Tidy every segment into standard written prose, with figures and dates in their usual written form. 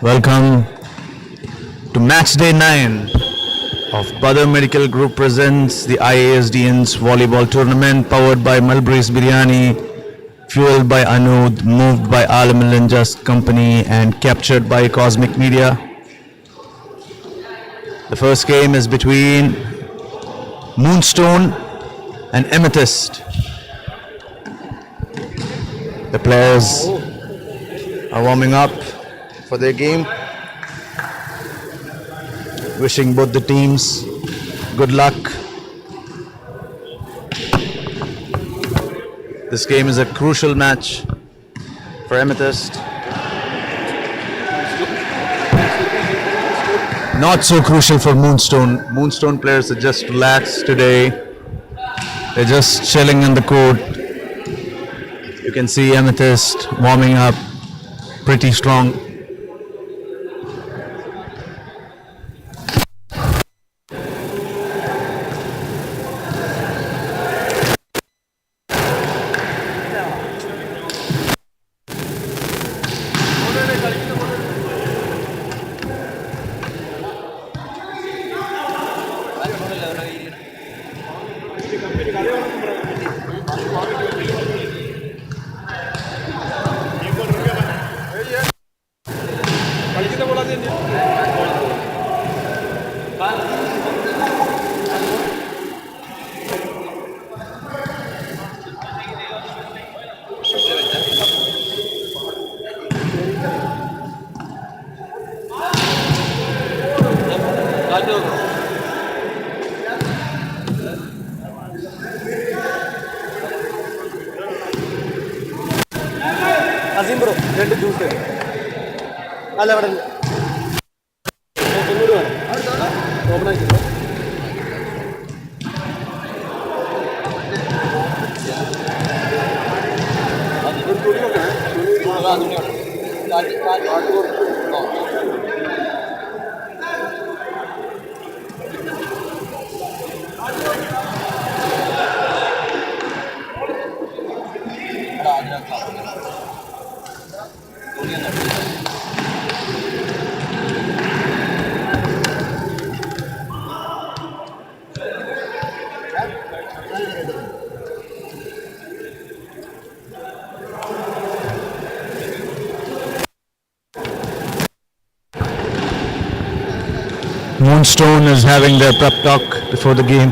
Welcome to match day 9 of Badr Medical Group presents the Iisdians Volleyball Tournament, powered by Mulberry's Biryani, fueled by Anud, moved by Alam Just Company and captured by Cosmic Media. The first game is between Moonstone and Amethyst. The players are warming up for their game. Wishing both the teams good luck. This game is a crucial match for Amethyst. Not so crucial for Moonstone. Moonstone players are just relaxed today. They're just chilling on the court. You can see Amethyst warming up pretty strong. Azim bro, രണ്ട് juice അല്ല അവിടെ open ആക്കി Moonstone is having their prep talk before the game.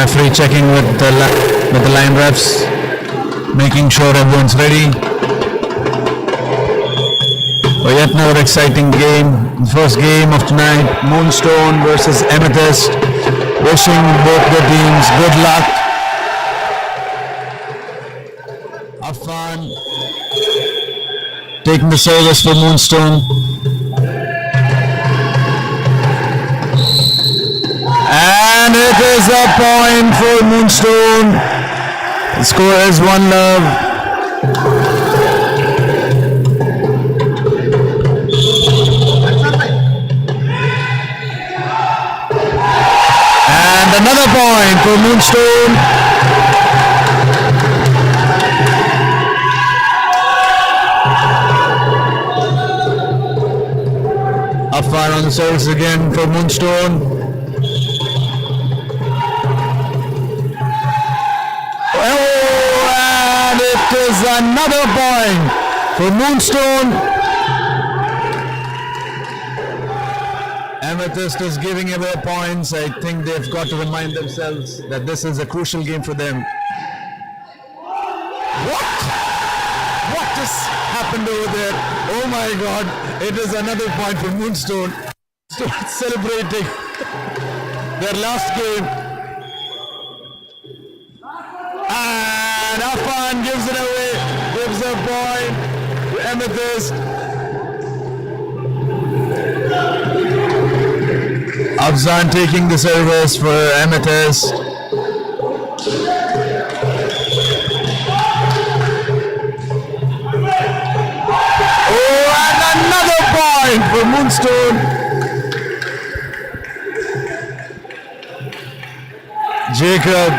Referee checking with the line refs, making sure everyone's ready. For yet another exciting game, the first game of tonight, Moonstone versus Amethyst. Wishing both the teams good luck. Afan taking the service for Moonstone. And it is a point for Moonstone. The score is 1-love. And another point for Moonstone. Up fire on the service again for Moonstone. Oh, and it is another point for Moonstone. Amethyst is giving away points. I think they've got to remind themselves that this is a crucial game for them. What just happened over there? Oh my God! It is another point for Moonstone. Start celebrating their last game. And Afan gives it away. Gives a point to Amethyst. Afzan taking the service for Amethyst. Oh, and another point for Moonstone. Jacob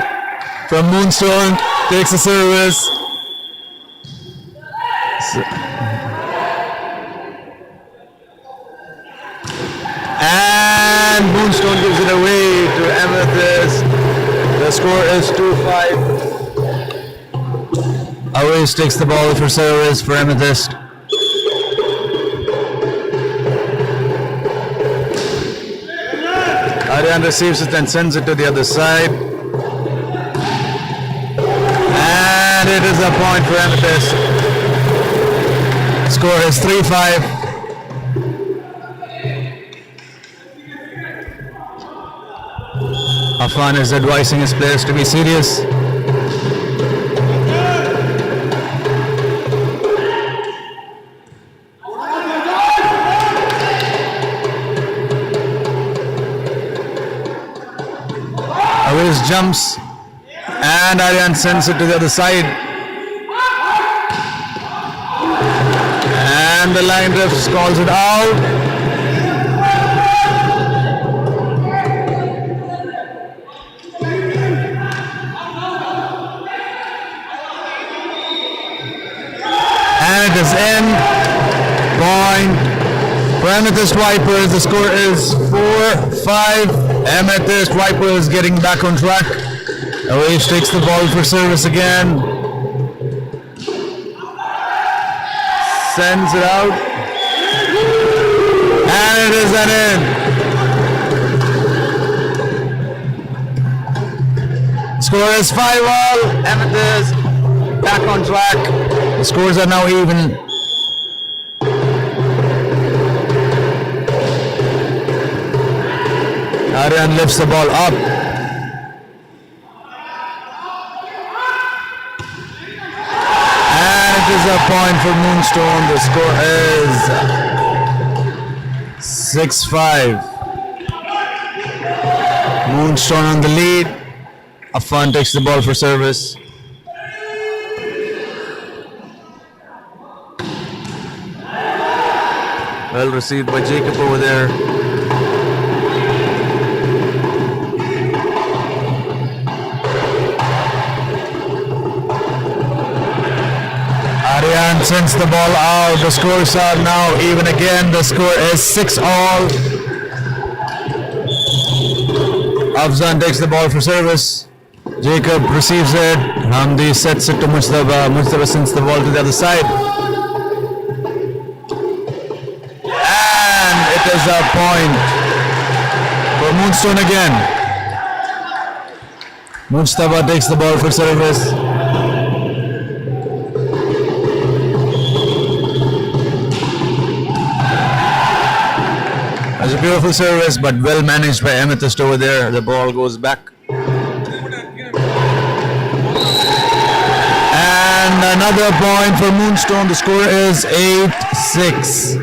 from Moonstone takes the service. And Moonstone gives it away to Amethyst. The score is 2-5. Awais takes the ball for service for Amethyst. Aryan receives it and sends it to the other side. And it is a point for Amethyst. Score is 3-5. Afan is advising his players to be serious. Awais jumps and Aryan sends it to the other side. And the line ref calls it out. And it is in. Point for Amethyst Vipers. The score is 4-5. Amethyst Vipers getting back on track. Awais takes the ball for service again. Sends it out. And it is an in. Score is 5-all. Amethyst back on track. The scores are now even. Aryan lifts the ball up. And it is a point for Moonstone. The score is 6-5. Moonstone on the lead. Afan takes the ball for service. Well received by Jacob over there. Aryan sends the ball out. The scores are now even again. The score is 6-all. Afzan takes the ball for service. Jacob receives it. Hamdi sets it to Mujtaba. Mujtaba sends the ball to the other side. And it is a point for Moonstone again. Mujtaba takes the ball for service. That's a beautiful service, but well managed by Amethyst over there. The ball goes back. And another point for Moonstone. The score is 8-6.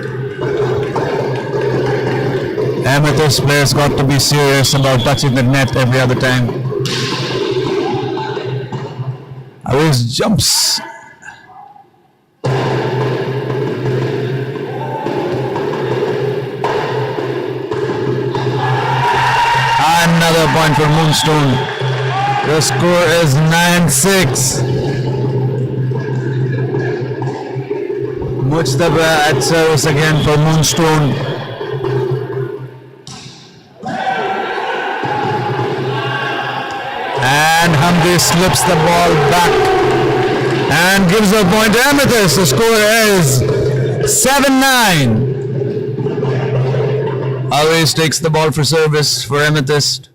Amethyst players got to be serious about touching the net every other time. Awais jumps. Another point for Moonstone. The score is 9-6. Mujtaba at service again for Moonstone. And Hamdi slips the ball back. and gives a point to Amethyst. The score is 7-9. Always takes the ball for service for Amethyst.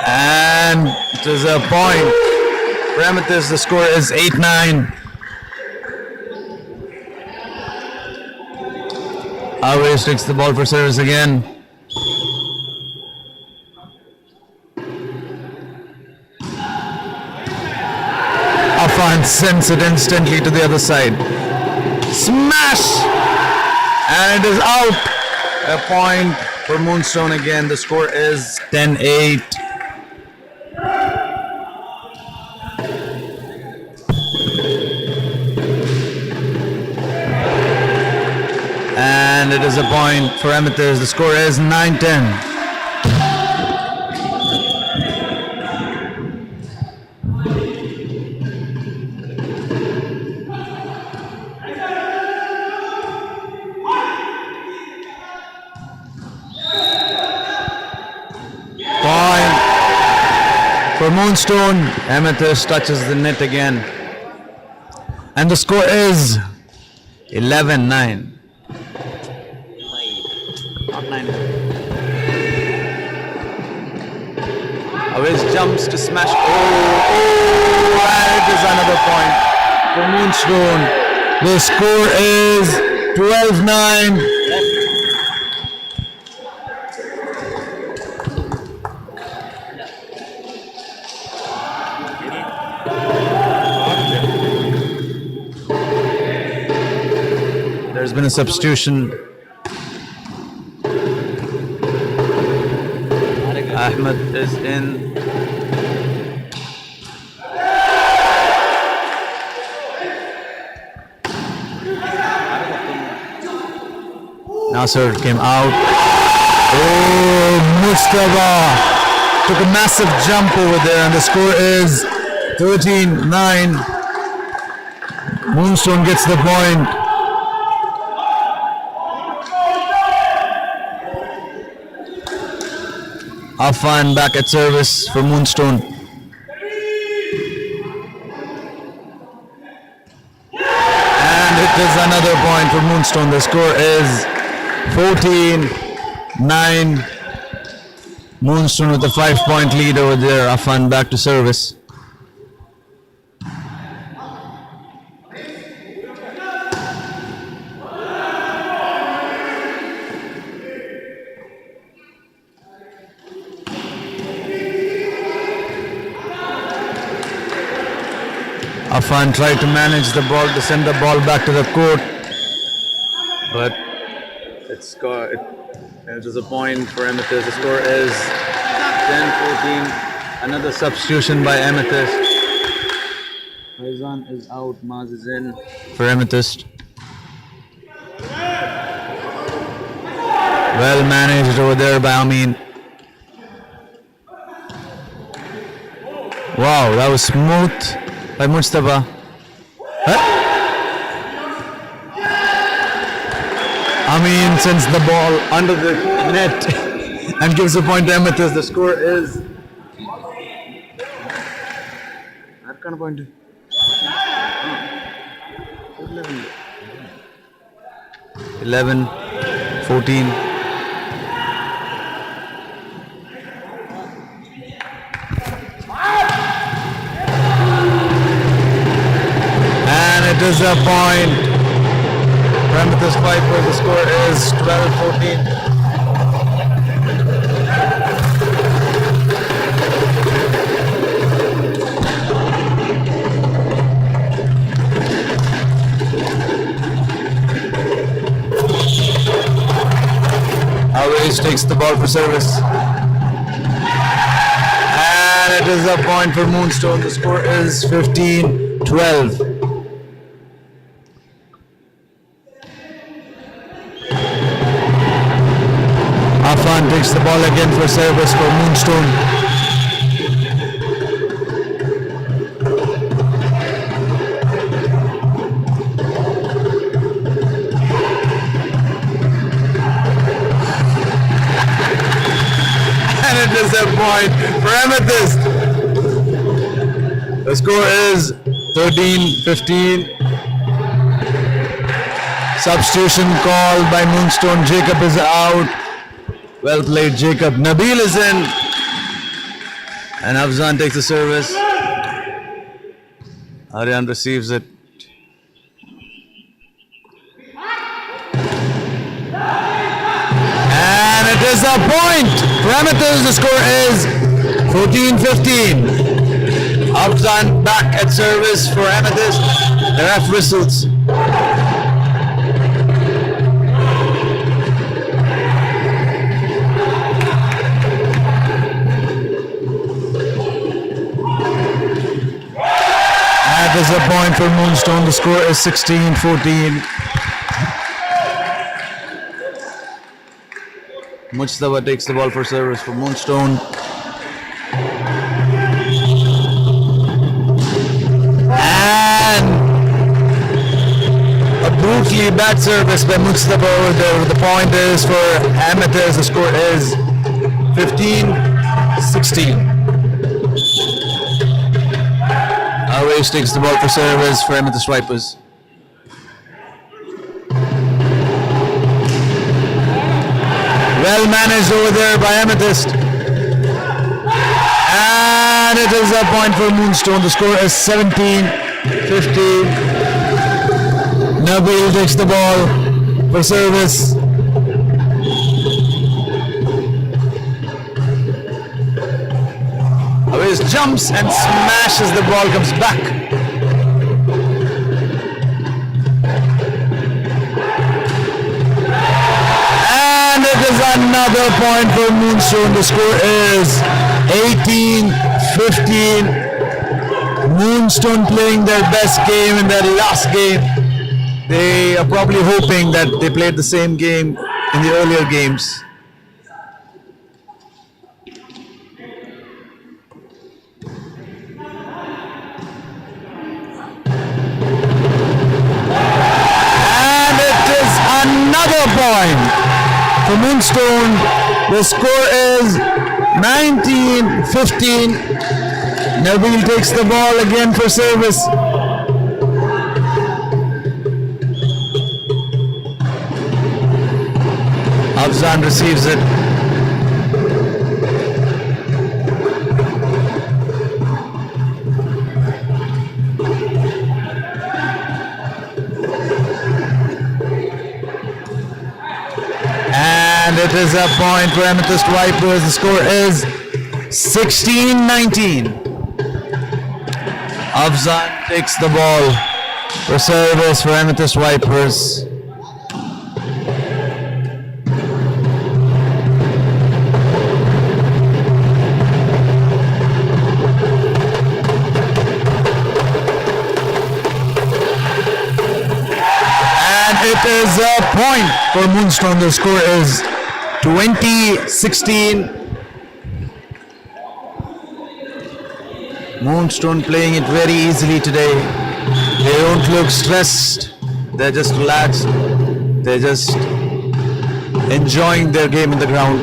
And it is a point for Amethyst. The score is 8-9. Always takes the ball for service again. Afan sends it instantly to the other side. Smash! And it is out. A point for Moonstone again. The score is 10-8. And it is a point for Amethyst. The score is 9-10. Point for Moonstone. Amethyst touches the net again. And the score is 11-9. Always jumps to smash. Oh, and it is another point for Moonstone. The score is 12-9. There's been a substitution. Ahmed is in. Nasser came out. Oh, Mustafa took a massive jump over there, and the score is 13-9. Moonstone gets the point. Afan back at service for Moonstone. And it is another point for Moonstone. The score is 14-9. Moonstone with a 5-point lead over there. Afan back to service. Afan tried to manage the ball to send the ball back to the court, but it is a point for Amethyst. The score is 10-14. Another substitution by Amethyst. Faizan is out, Maz is in for Amethyst. Well managed over there by Amin. Wow, that was smooth by Mustafa. Amin sends the ball under the net and gives a point to Amethyst. The score is 11-14. It is a point for Amethyst Vipers. The score is 12-14. Always takes the ball for service. And it is a point for Moonstone. The score is 15-12. Afan takes the ball again for service for Moonstone. point for Amethyst. The score is 13-15. Substitution called by Moonstone. Jacob is out. Well played, Jacob. Nabil is in. And Afzan takes the service. Aryan receives it. And it is a point for Amethyst. The score is 14-15. Afzan back at service for Amethyst. The ref whistles. That is a point for Moonstone. The score is 16-14. Mujtaba takes the ball for service for Moonstone. And a brutally bad service by Mujtaba. The point is for Amethyst. The score is 15-16. Always takes the ball for service for Amethyst Vipers. Well managed over there by Amethyst. And it is a point for Moonstone. The score is 17-15. Nabil takes the ball for service. Always jumps and smashes, the ball comes back. And it is another point for Moonstone. The score is 18-15. Moonstone playing their best game in their last game. They are probably hoping that they played the same game in the earlier games. Another point for Moonstone. The score is 19-15. Nabil takes the ball again for service. Afzan receives it. And it is a point for Amethyst Vipers. The score is 16-19. Afzan takes the ball for service for Amethyst Vipers. It is a point for Moonstone. The score is 20-16. Moonstone playing it very easily today. They don't look stressed. They're just relaxed. They're just enjoying their game in the ground.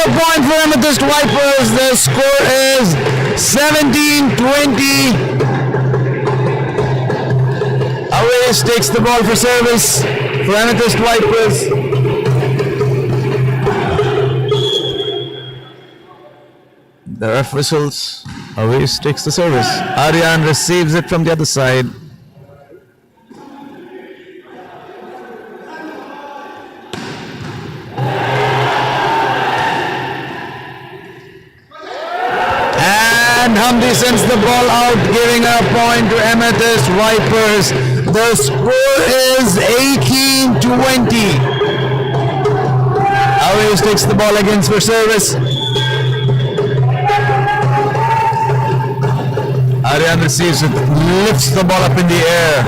Point for Amethyst Vipers. The score is 17-20. Awais takes the ball for service for Amethyst Vipers. The ref whistles. Awais takes the service. Aryan receives it from the other side. Hamdi sends the ball out, giving a point to Amethyst Vipers. The score is 18-20. Awais takes the ball again for service. Aryan receives it, lifts the ball up in the air.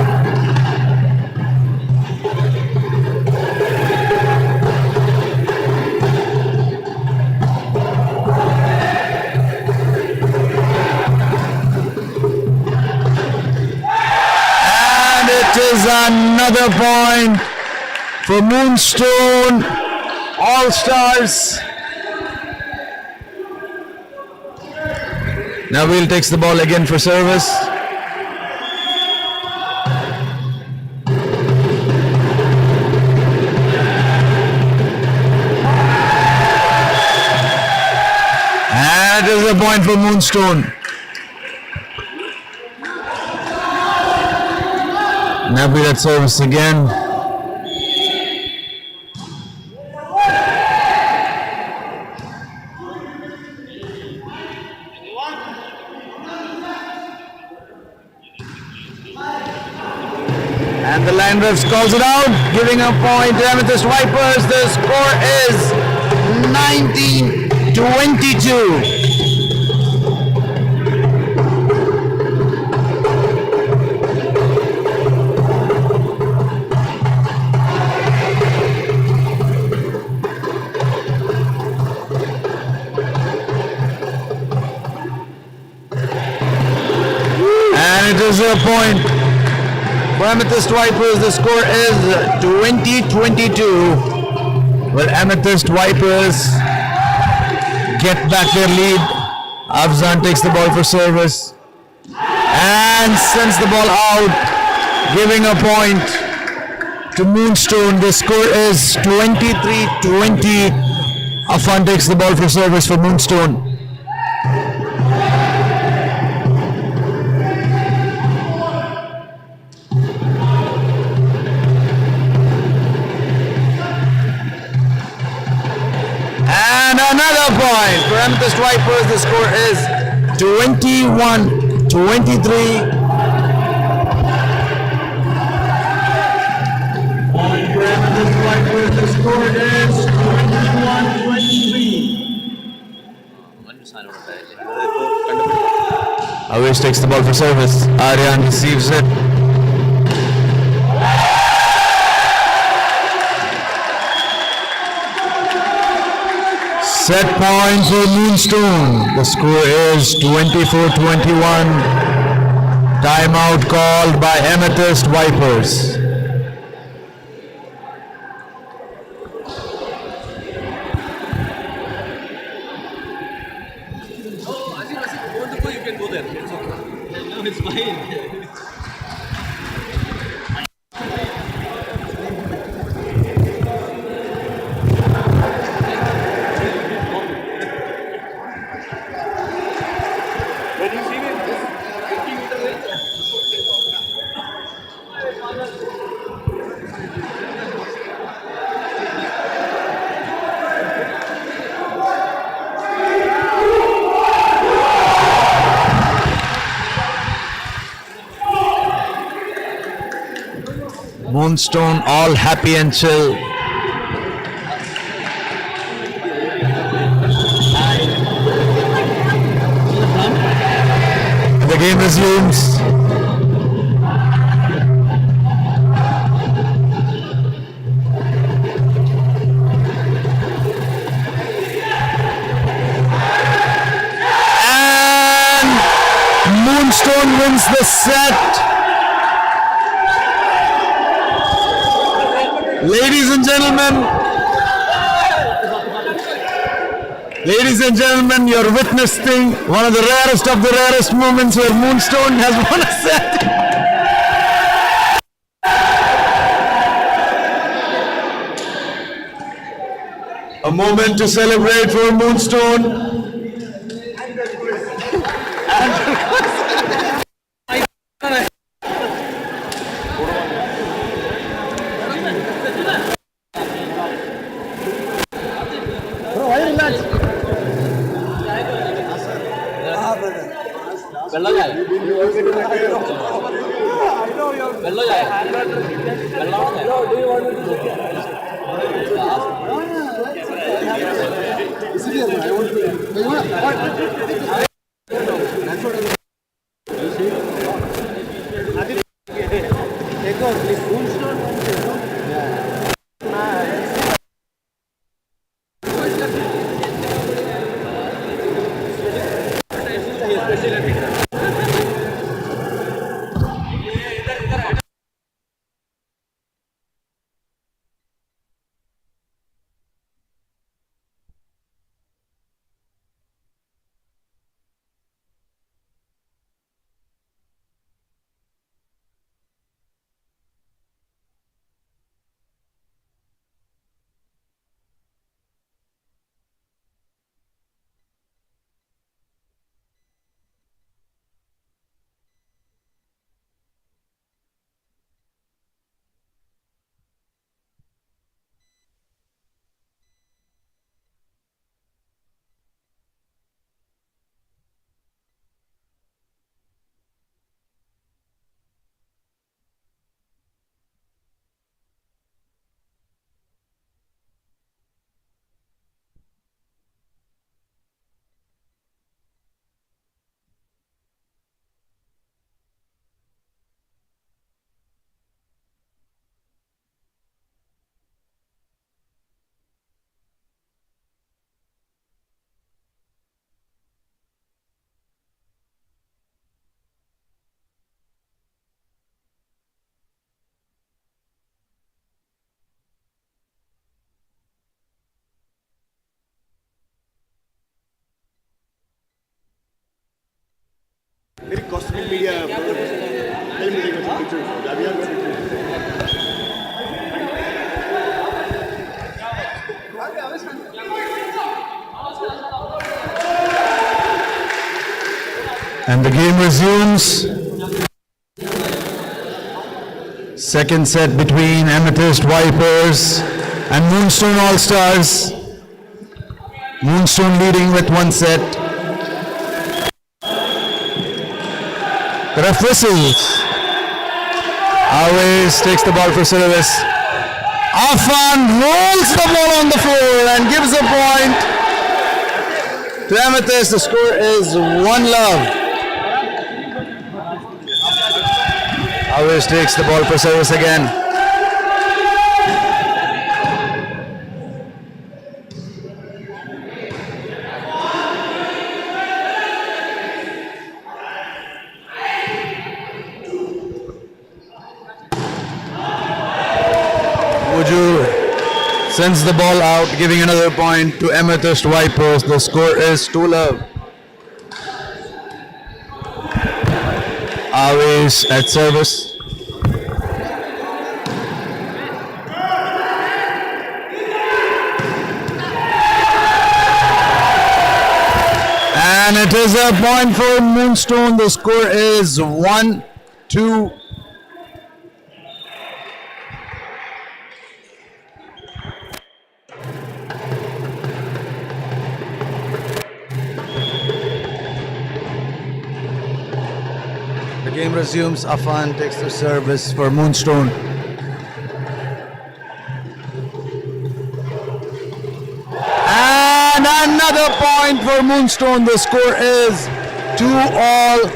another point for Moonstone All-Stars. Nabil takes the ball again for service. And it is a point for Moonstone. Nabil at service again. And the line refs calls it out, giving a point to Amethyst Vipers. The score is 19-22. And it is a point for Amethyst Vipers. The score is 20-22. Well, Amethyst Vipers get back their lead. Afzan takes the ball for service and sends the ball out, giving a point to Moonstone. The score is 23-20. Afan takes the ball for service for Moonstone. And another point for Amethyst Vipers. The score is 21-23. Point for Amethyst Vipers. The score is 21-23. Avish takes the ball for service. Aryan receives it. Set point for Moonstone. The score is 24-21. Timeout called by Amethyst Vipers. It's fine. Moonstone all happy and chill. The game resumes. And Moonstone wins the set. Ladies and gentlemen, you're witnessing one of the rarest moments where Moonstone has won a set. A moment to celebrate for Moonstone. Civil media, tell me take some pictures. And the game resumes. Second set between Amethyst Vipers and Moonstone All-Stars. Moonstone leading with 1 set. The ref whistles. Always takes the ball for service. Afan rolls the ball on the floor and gives a point to Amethyst. The score is 1-love. Always takes the ball for service again. Wujur sends the ball out, giving another point to Amethyst Vipers. The score is 2-love. Always at service. And it is a point for Moonstone. The score is 1-2. The game resumes. Afan takes the service for Moonstone. And another point for Moonstone. The score is 2-all.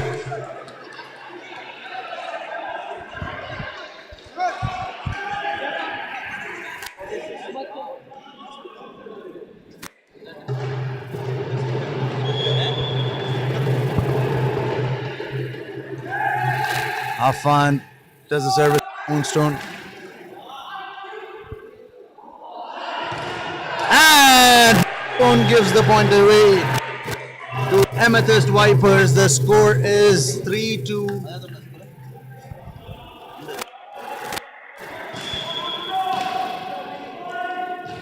Afan does the service, Moonstone. And Moonstone gives the point away to Amethyst Vipers. The score is 3-2.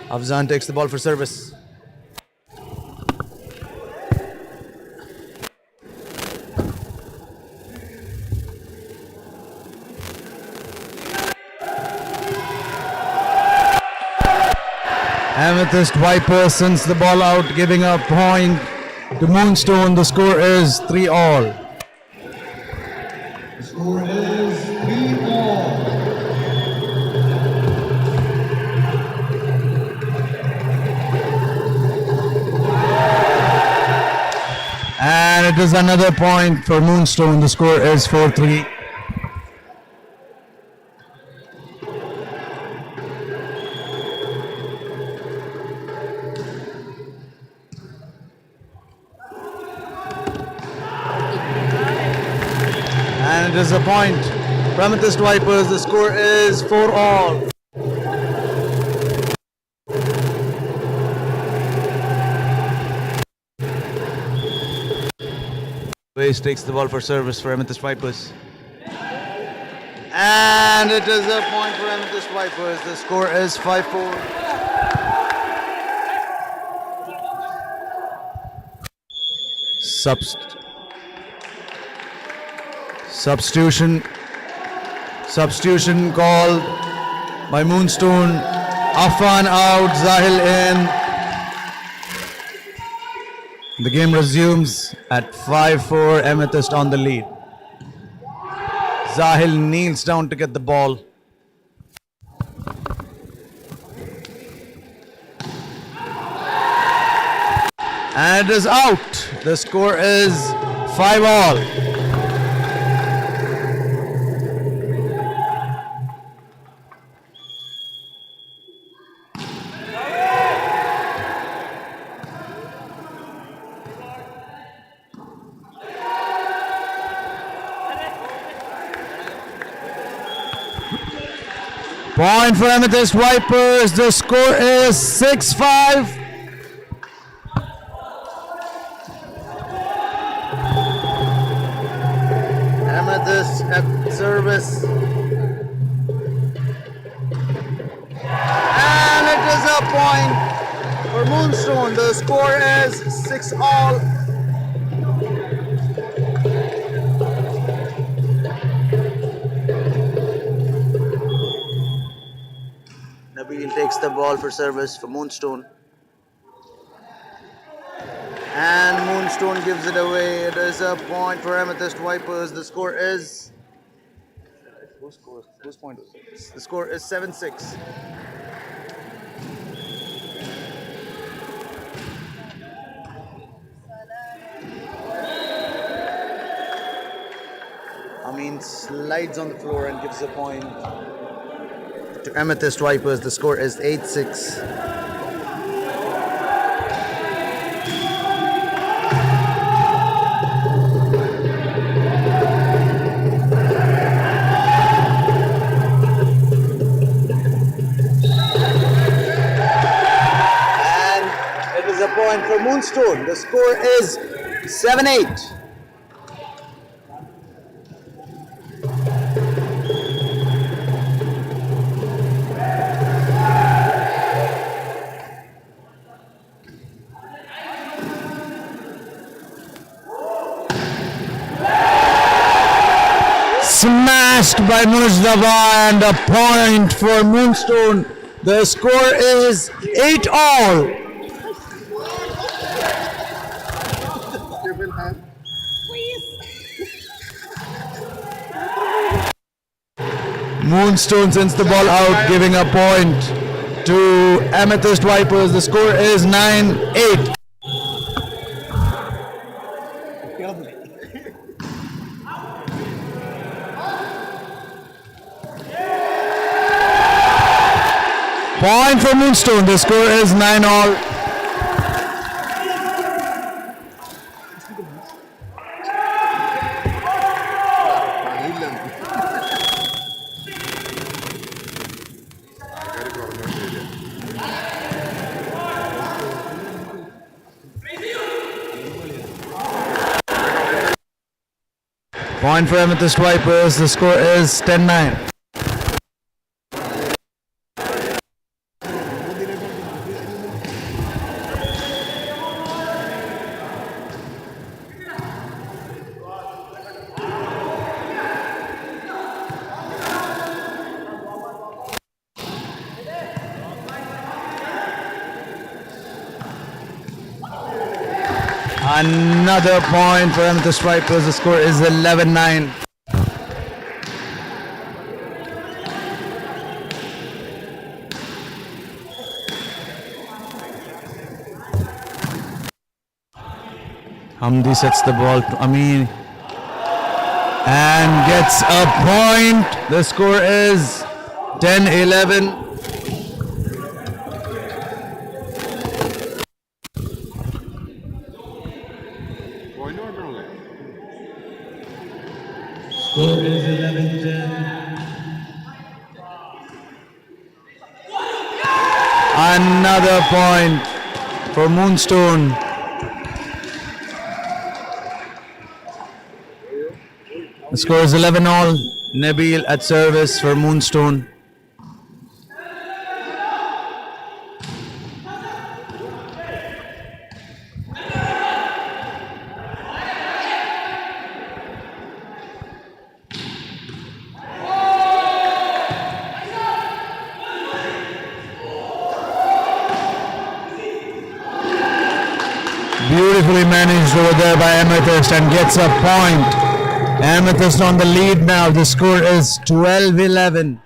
Afzan takes the ball for service. Amethyst Viper sends the ball out, giving a point to Moonstone. The score is 3-all. The score is 3-all. And it is another point for Moonstone. The score is 4-3. And it is a point for Amethyst Vipers. The score is 4-all. Waze takes the ball for service for Amethyst Vipers. And it is a point for Amethyst Vipers. The score is 5-4. Substitution called by Moonstone. Afan out, Zahil in. The game resumes at 5-4, Amethyst on the lead. Zahil kneels down to get the ball. And it is out. The score is 5-all. Point for Amethyst Vipers. The score is 6-5. at service. And it is a point for Moonstone. The score is 6-all. Nabil takes the ball for service for Moonstone. And Moonstone gives it away. It is a point for Amethyst Vipers. The score is... Whose point is it? The score is 7-6. Amin slides on the floor and gives a point to Amethyst Vipers. The score is 8-6. And it is a point for Moonstone. The score is 7-8. Smashed by Muzdaba and a point for Moonstone. The score is 8-all. Moonstone sends the ball out, giving a point to Amethyst Vipers. The score is 9-8. Point for Moonstone. The score is 9-all. Point for Amethyst Vipers. The score is 10-9. Another point for Amethyst Vipers. The score is 11-9. Hamdi sets the ball to Amin and gets a point. The score is 10-11. Score is 11-10. Another point for Moonstone. The score is 11-all. Nabil at service for Moonstone. Beautifully managed over there by Amethyst and gets a point. Amethyst on the lead now. The score is 12-11.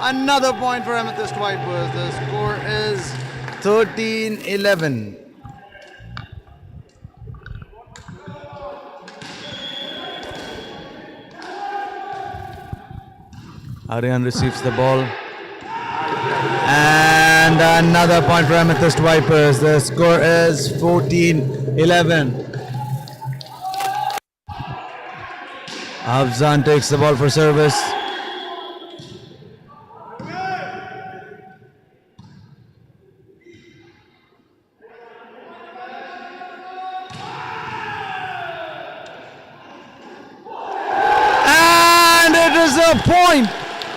Another point for Amethyst Vipers. The score is 13-11. Aryan receives the ball. And And another point for Amethyst Vipers. The score is 14-11. Afzan takes the ball for service. And it is a point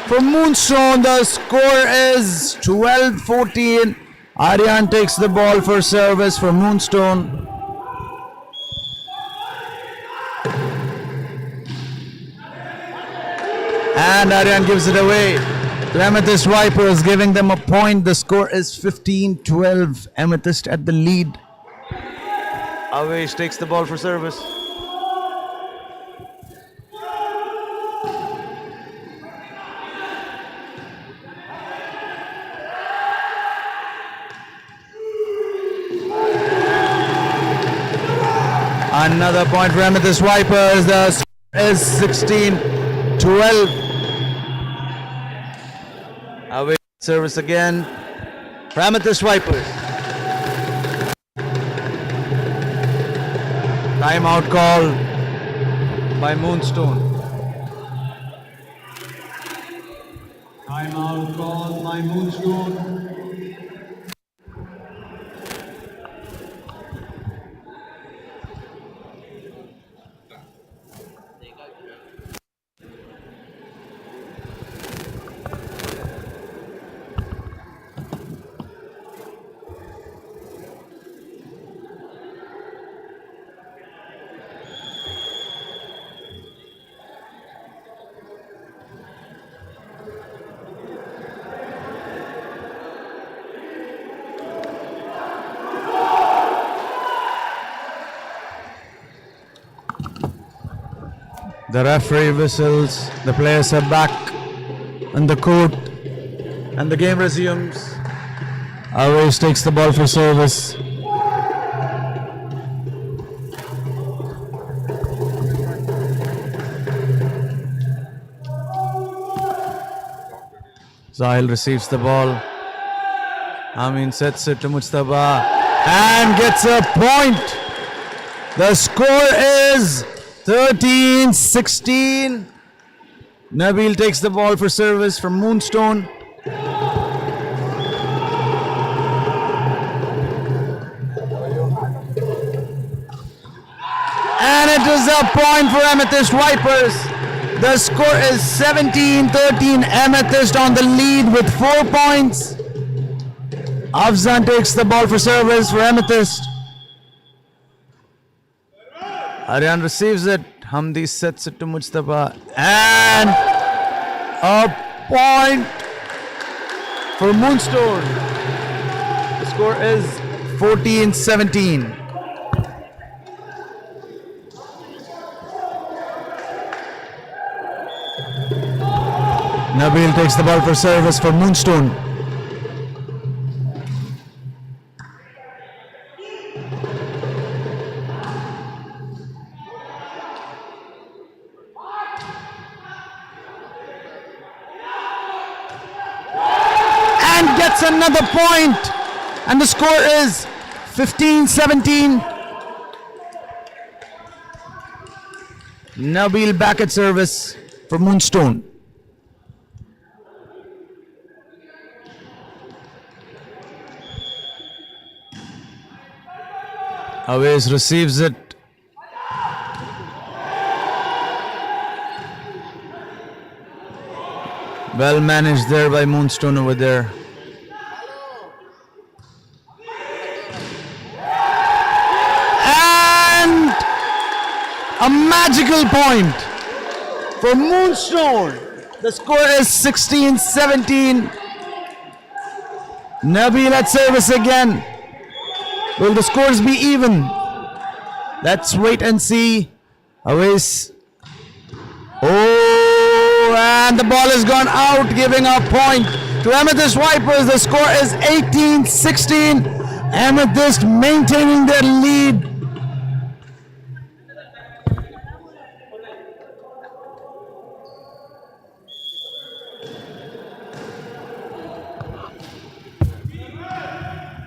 for Moonstone. The score is 12-14. Aryan takes the ball for service for Moonstone. And Aryan gives it away to Amethyst Vipers, giving them a point. The score is 15-12. Amethyst at the lead. Avesh takes the ball for service. Another point for Amethyst Vipers. The score is 16-12. Away service again for Amethyst Vipers. Timeout call by Moonstone. Timeout called by Moonstone. The referee whistles, the players are back on the court, and the game resumes. Avesh takes the ball for service. Zahil receives the ball. Amin sets it to Mujtaba and gets a point. The score is 13-16. Nabil takes the ball for service from Moonstone. And it is a point for Amethyst Vipers. The score is 17-13. Amethyst on the lead with 4 points. Afzan takes the ball for service for Amethyst. Aryan receives it. Hamdi sets it to Mujtaba. And a point for Moonstone. The score is 14-17. Nabil takes the ball for service for Moonstone. Gets another point, and the score is 15-17. Nabil back at service for Moonstone. Awais receives it. Well managed there by Moonstone over there. A magical point for Moonstone. The score is 16-17. Nabil at service again. Will the scores be even? Let's wait and see. Awais. Oh, and the ball has gone out, giving a point to Amethyst Vipers. The score is 18-16. Amethyst maintaining their lead.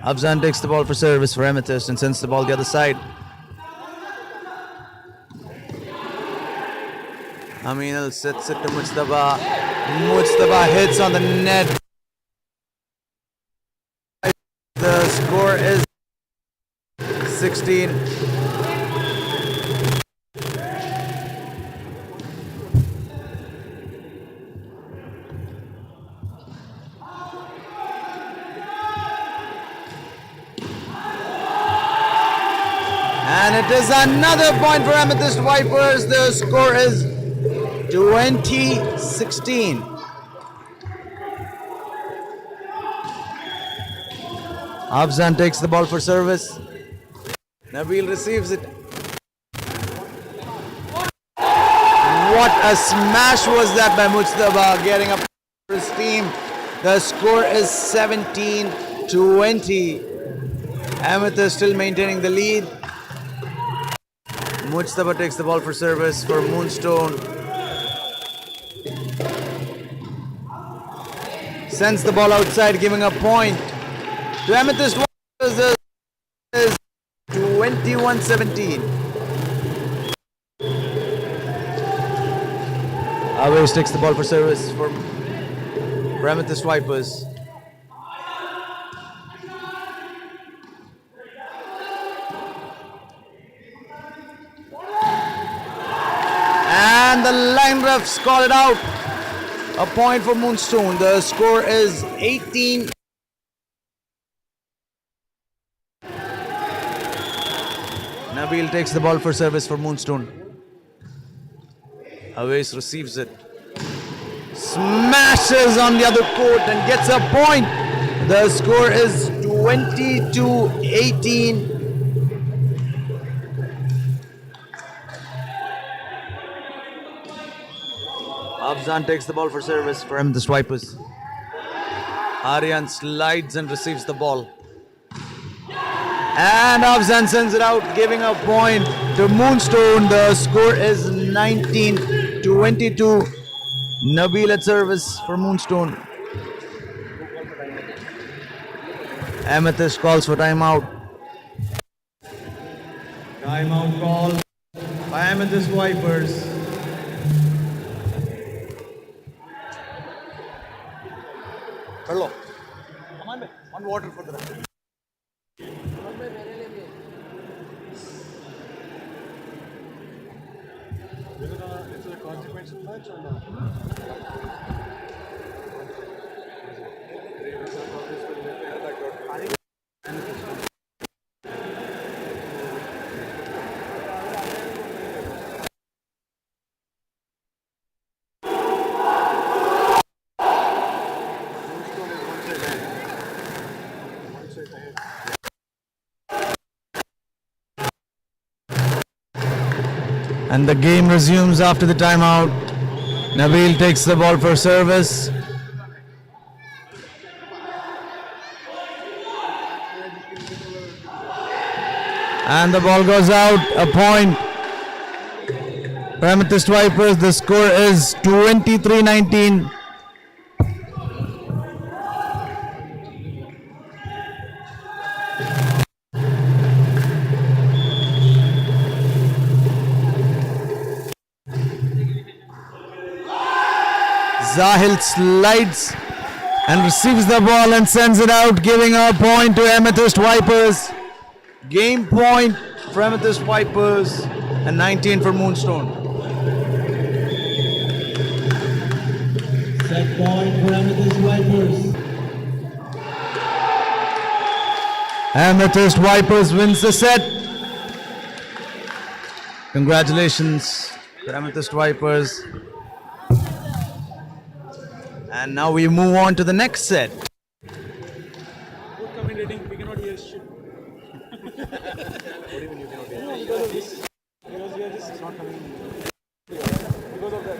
Afzan takes the ball for service for Amethyst and sends the ball the other side. Aminal sets it to Mujtaba. Mujtaba hits on the net. The score is 16. And it is another point for Amethyst Vipers. The score is 20-16. Afzan takes the ball for service. Nabil receives it. What a smash was that by Mujtaba, getting up for his team. The score is 17-20. Amethyst still maintaining the lead. Mujtaba takes the ball for service for Moonstone. Sends the ball outside, giving a point to Amethyst. Is 21-17. Always takes the ball for service for Amethyst Vipers. And the line refs call it out. A point for Moonstone. The score is 18. Nabil takes the ball for service for Moonstone. Awais receives it. Smashes on the other court and gets a point. The score is 22-18. Afzan takes the ball for service for him, the Swipers. Aryan slides and receives the ball. And Afzan sends it out, giving a point to Moonstone. The score is 19-22. Nabil at service for Moonstone. Amethyst calls for timeout. Timeout call by Amethyst Vipers. Hello. One water for the rest. Is it a consequential match or not? And the game resumes after the timeout. Nabil takes the ball for service. And the ball goes out. A point. For Amethyst Vipers, the score is 23-19. Zahil slides and receives the ball and sends it out, giving a point to Amethyst Vipers. Game point for Amethyst Vipers and 19 for Moonstone. Set point for Amethyst Vipers. Amethyst Vipers wins the set. Congratulations to Amethyst Vipers. And now we move on to the next set. Good commentating, we cannot hear shit. Because we are just not coming in. Because of that.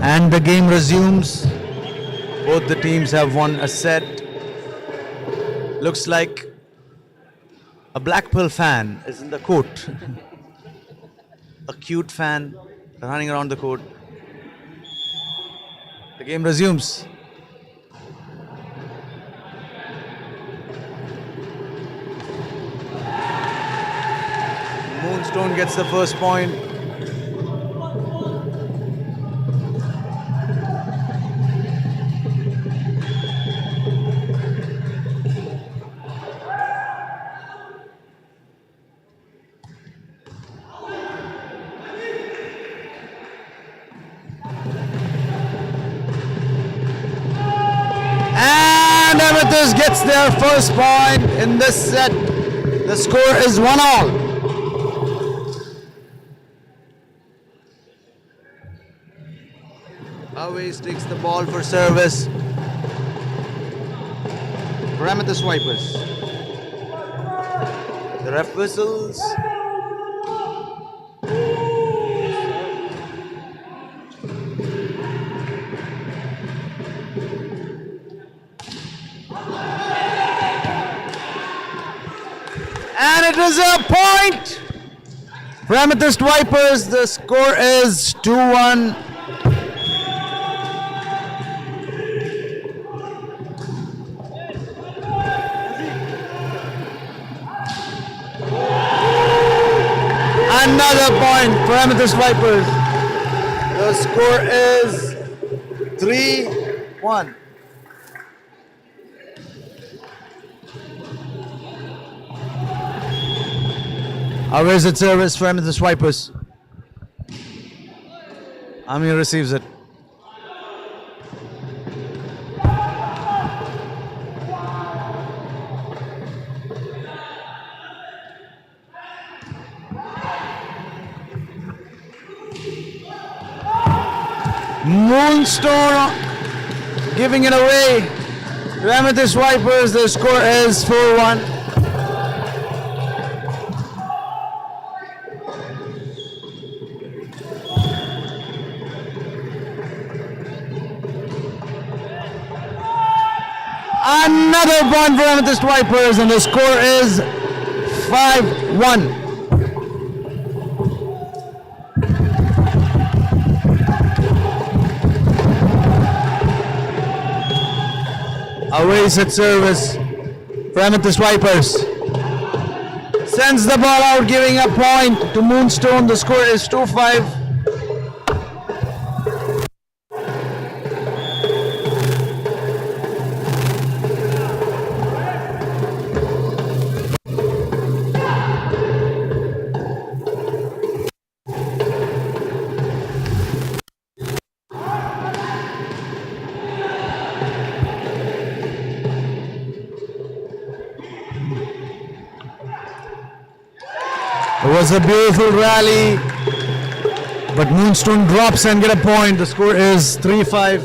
And the game resumes. Both the teams have won a set. Looks like a Blackpool fan is in the court. A cute fan running around the court. The game resumes. Moonstone gets the first point. And Amethyst gets their first point in this set. The score is 1-all. Always takes the ball for service. For Amethyst Vipers. The ref whistles. And it is a point for Amethyst Vipers. The score is 2-1. Another point for Amethyst Vipers. The score is 3-1. Always at service for Amethyst Vipers. Amir receives it. Moonstone giving it away to Amethyst Vipers. The score is 4-1. Another point for Amethyst Vipers, and the score is 5-1. Away set service for Amethyst Vipers. Sends the ball out, giving a point to Moonstone. The score is 2-5. It was a beautiful rally, but Moonstone drops and get a point. The score is 3-5.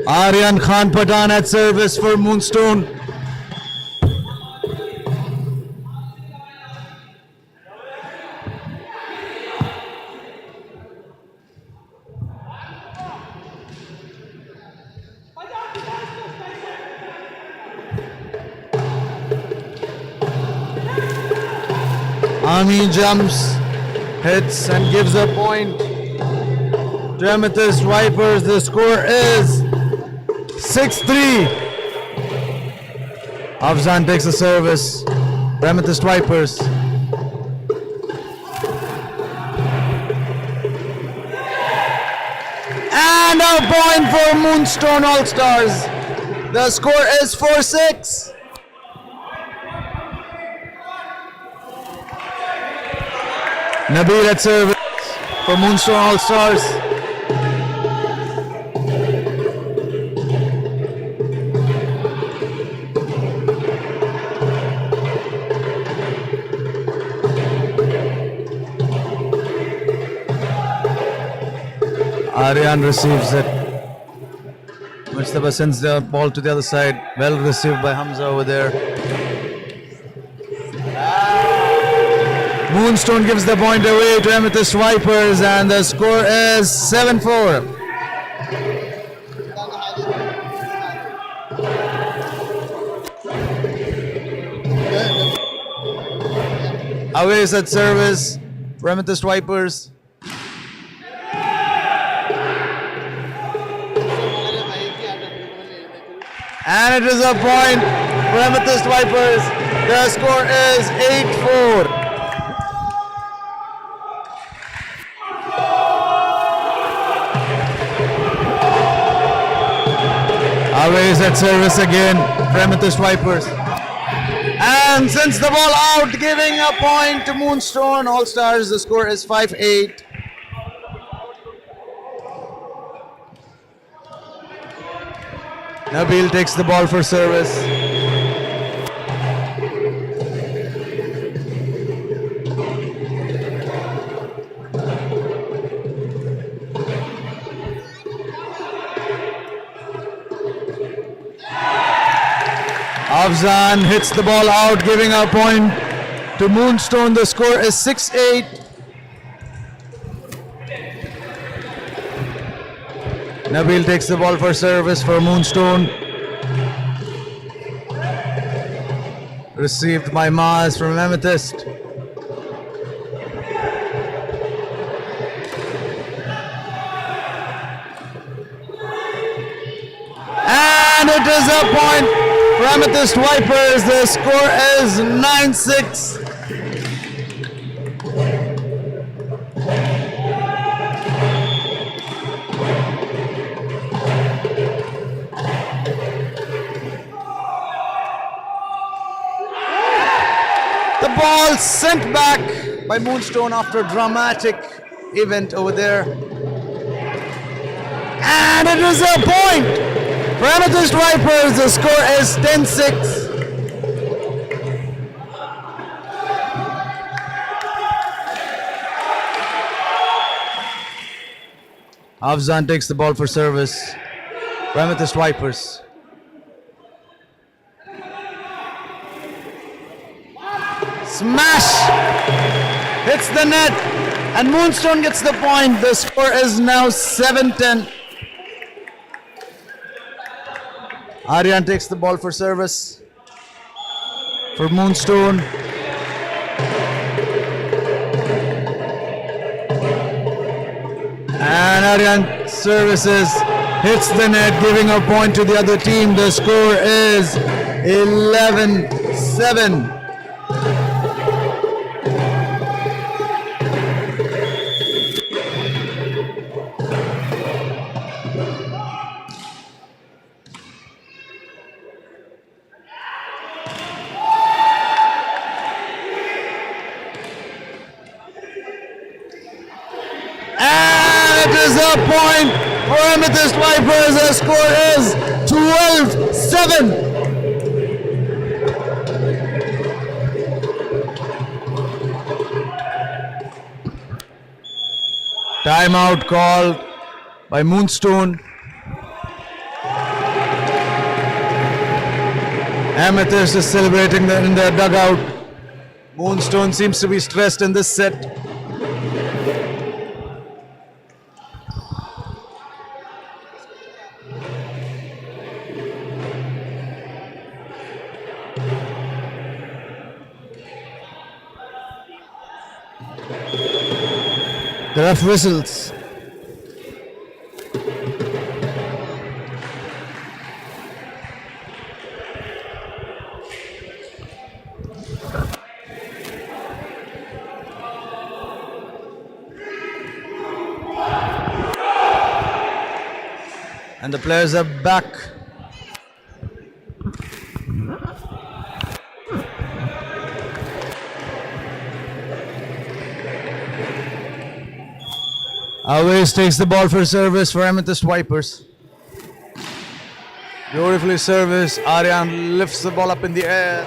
Aryan Khan Patan at service for Moonstone. Ami jumps, hits and gives a point to Amethyst Vipers. The score is 6-3. Afzan takes the service for Amethyst Vipers. And a point for Moonstone All-Stars. The score is 4-6. Nabil at service for Moonstone All-Stars. Aryan receives it. Mustafa sends the ball to the other side. Well received by Hamza over there. Moonstone gives the point away to Amethyst Vipers, and the score is 7-4. Away is at service for Amethyst Vipers. And it is a point for Amethyst Vipers. Their score is 8-4. Away is at service again for Amethyst Vipers. And sends the ball out, giving a point to Moonstone All Stars. The score is 5-8. Nabil takes the ball for service. Afzan hits the ball out, giving a point to Moonstone. The score is 6-8. Nabil takes the ball for service for Moonstone. Received by Maz from Amethyst. And it is a point for Amethyst Vipers. The score is 9-6. The ball sent back by Moonstone after a dramatic event over there. And it is a point for Amethyst Vipers. The score is 10-6. Afzan takes the ball for service for Amethyst Vipers. Smash! Hits the net and Moonstone gets the point. The score is now 7-10. Aryan takes the ball for service for Moonstone. And Aryan services, hits the net, giving a point to the other team. The score is 11-7. It is a point for Amethyst Vipers. The score is 12-7. Timeout called by Moonstone. Amethyst is celebrating in their dugout. Moonstone seems to be stressed in this set. The ref whistles. And the players are back. Always takes the ball for service for Amethyst Vipers. Beautifully serviced. Aryan lifts the ball up in the air.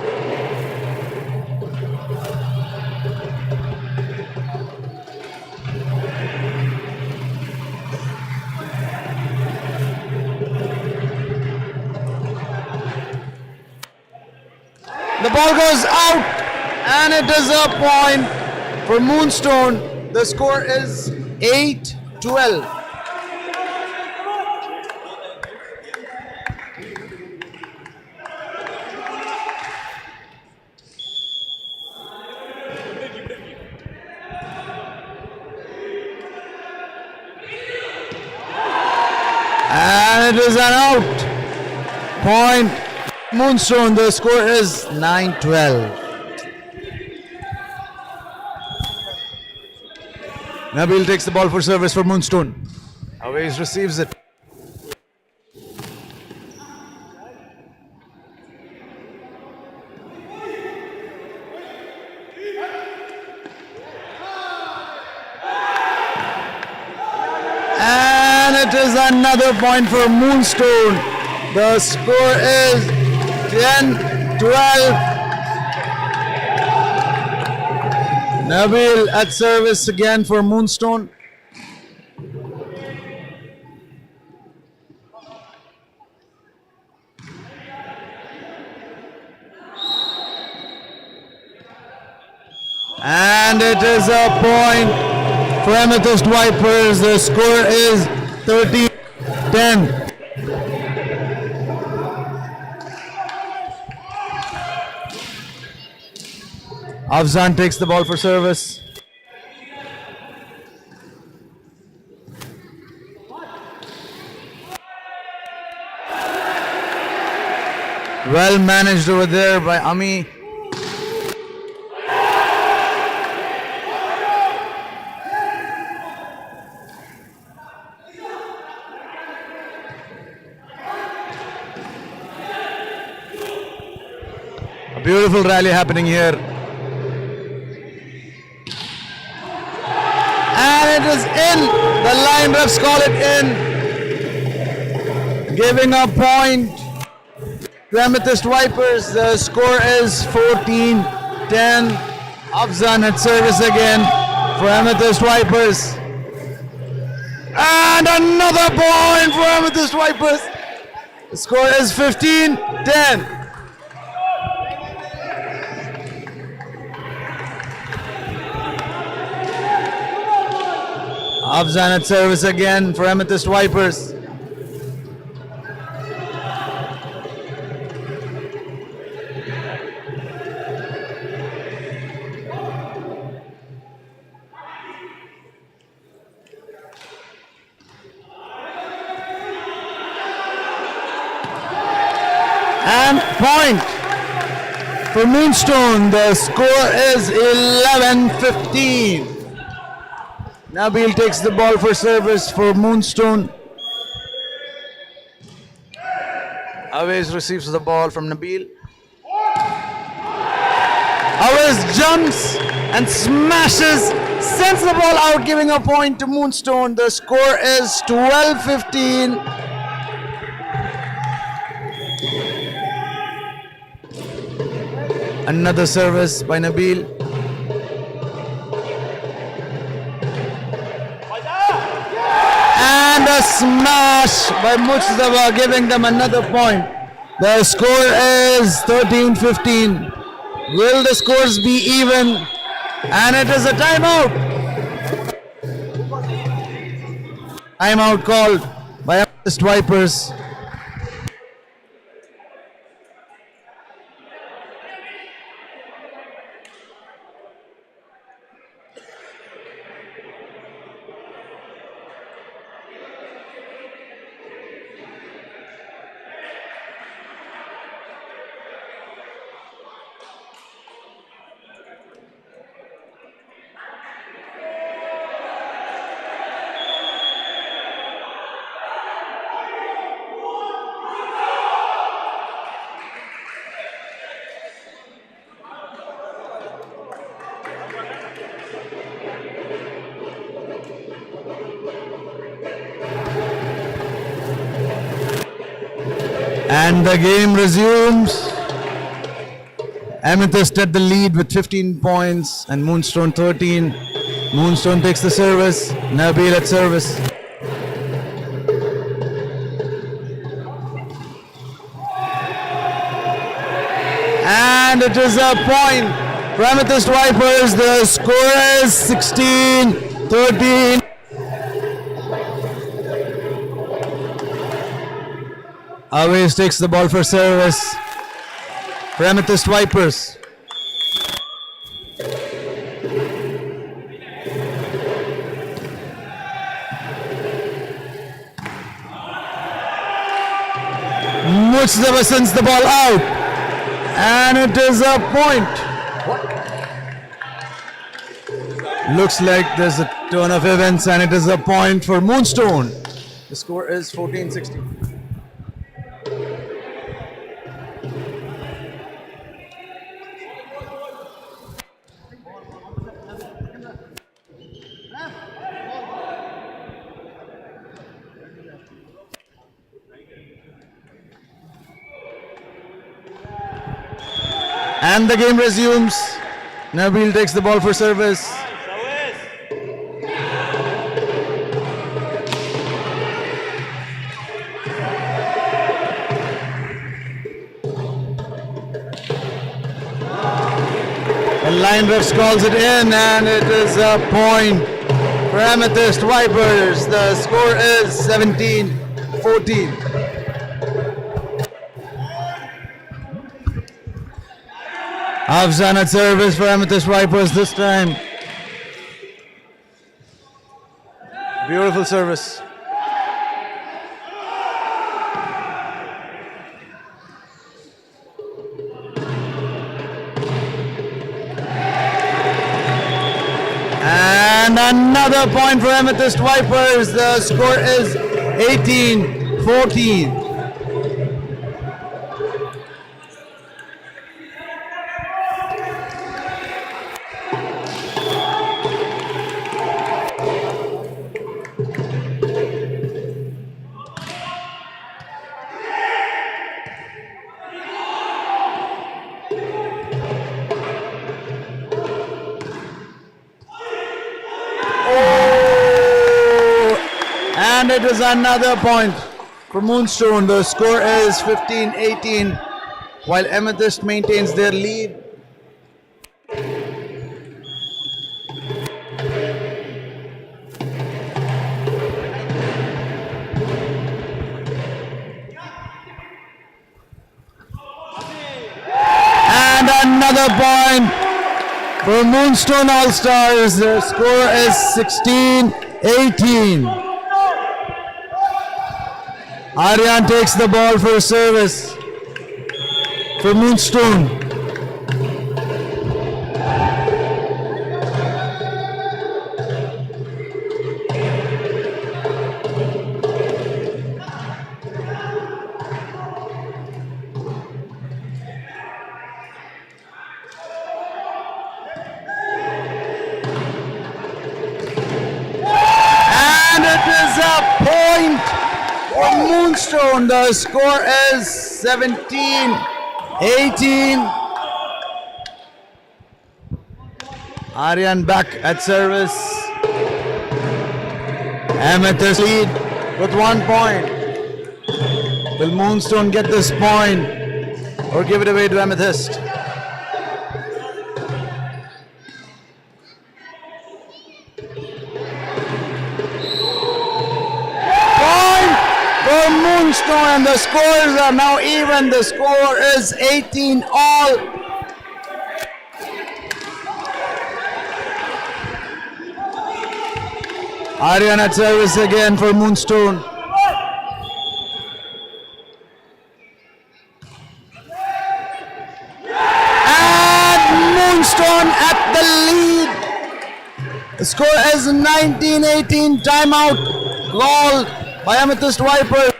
The ball goes out and it is a point for Moonstone. The score is 8-12. it is an out. Point Moonstone. The score is 9-12. Nabil takes the ball for service for Moonstone. Always receives it. And it is another point for Moonstone. The score is 10-12. Nabil at service again for Moonstone. And it is a point for Amethyst Vipers. The score is 13-10. Afzan takes the ball for service. Well managed over there by Ami. A beautiful rally happening here. And it is in. The line refs call it in. Giving a point to Amethyst Vipers. The score is 14-10. Afzan at service again for Amethyst Vipers. And another point for Amethyst Vipers. The score is 15-10. Afzan at service again for Amethyst Vipers. And point for Moonstone. The score is 11-15. Nabil takes the ball for service for Moonstone. Awais receives the ball from Nabil. Awais jumps and smashes, sends the ball out, giving a point to Moonstone. The score is 12-15. Another service by Nabil. And a smash by Mujtaba, giving them another point. The score is 13-15. Will the scores be even? And it is a timeout. Timeout called by Amethyst Vipers. And the game resumes. Amethyst at the lead with 15 points and Moonstone 13. Moonstone takes the service. Nabil at service. And it is a point for Amethyst Vipers. The score is 16-13. Awais takes the ball for service for Amethyst Vipers. Mustafa sends the ball out. And it is a point. Looks like there's a turn of events and it is a point for Moonstone. The score is 14-16. And the game resumes. Nabil takes the ball for service. The line refs calls it in and it is a point for Amethyst Vipers. The score is 17-14. Afzan at service for Amethyst Vipers this time. Beautiful service. And another point for Amethyst Vipers. The score is 18-14. And it is another point for Moonstone. The score is 15-18 while Amethyst maintains their lead. And another point for Moonstone All-Stars. The score is 16-18. Aryan takes the ball for service for Moonstone. And it is a point for Moonstone. The score is 17-18. Aryan back at service. Amethyst lead with 1 point. Will Moonstone get this point or give it away to Amethyst? Moonstone, and the scores are now even. The score is 18 all. Aryan at service again for Moonstone. And Moonstone at the lead. The score is 19-18. Timeout called by Amethyst Vipers.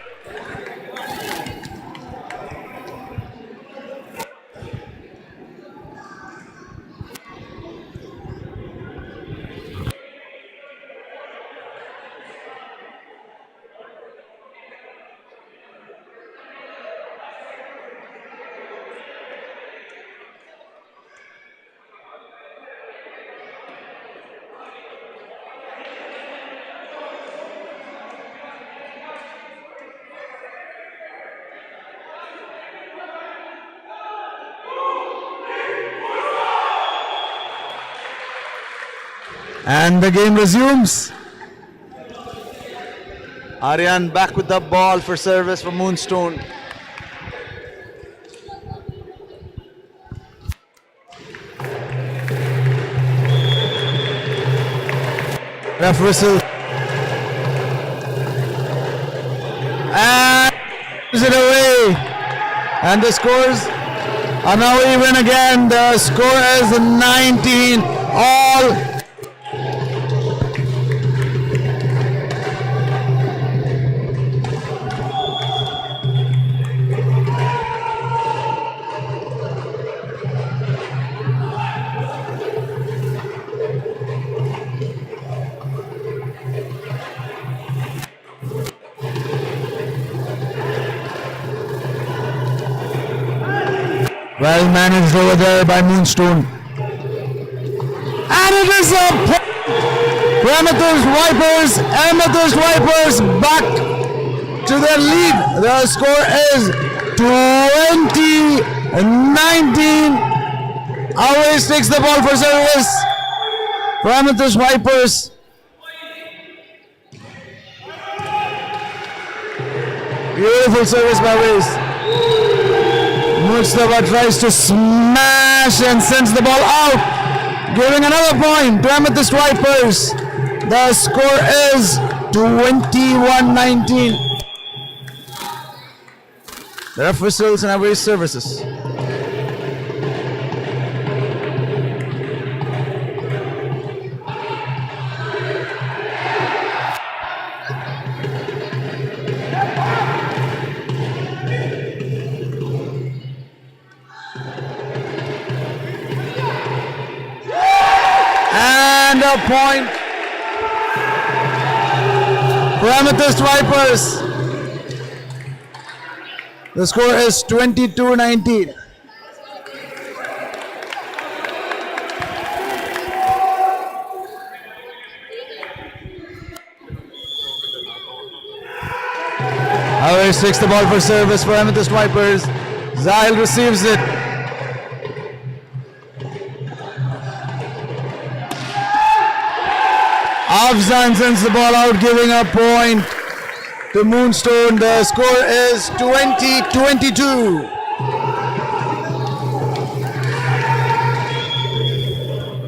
And the game resumes. Aryan back with the ball for service for Moonstone. Ref whistle. And is it away? And the scores are now even again. The score is 19 all. Well managed over there by Moonstone. And it is a Amethyst Vipers back to their lead. The score is 20-19. Always takes the ball for service for Amethyst Vipers. Beautiful service by Waze. Mustafa tries to smash and sends the ball out, giving another point to Amethyst Vipers. The score is 21-19. There are whistles and away services. And a point for Amethyst Vipers. The score is 22-19. Always takes the ball for service for Amethyst Vipers. Zahil receives it. Afzan sends the ball out, giving a point to Moonstone. The score is 20-22.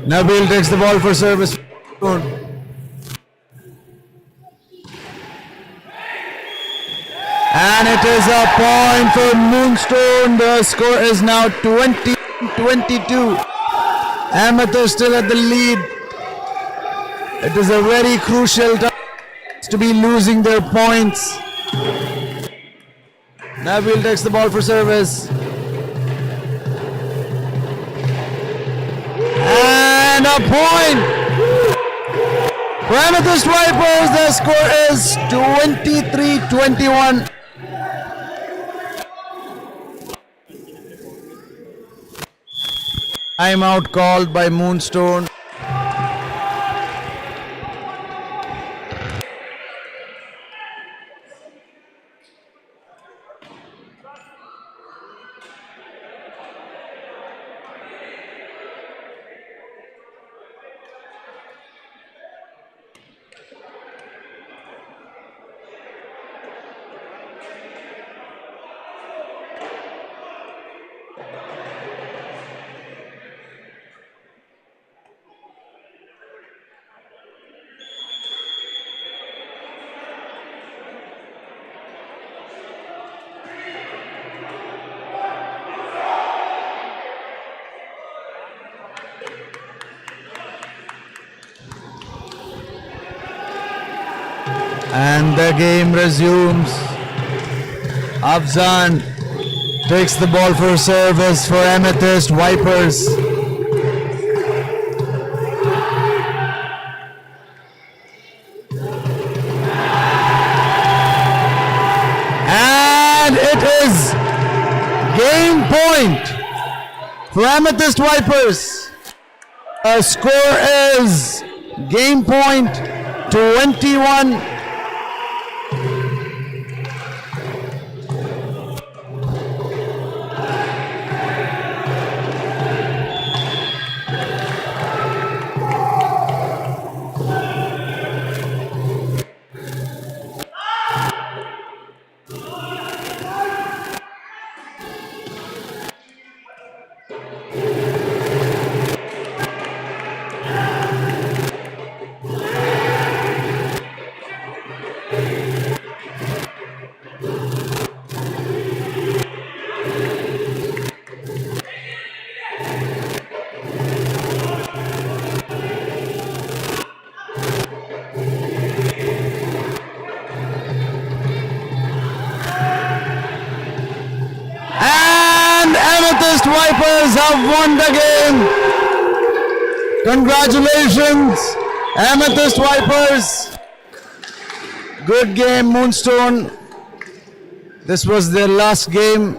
Nabil takes the ball for service. And it is a point for Moonstone. The score is now 20-22. Amethyst still at the lead. It is a very crucial time to be losing their points. Nabil takes the ball for service. And a point for Amethyst Vipers. The score is 23-21. Timeout called by Moonstone. And the game resumes. Afzan takes the ball for service for Amethyst Vipers. And it is game point for Amethyst Vipers. The score is game point 21. Vipers have won the game. Congratulations, Amethyst Vipers. Good game, Moonstone. This was their last game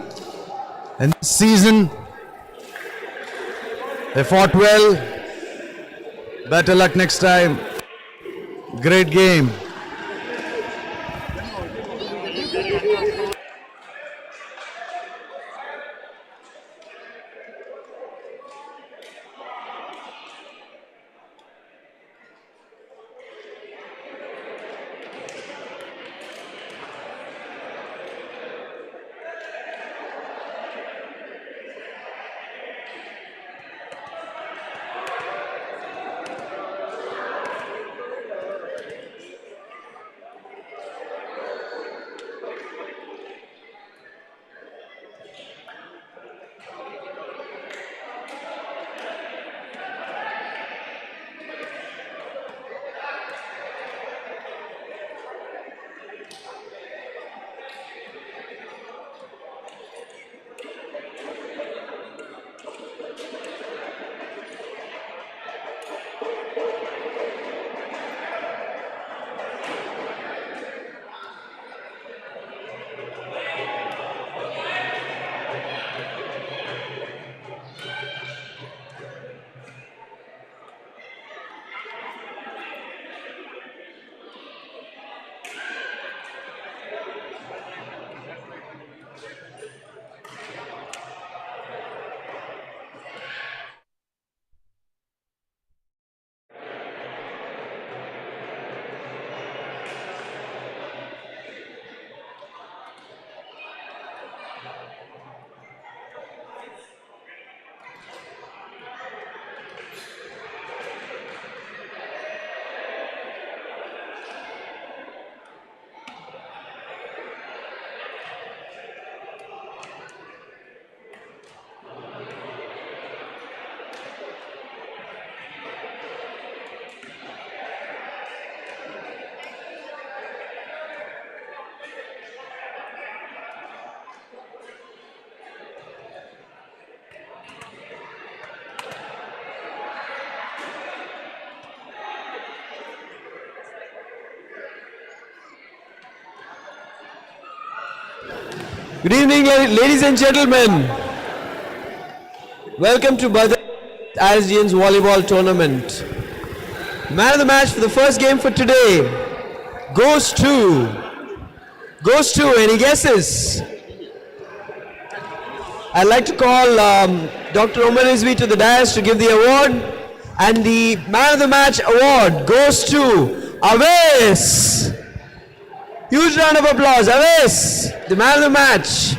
in the season. They fought well. Better luck next time. Great game. Good evening, ladies and gentlemen. Welcome to Iisdians Volleyball Tournament. Man of the match for the first game for today goes to, any guesses? I'd like to call Dr. Omar Rizvi to the dais to give the award, and the man of the match award goes to Aves. Huge round of applause. Aves, the man of the match.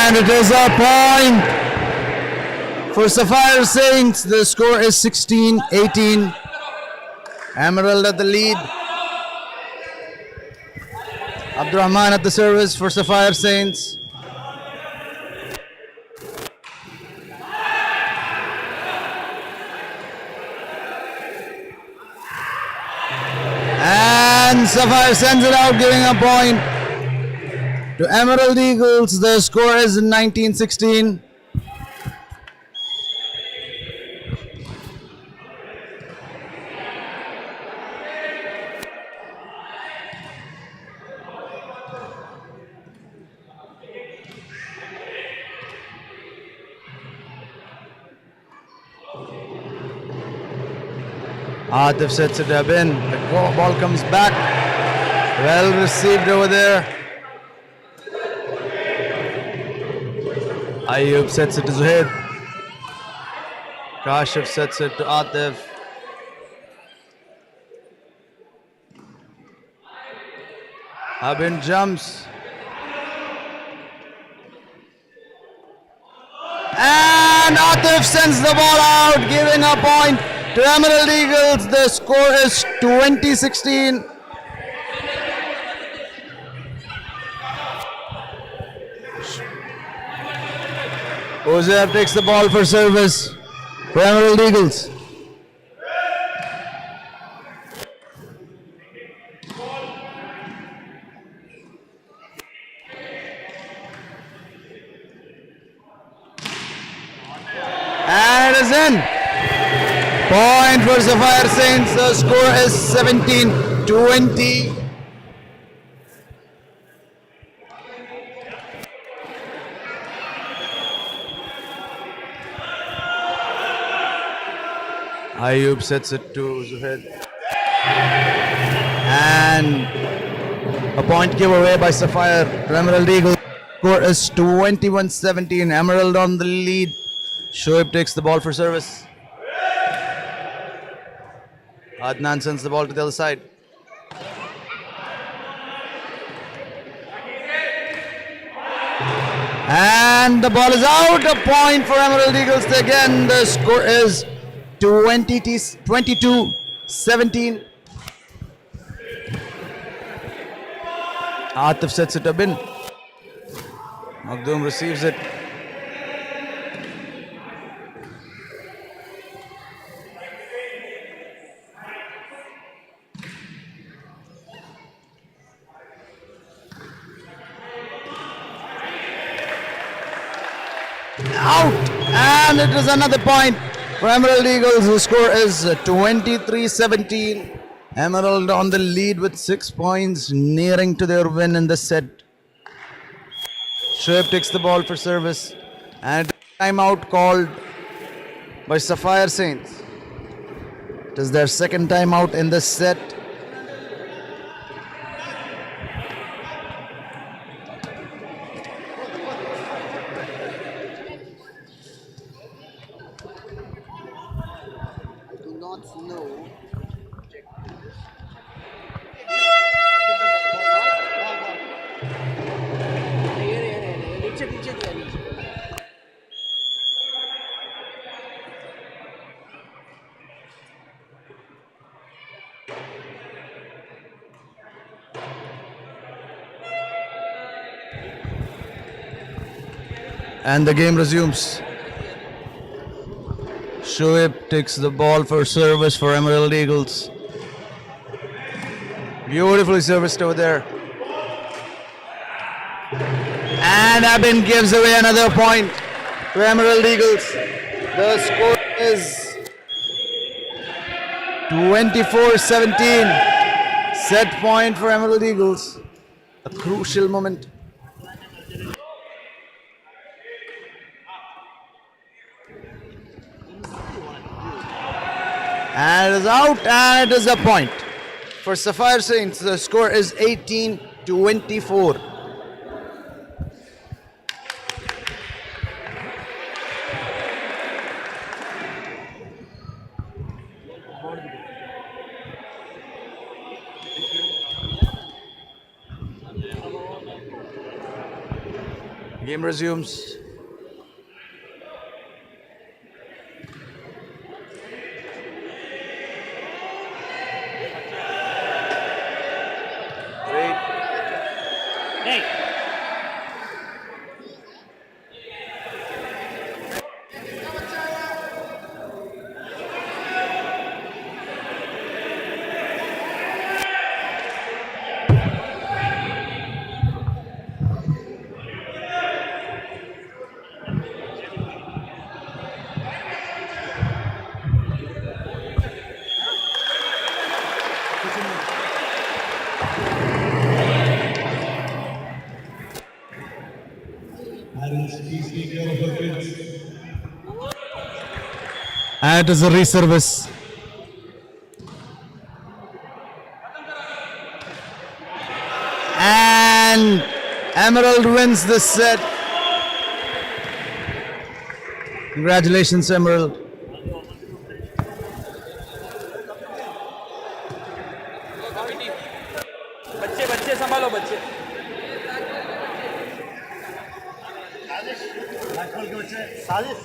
And it is a point for Sapphire Saints. The score is 16-18. Emerald at the lead. Abdurrahman at the service for Sapphire Saints. And Sapphire sends it out, giving a point to Emerald Eagles. The score is 19-16. Atif sets it up in. The ball comes back. Well received over there. Ayub sets it to Zuhair. Kashif sets it to Atif. Abin jumps. And Atif sends the ball out, giving a point to Emerald Eagles. The score is 20-16. Ozair takes the ball for service for Emerald Eagles. And it is in. Point for Sapphire Saints. The score is 17-20. Ayub sets it to Zuhair. And a point giveaway by Sapphire to Emerald Eagle. Score is 21-17. Emerald on the lead. Shoaib takes the ball for service. Adnan sends the ball to the other side. And the ball is out. A point for Emerald Eagles again. The score is 22-17. Atif sets it up in. Makhdoom receives it. Out, and it is another point for Emerald Eagles. The score is 23-17. Emerald on the lead with 6 points, nearing to their win in the set. Shoaib takes the ball for service, and timeout called by Sapphire Saints. It is their second timeout in the set. And the game resumes. Shoaib takes the ball for service for Emerald Eagles. Beautifully serviced over there. And Abin gives away another point to Emerald Eagles. The score is 24-17. Set point for Emerald Eagles. A crucial moment. And it is out, and it is a point for Sapphire Saints. The score is 18-24. Game resumes. And it is a reservice. And Emerald wins this set. Congratulations, Emerald. बच्चे बच्चे संभालो बच्चे साजिश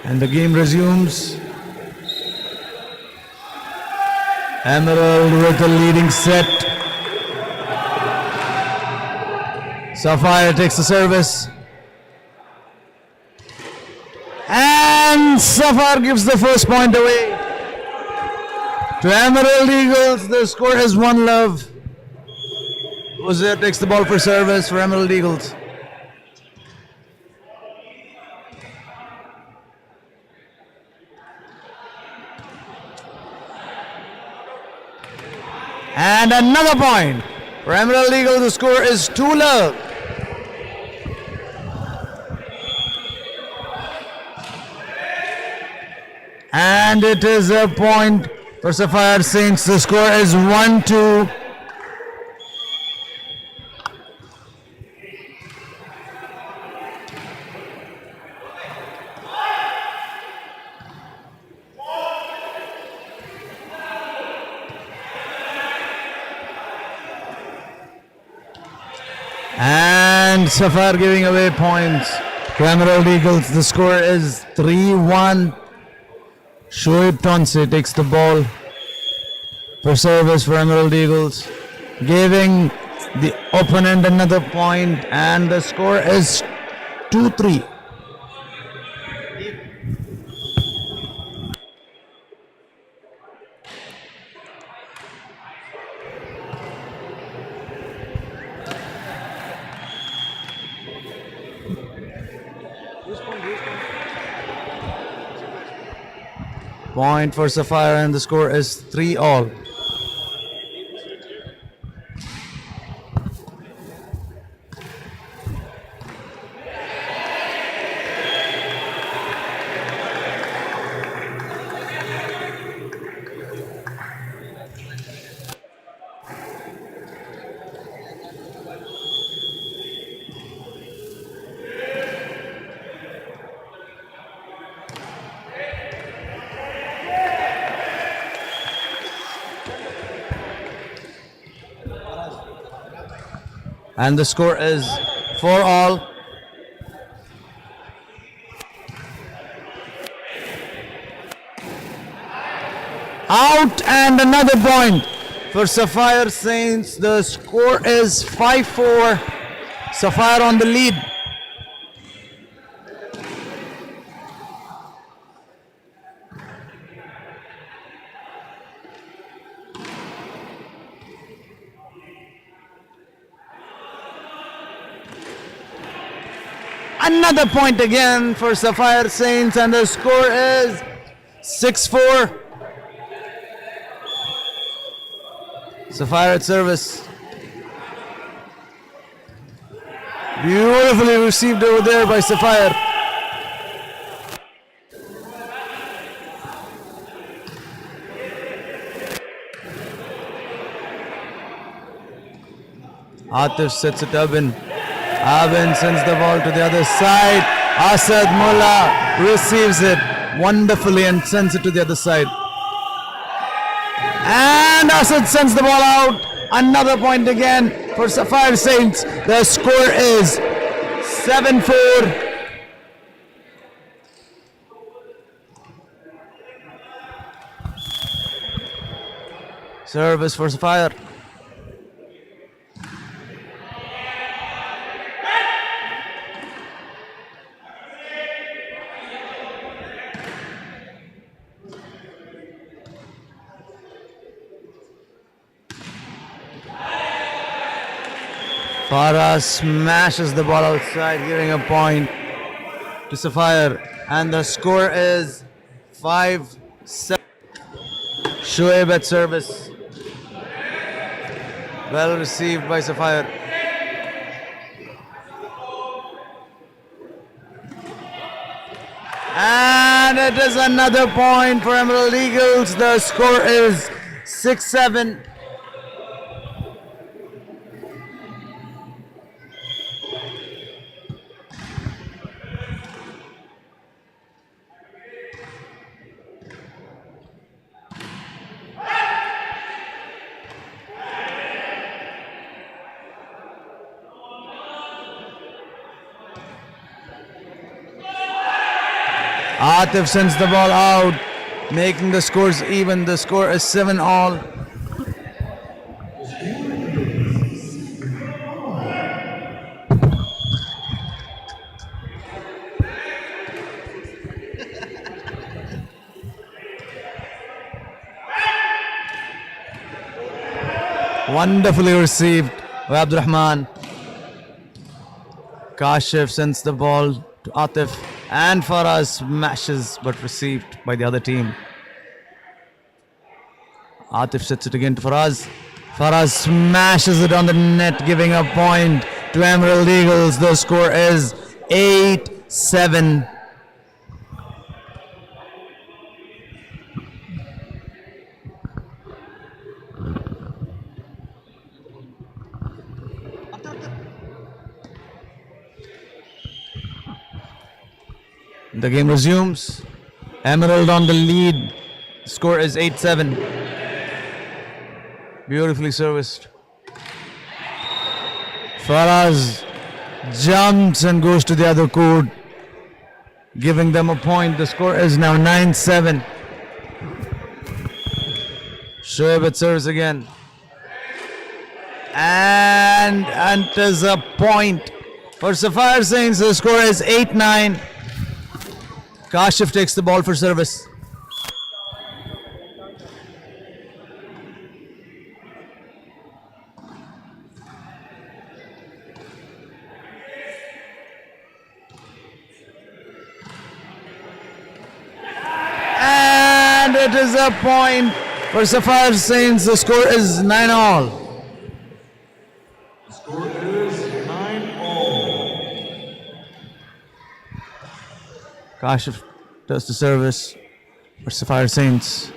And the game resumes. Emerald with a leading set. Sapphire takes the service. And Sapphire gives the first point away to Emerald Eagles. The score is 1-love. Uzair takes the ball for service for Emerald Eagles. And another point for Emerald Eagles. The score is 2-love. And it is a point for Sapphire Saints. The score is 1-2. And Sapphire giving away points to Emerald Eagles. The score is 3-1. Shoaib Tonse takes the ball for service for Emerald Eagles, giving the opponent another point, and the score is 2-3. Point for Sapphire, and the score is 3-all. And the score is 4-all. Out, and another point for Sapphire Saints. The score is 5-4. Sapphire on the lead. Another point again for Sapphire Saints, and the score is 6-4. Sapphire at service. Beautifully received over there by Sapphire. Atif sets it up in. Abin sends the ball to the other side. Asad Mullah receives it wonderfully and sends it to the other side. And Asad sends the ball out. Another point again for Sapphire Saints. The score is 7-4. Service for Sapphire. Farah smashes the ball outside, giving a point to Sapphire. And the score is 5-7. Shoaib at service. Well received by Sapphire. And it is another point for Emerald Eagles. The score is 6-7. Atif sends the ball out, making the scores even. The score is 7-all. Wonderfully received by Abdurrahman. Kashif sends the ball to Atif. And Farah smashes but received by the other team. Atif sets it again to Faraz. Farah smashes it on the net, giving a point to Emerald Eagles. The score is 8-7. The game resumes. Emerald on the lead. Score is 8-7. Beautifully serviced. Faraz jumps and goes to the other court, giving them a point. The score is now 9-7. Shoaib at service again. And it is a point for Sapphire Saints. The score is 8-9. Kashif takes the ball for service. And it is a point for Sapphire Saints. The score is 9-all. Score is 9-all. Kashif does the service for Sapphire Saints.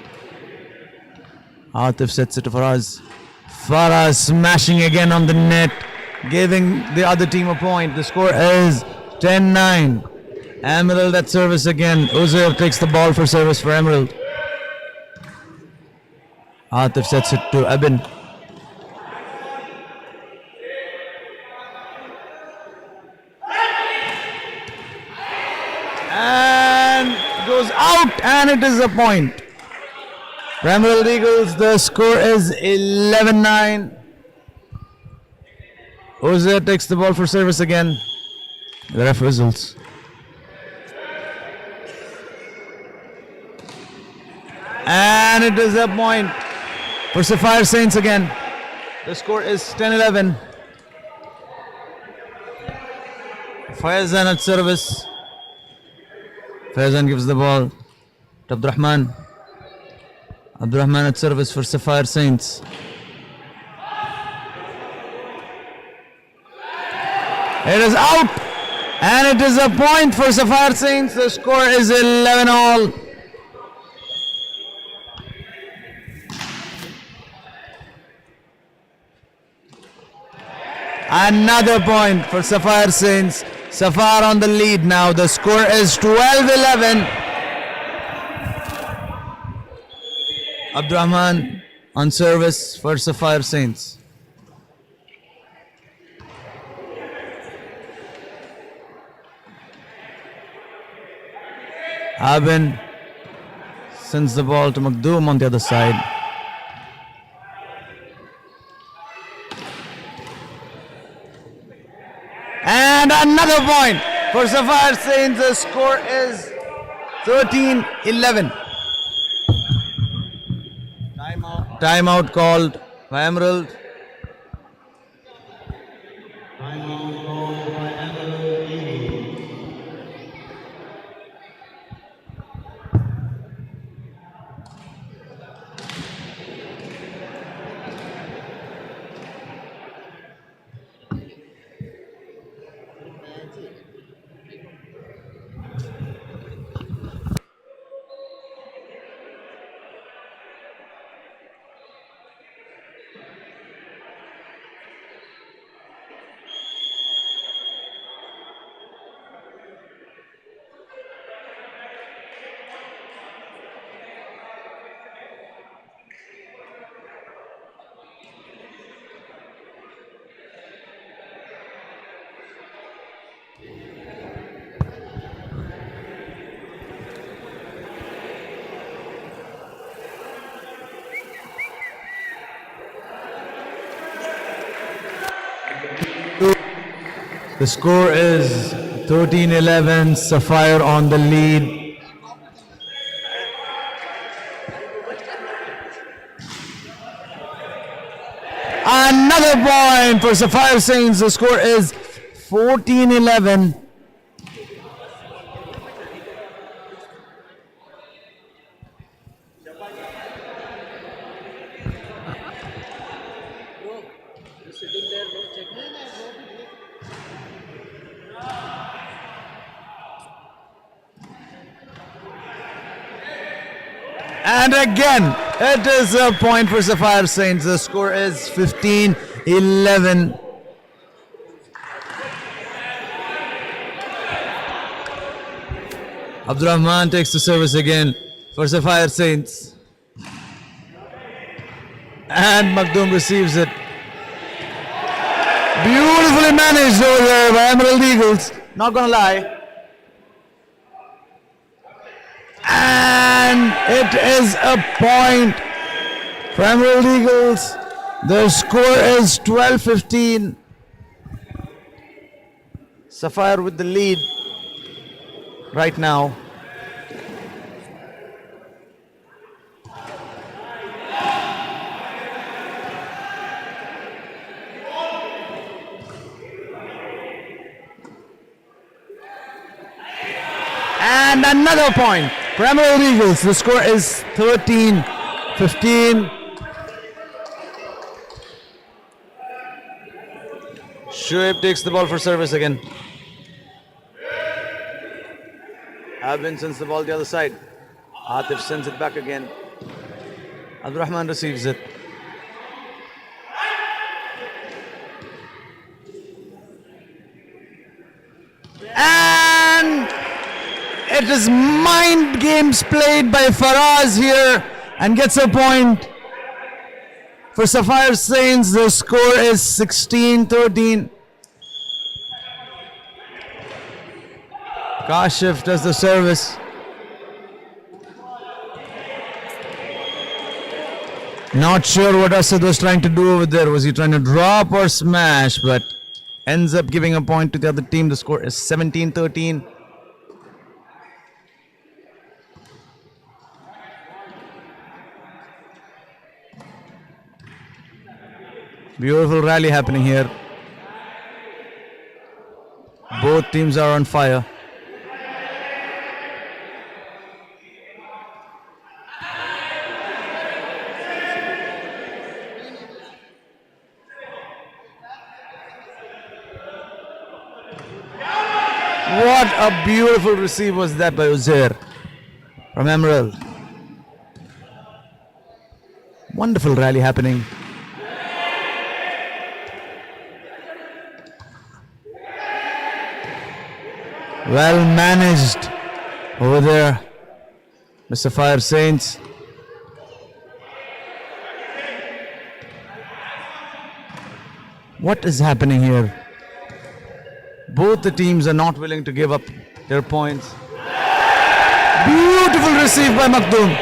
Atif sets it to Faraz. Faraz smashing again on the net, giving the other team a point. The score is 10-9. Emerald at service again. Uzair takes the ball for service for Emerald. Atif sets it to Abin. And goes out, and it is a point. For Emerald Eagles, the score is 11-9. Uzair takes the ball for service again. The ref whistles. And it is a point for Sapphire Saints again. The score is 10-11. Faizan at service. Faizan gives the ball to Abdurrahman. Abdurrahman at service for Sapphire Saints. It is out, and it is a point for Sapphire Saints. The score is 11-all. Another point for Sapphire Saints. Sapphire on the lead now. The score is 12-11. Abdurrahman on service for Sapphire Saints. Abin sends the ball to Makhdoom on the other side. another point for Sapphire Saints. The score is 13-11. Timeout called by Emerald. The score is 13-11. Sapphire on the lead. Another point for Sapphire Saints. The score is 14-11. And again, it is a point for Sapphire Saints. The score is 15-11. Abdurrahman takes the service again for Sapphire Saints. And Makhdoom receives it. Beautifully managed over there by Emerald Eagles. Not gonna lie. And it is a point for Emerald Eagles. The score is 12-15. Sapphire with the lead right now. And another point for Emerald Eagles. The score is 13-15. Shoaib takes the ball for service again. Abin sends the ball the other side. Atif sends it back again. Abdurrahman receives it. And it is mind games played by Faraz here and gets a point. For Sapphire Saints, the score is 16-13. Kashif does the service. Not sure what Asad was trying to do over there. Was he trying to drop or smash? But ends up giving a point to the other team. The score is 17-13. Beautiful rally happening here. Both teams are on fire. What a beautiful receive was that by Uzair from Emerald. Wonderful rally happening. Well managed over there, Mr. Sapphire Saints. What is happening here? Both the teams are not willing to give up their points. Beautiful receive by Makhdoom.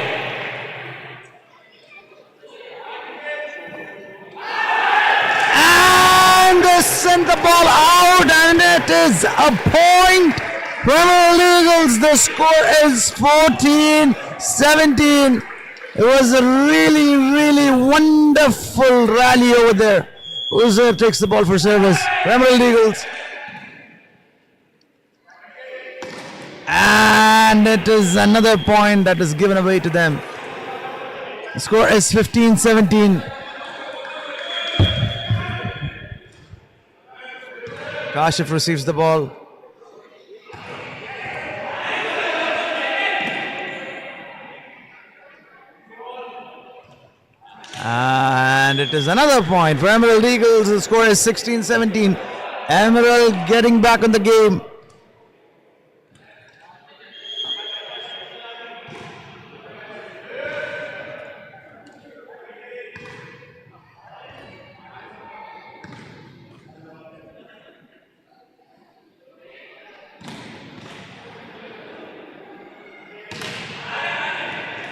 And they send the ball out, and it is is a point for Emerald Eagles. The score is 14-17. It was a really wonderful rally over there. Uzer takes the ball for service for Emerald Eagles. And it is another point that is given away to them. The score is 15-17. Kashif receives the ball. And it is another point for Emerald Eagles. The score is 16-17. Emerald getting back on the game.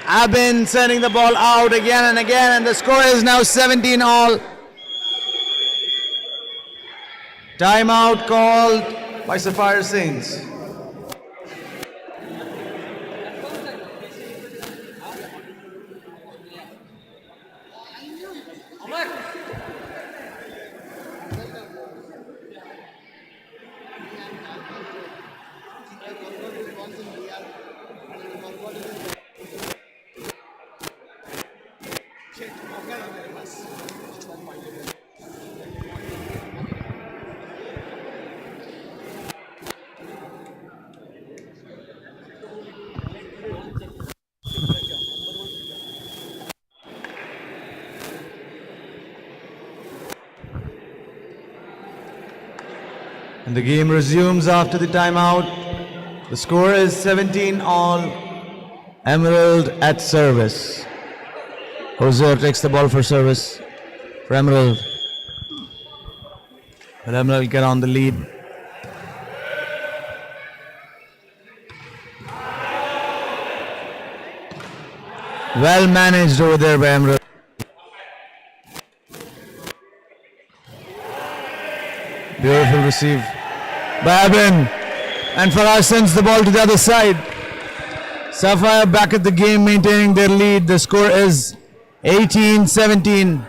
Abin sending the ball out again and again, and the score is now 17-all. Timeout called by Sapphire Saints. And the game resumes after the timeout. The score is 17-all. Emerald at service. Hosier takes the ball for service for Emerald. But Emerald get on the lead. Well managed over there by Emerald. Beautiful receive by Abin. And Farah sends the ball to the other side. Sapphire back at the game, maintaining their lead. The score is 18-17.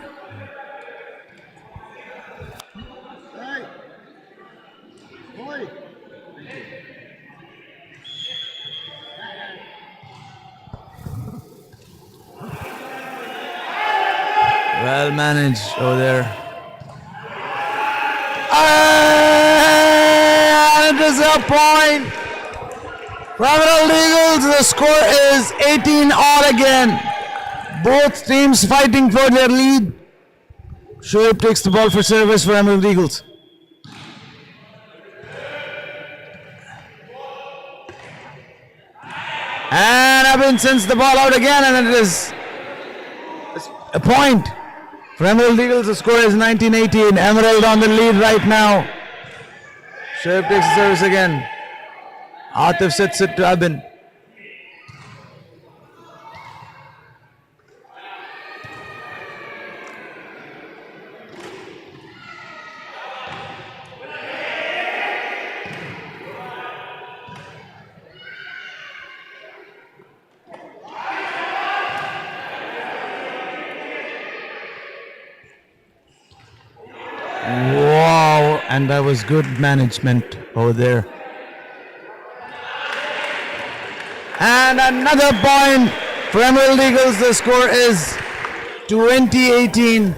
Well managed over there. And it is a point for Emerald Eagles. The score is 18-all again. Both teams fighting for their lead. Shoaib takes the ball for service for Emerald Eagles. And Abin sends the ball out again, and it is a point for Emerald Eagles. The score is 19-18. Emerald on the lead right now. Shoaib takes the service again. Atif sets it to Abin. Wow, and that was good management over there. And another point for Emerald Eagles. The score is 20-18.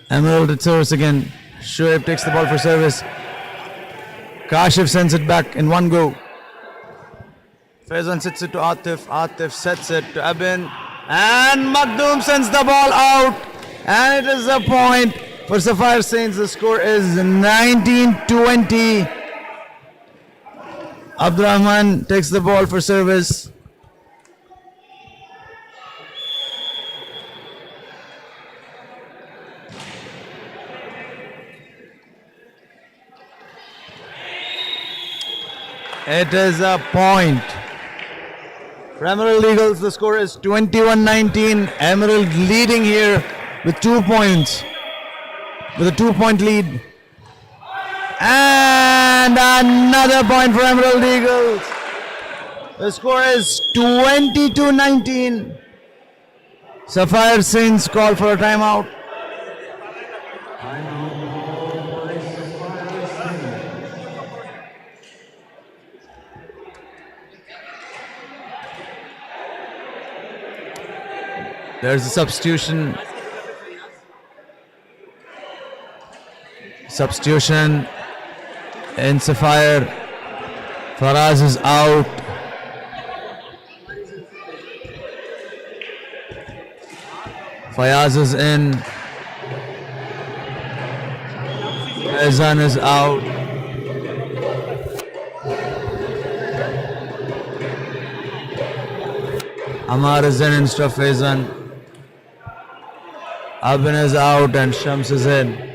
Emerald at service again. Shoaib takes the ball for service. Kashif sends it back in one go. Faizan sets it to Atif. Atif sets it to Abin. And Makhdoom sends the ball out. And it is a point for Sapphire Saints. The score is 19-20. Abdurrahman takes the ball for service. It is a point for Emerald Eagles. The score is 21-19. Emerald leading here with 2 points, with a 2-point lead. And another point for Emerald Eagles. The score is 22-19. Sapphire Saints call for a timeout. There's a substitution. Substitution in Sapphire. Faraz is out. Fayaz is in. Faizan is out. Amar is in instead of Faizan. Abin is out and Shams is in.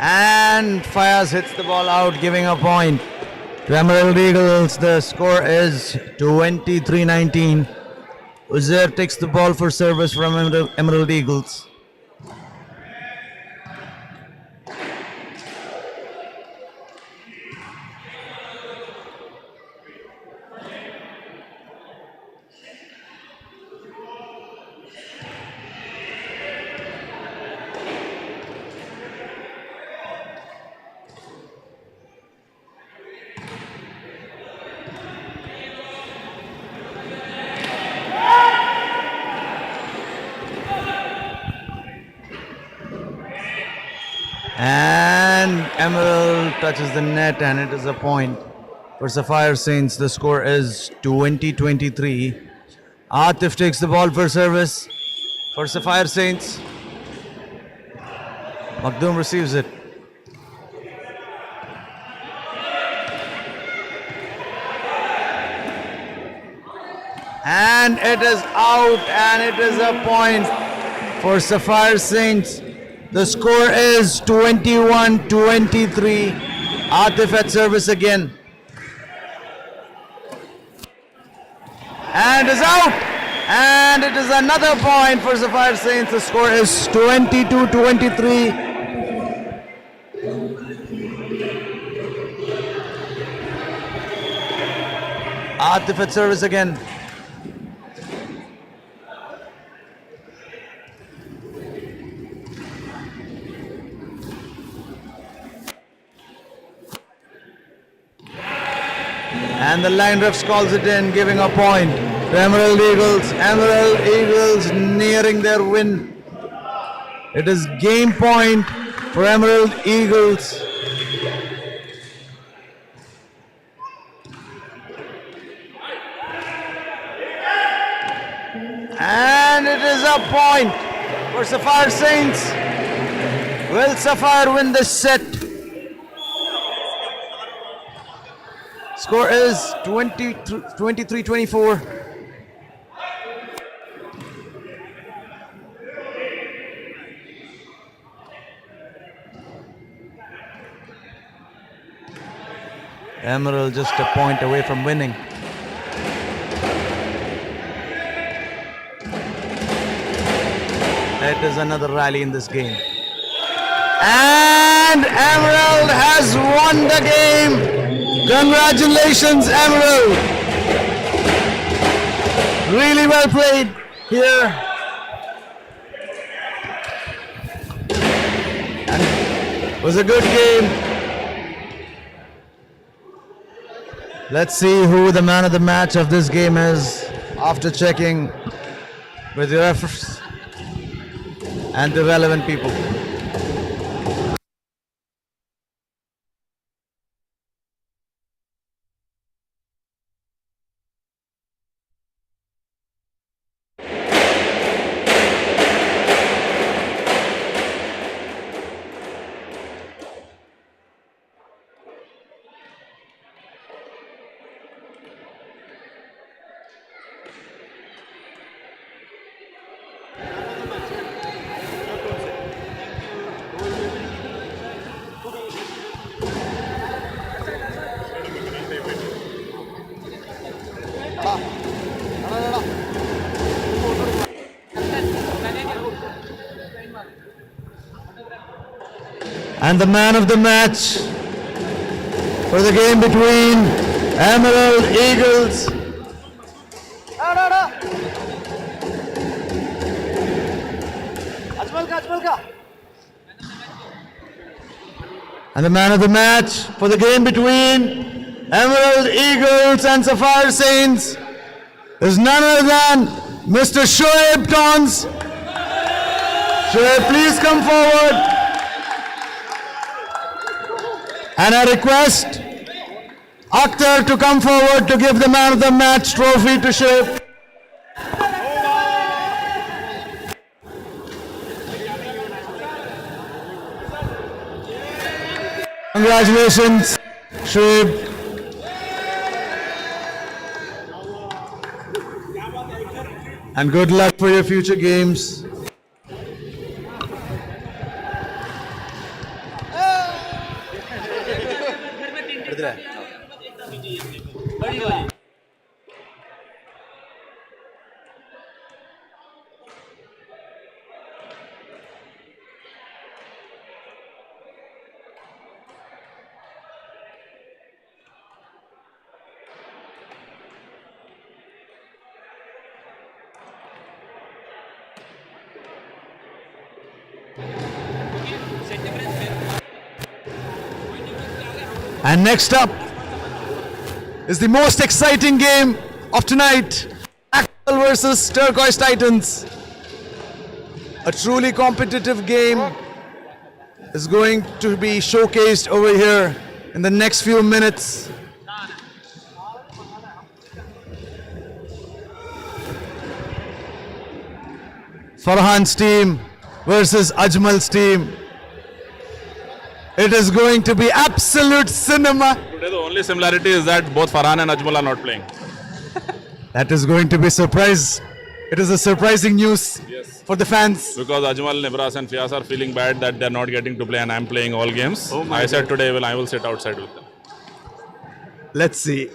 And Fayaz hits the ball out, giving a point to Emerald Eagles. The score is 23-19. Uzair takes the ball for service from Emerald Eagles. And Emerald touches the net and it is a point for Sapphire Saints. The score is 20-23. Atif takes the ball for service for Sapphire Saints. Makhdoom receives it. And it is out and it is a point for Sapphire Saints. The score is 21-23. Atif at service again. And is out. And it is another point for Sapphire Saints. The score is 22-23. Atif at service again. And the line refs calls it in, giving a point to Emerald Eagles. Emerald Eagles nearing their win. It is game point for Emerald Eagles. And it is a point for Sapphire Saints. Will Sapphire win this set? Score is 23-24. Emerald just a point away from winning. It is another rally in this game. And Emerald has won the game. Congratulations, Emerald. Really well played here. And it was a good game. Let's see who the man of the match of this game is after checking with the refs and the relevant people. And the man of the match for the game between Emerald Eagles and the man of the match for the game between Emerald Eagles and Sapphire Saints is none other than Mr. Shoaib Tons. Shoaib, please come forward. And I request Akhtar to come forward to give the man of the match trophy to Shoaib. Congratulations, Shoaib. And good luck for your future games. And next up is the most exciting game of tonight. Axel versus Turquoise Titans. A truly competitive game is going to be showcased over here in the next few minutes. Farhan's team versus Ajmal's team. It is going to be absolute cinema. Today the only similarity is that both Farhan and Ajmal are not playing. That is going to be a surprise. It is a surprising news for the fans. Because Ajmal, Nibras and Fias are feeling bad that they are not getting to play and I am playing all games. I said today I will sit outside with them. Let's see.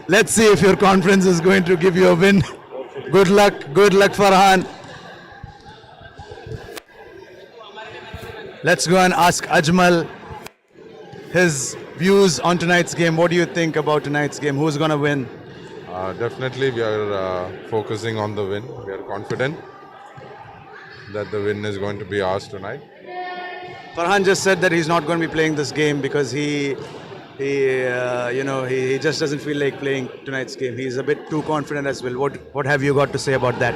Let's see if your conference is going to give you a win. Good luck, Farhan. Let's go and ask Ajmal his views on tonight's game. What do you think about tonight's game? Who's going to win? Definitely we are focusing on the win. We are confident that the win is going to be ours tonight. Farhan just said that he's not going to be playing this game because he just doesn't feel like playing tonight's game. He's a bit too confident as well. What have you got to say about that?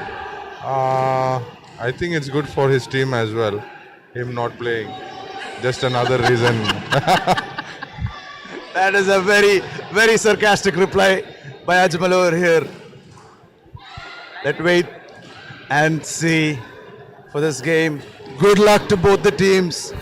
I think it's good for his team as well. Him not playing, just another reason. That is a very, very sarcastic reply by Ajmal over here. Let's wait and see for this game. Good luck to both the teams.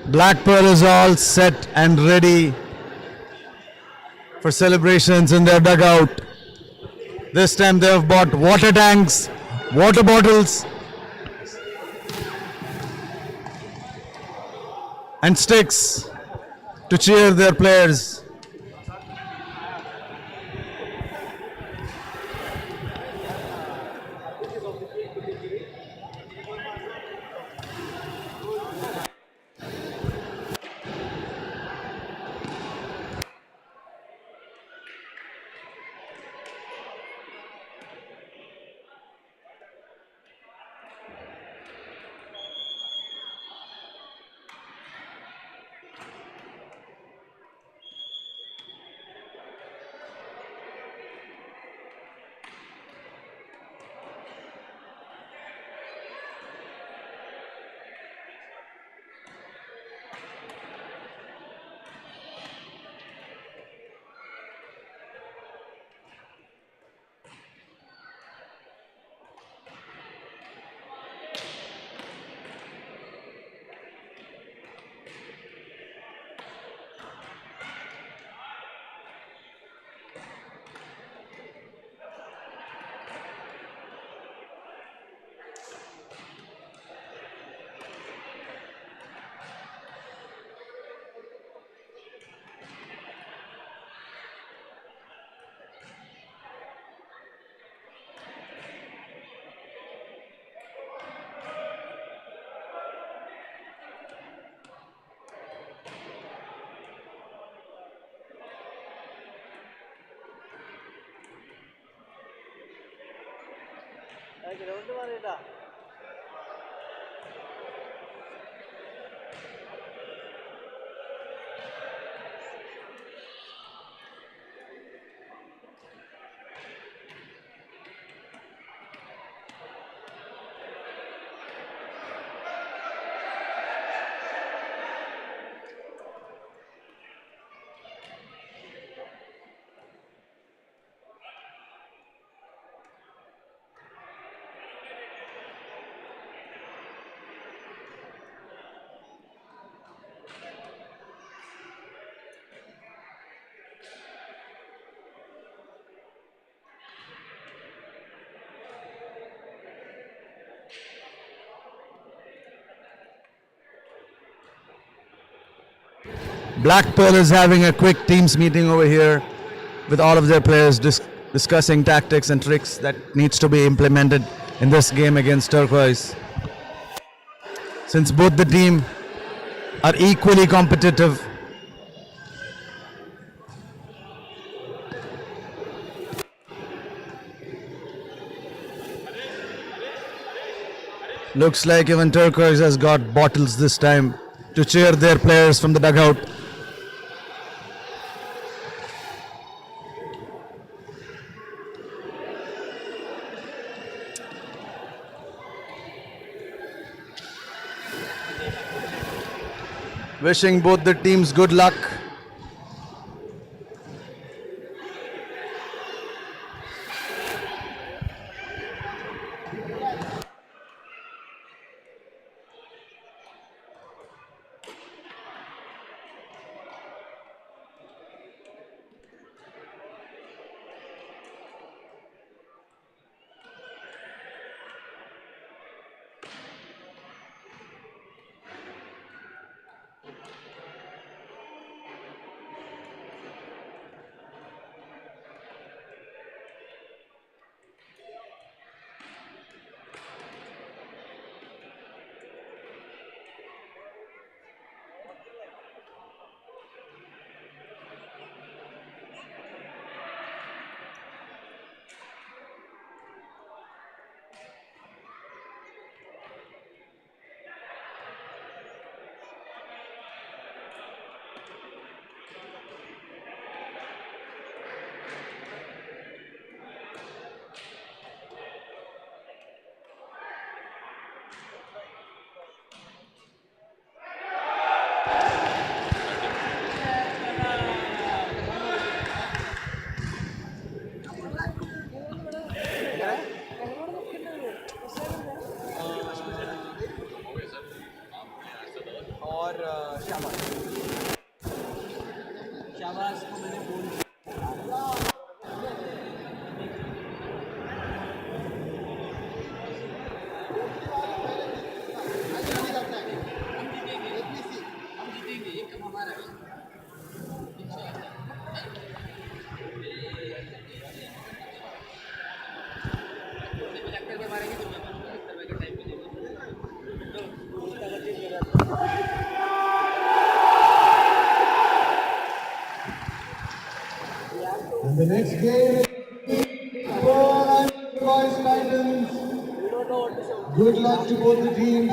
Black Pearl is all set and ready for celebrations in their dugout. This time they have bought water tanks, water bottles, and sticks to cheer their players. Ground മാറിയിട്ടാ. Black Pearl is having a quick teams meeting over here with all of their players discussing tactics and tricks that needs to be implemented in this game against Turquoise. Since both the team are equally competitive, looks like even Turquoise has got bottles this time to cheer their players from the dugout. Wishing both the teams good luck. और शाबाश शाबाश को मैंने बोल And the next game is for Boys Titans. Good luck to both the teams.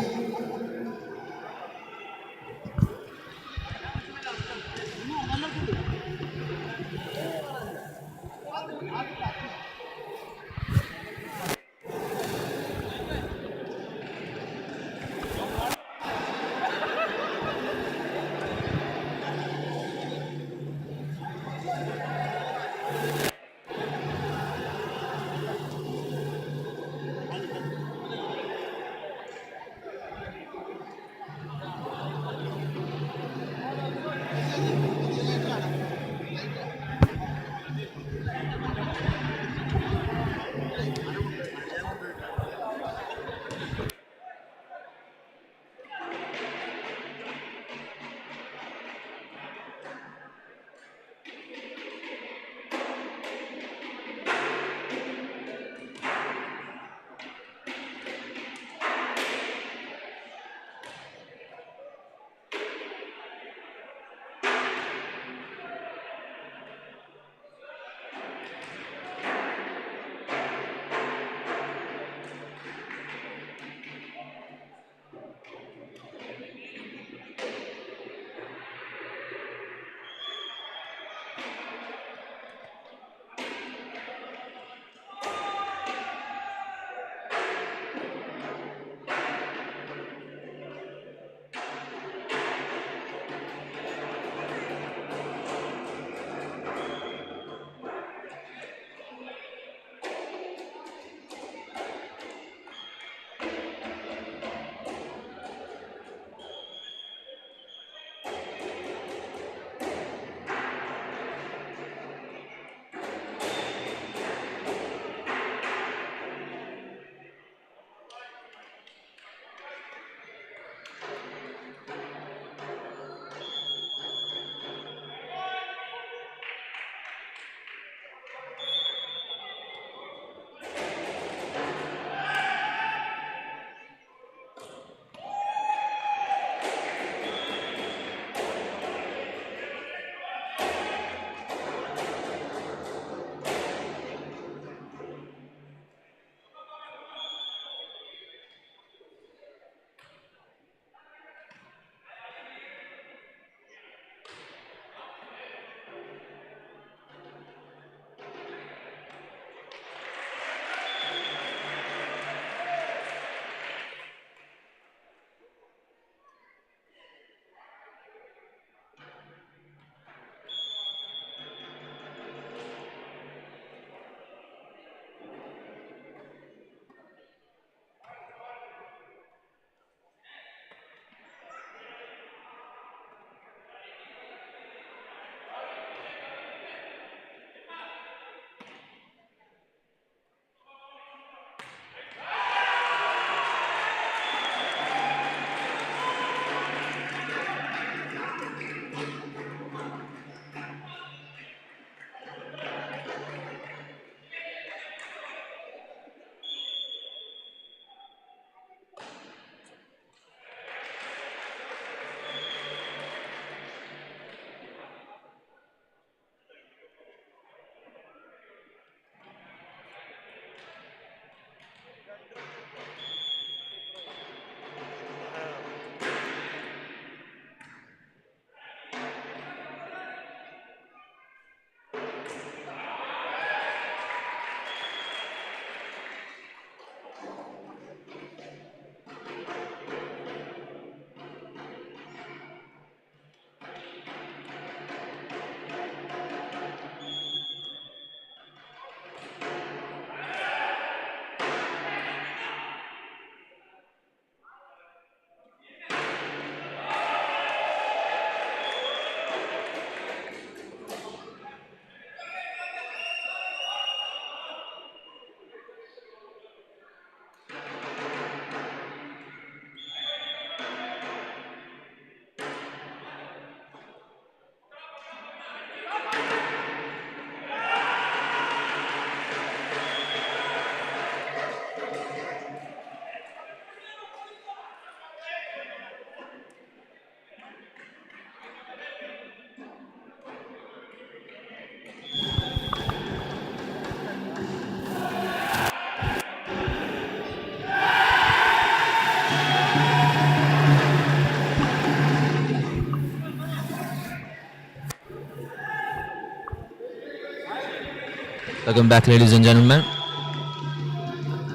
Welcome back, ladies and gentlemen.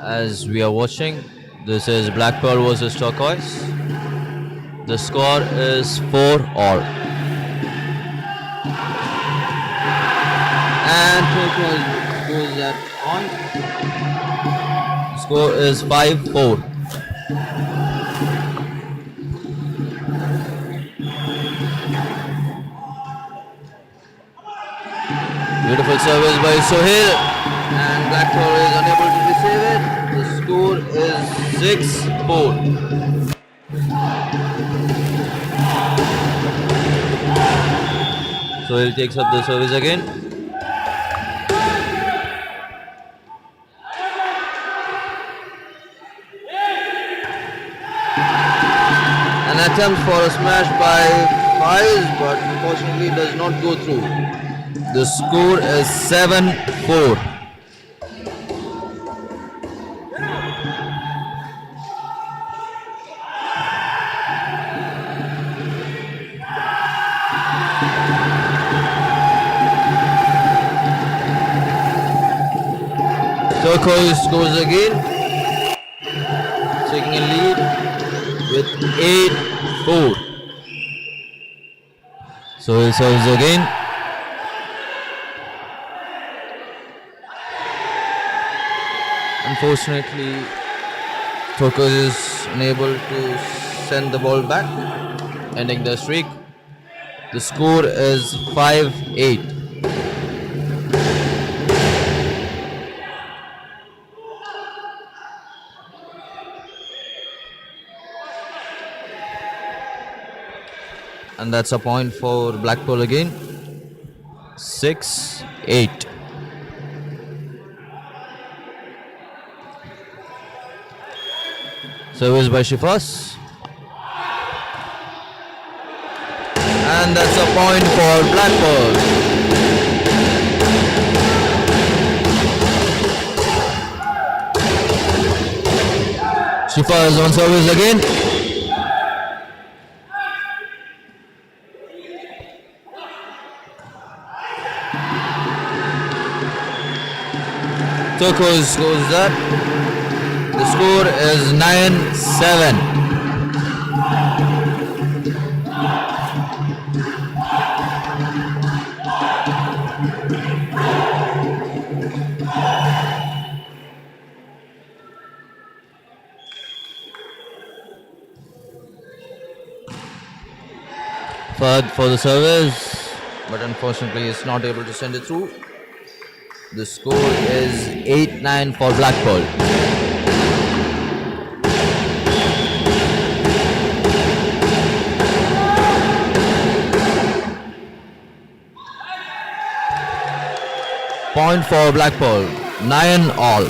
As we are watching, this is Black Pearl versus Turquoise. The score is 4-all. And Turquoise goes that on. The score is 5-4. Beautiful service by Sohail, and Black Pearl is unable to receive it. The score is 6-4. Sohail takes up the service again. An attempt for a smash by Faiz, but unfortunately does not go through. The score is 7-4. Turquoise scores again, taking a lead with 8-4. So he serves again. Unfortunately, Turquoise is unable to send the ball back, ending the streak. The score is 5-8. And that's a point for Blackpool again. 6-8. Service by Shifas. And that's a point for Blackpool. Shifas on service again. Turquoise scores that. The score is 9-7. Third for the service, but unfortunately it's not able to send it through. The score is 8-9 for Blackpool. Point for Blackpool, 9-all.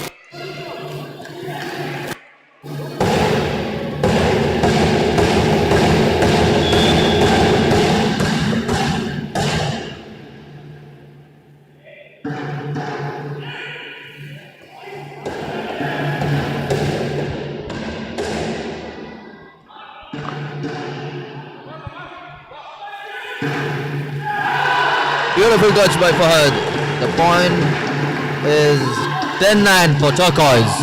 Beautiful touch by Fahad. The point is 10-9 for Turquoise.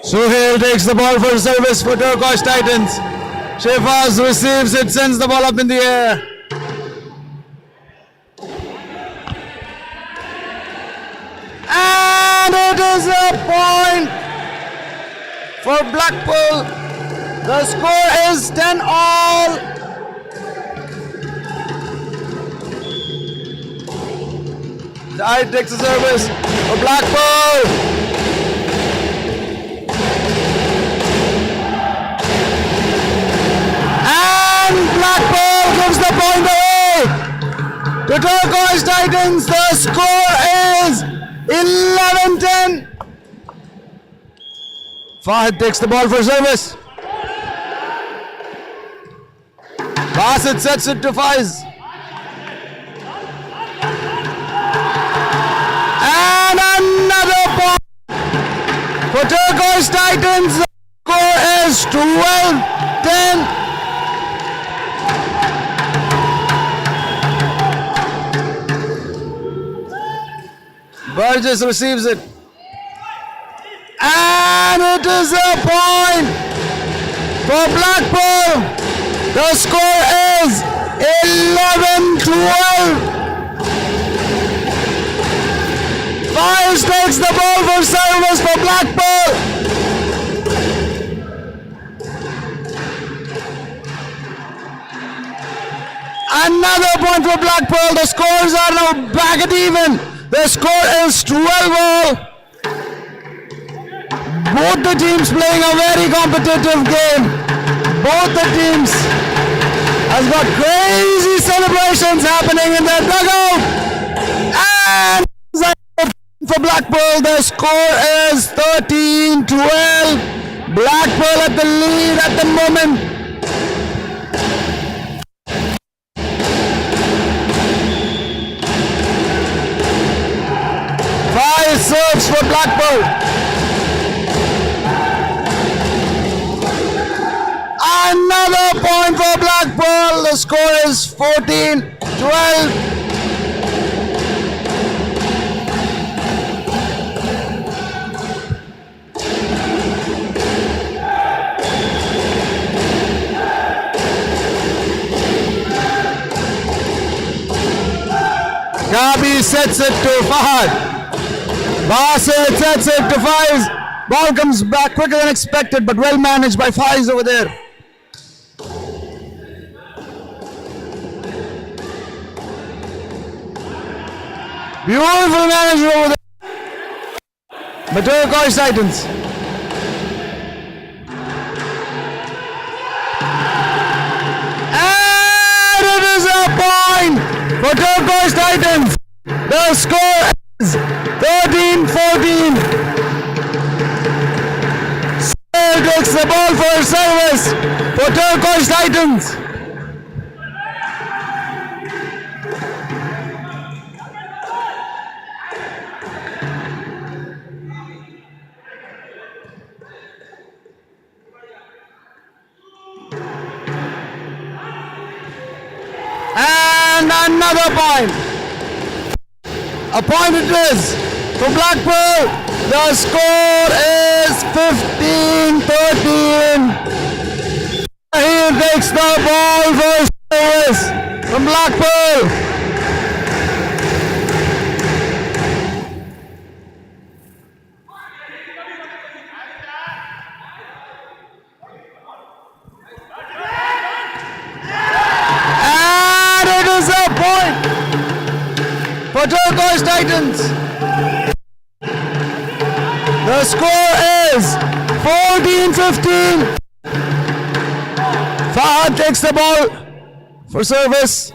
Suhail takes the ball for service for Turquoise Titans. Shefaz receives it, sends the ball up in the air. And it is a point for Blackpool. The score is 10-all. Tide takes the service for Blackpool. And Blackpool gives the point away to Turquoise Titans. The score is 11-10. Fahad takes the ball for service. Basit sets it to Faiz. And another point For Turquoise Titans, the score is 12-10. Burgess receives it. And it is a point for Blackpool. The score is 11-12. Fires takes the ball for service for Blackpool. Another point for Blackpool. The scores are now back at even. The score is 12-all. Both the teams playing a very competitive game. Both the teams has got crazy celebrations happening in their dugout. And for Blackpool, the score is 13-12. Blackpool at the lead at the moment. Five serves for Blackpool. Another point for Blackpool. The score is 14-12. Gabi sets it to Fahad. Basit sets it to Faiz. Ball comes back quicker than expected, but well managed by Faiz over there. Beautiful management over there. The Turquoise Titans. And it is a point for Turquoise Titans. The score is 13-14. Sale takes the ball for service for Turquoise Titans. And another point. A point it is for Blackpool. The score is 15-13. He takes the ball for service from Blackpool. For Turquoise Titans. The score is 14-15. Fahad takes the ball for service.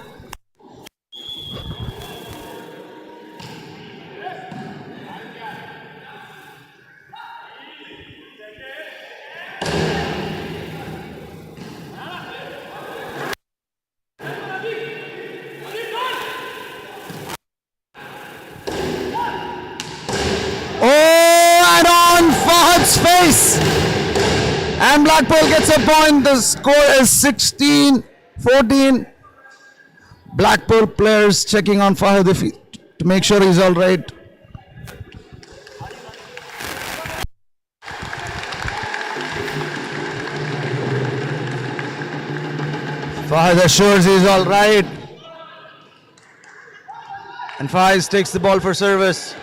Face, and Blackpool gets a point. The score is 16-14. Blackpool players checking on Fahad to make sure he's all right. Fahad assures he's all right, and Faiz takes the ball for service.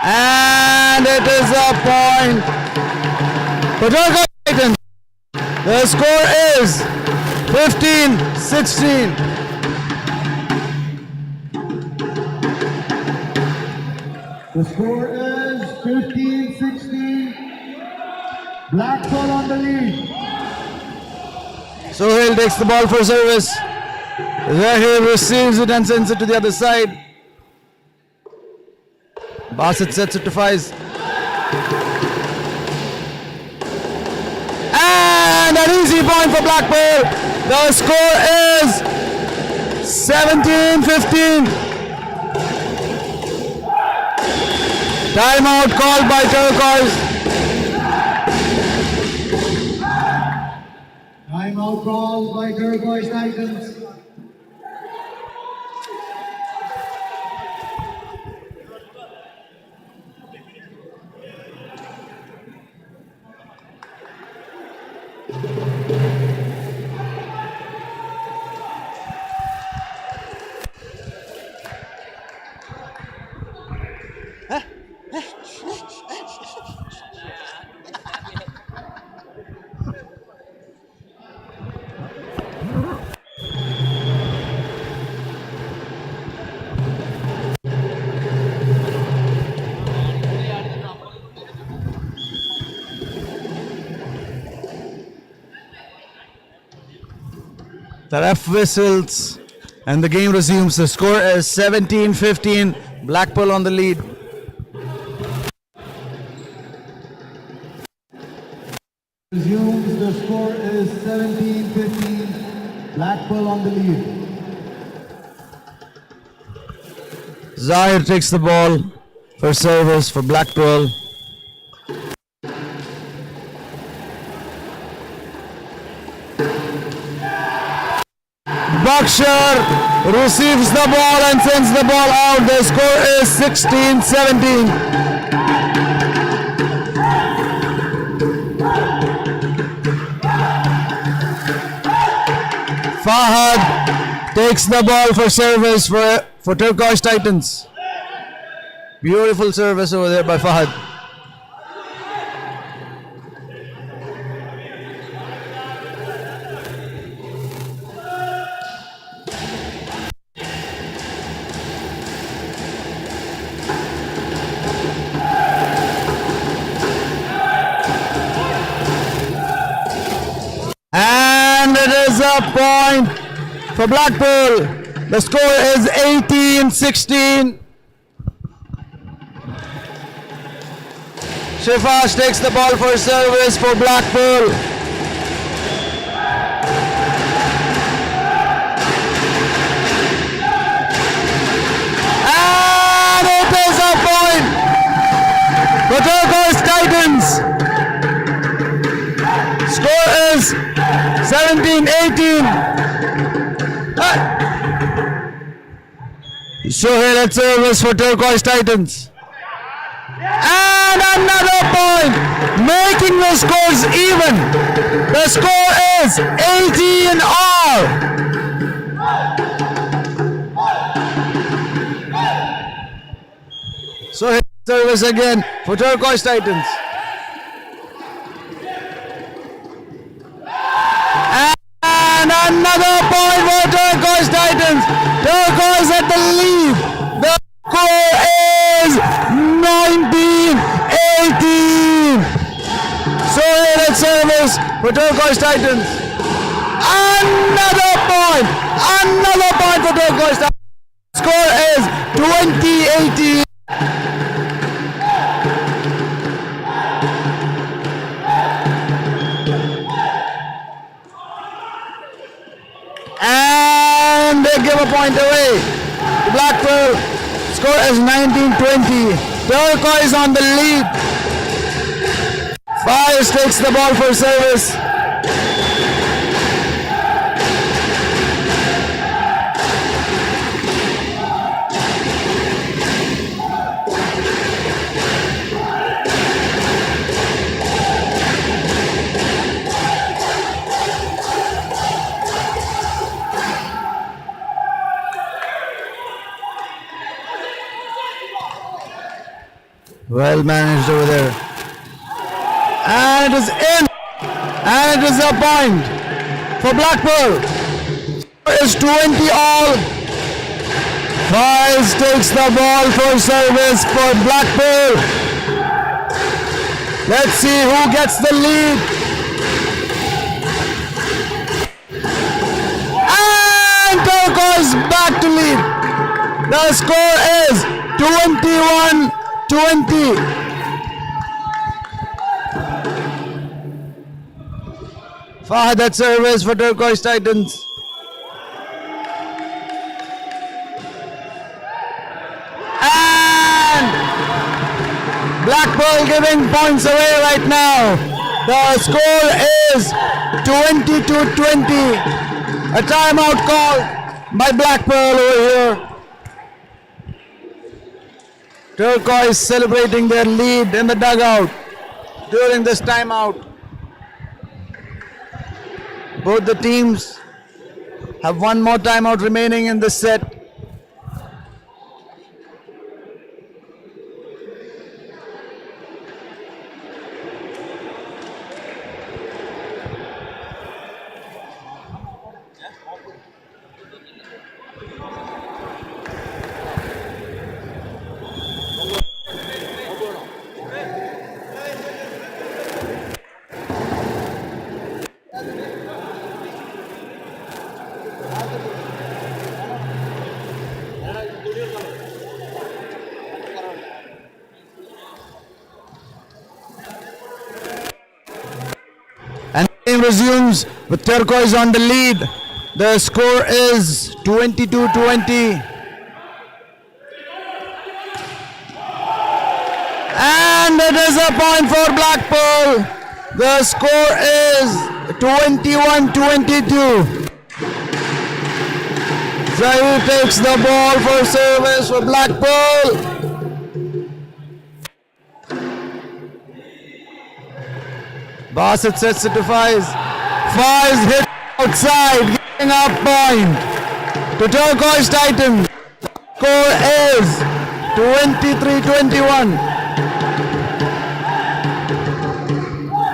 And it is a point for Turquoise Titans. The score is 15-16. The score is 15-16. Blackpool on the lead. Sohail takes the ball for service. Zahir receives it and sends it to the other side. Basit sets it to Faiz. easy point for Blackpool. The score is 17-15. Timeout called by Turquoise. Timeout called by Turquoise Titans. The ref whistles and the game resumes. The score is 17-15. Blackpool on the lead. Resumes, the score is 17-15. Blackpool on the lead. Zahir takes the ball for service for Blackpool. Bakshar receives the ball and sends the ball out. The score is 16-17. Fahad takes the ball for service for Turquoise Titans. Beautiful service over there by Fahad. And it is a point for Blackpool. The score is 18-16. Shifash takes the ball for service for Blackpool. And it is a point for Turquoise Titans. Score is 17-18. Shohei at service for Turquoise Titans. And another point, making the scores even. The score is 18-all. Shohei at service again for Turquoise Titans. And another point for Turquoise Titans. Turquoise at the lead. The score is 19-18. Sohail at service for Turquoise Titans. Another point for Turquoise Titans. Score is 20-18. And they give a point away. Blackpool. Score is 19-20. Turquoise on the lead. Fires takes the ball for service. Well managed over there. And it is in. And it is a point for Blackpool. It is 20-all. Files takes the ball for service for Blackpool. Let's see who gets the lead. And Turquoise back to lead. The score is 21-20. Fahad at service for Turquoise Titans. And Blackpool giving points away right now. The score is 22-20. A timeout called by Blackpool over here. Turquoise celebrating their lead in the dugout during this timeout. Both the teams have one more timeout remaining in this set. And the game resumes with Turquoise on the lead. The score is 22-20. And it is a point for Blackpool. The score is 21-22. Zahir takes the ball for service for Blackpool. Bassett sets it to Faiz. Faiz hit outside, giving up point to Turquoise Titans. Score is 23-21.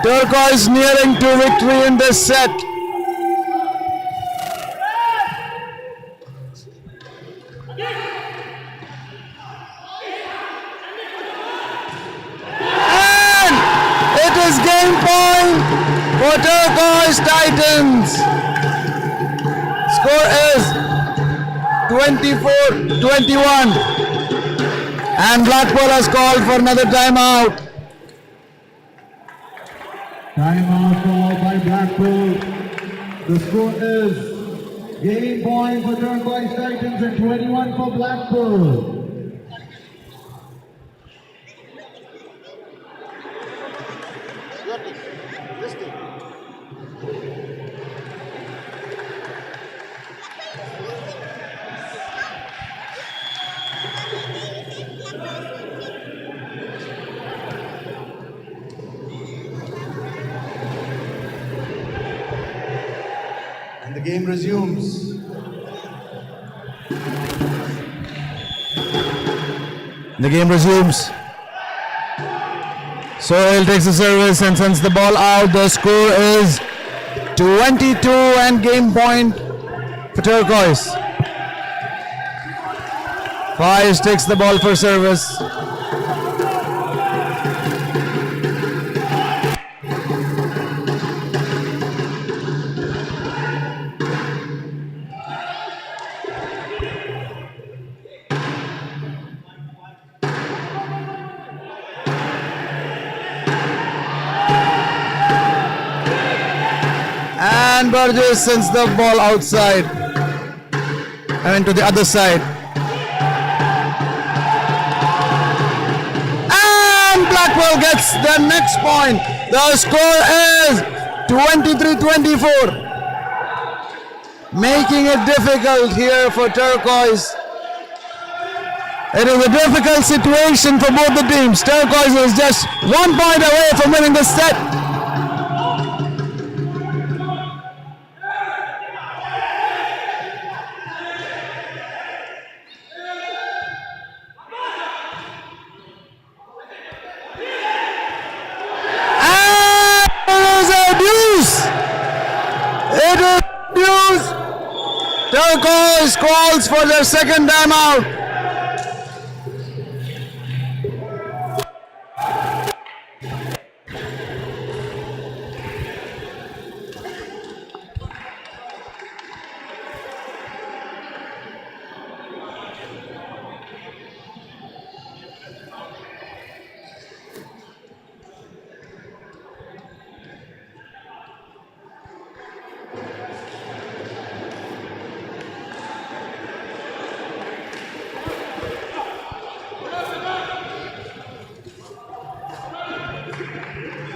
Turquoise nearing to victory in this set. And it is game point for Turquoise Titans. Score is 24-21. And Blackpool has called for another timeout. Timeout called by Blackpool. The score is game point for Turquoise Titans and 21 for Blackpool. The game resumes. The game resumes. Sohail takes the service and sends the ball out. The score is 22 and game point for Turquoise. Faiz takes the ball for service. And Burgess sends the ball outside and to the other side. And Blackpool gets the next point. The score is 23-24. Making it difficult here for Turquoise. It is a difficult situation for both the teams. Turquoise is just 1 point away from winning the set. Turquoise calls for their second timeout.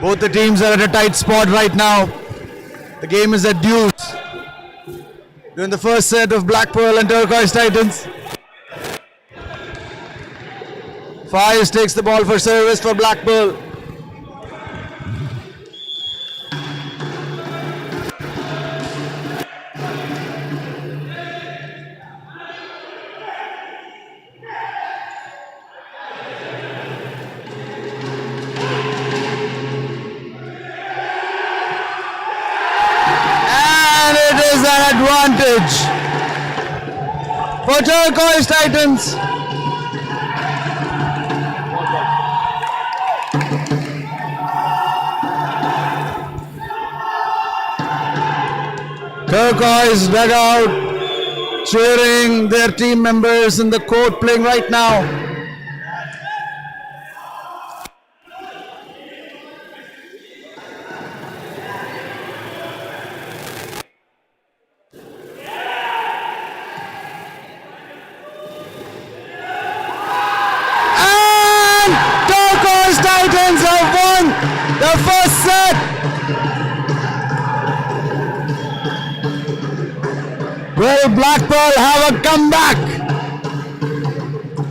Both the teams are at a tight spot right now. The game is at deuce. During the first set of Black Pearl and Turquoise Titans. Faiz takes the ball for service for Black Pearl. And it is an advantage for Turquoise Titans. Turquoise dugout cheering their team members in the court playing right now. And Turquoise Titans have won the first set. Will Black Pearl have a comeback?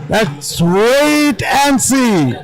Let's wait and see.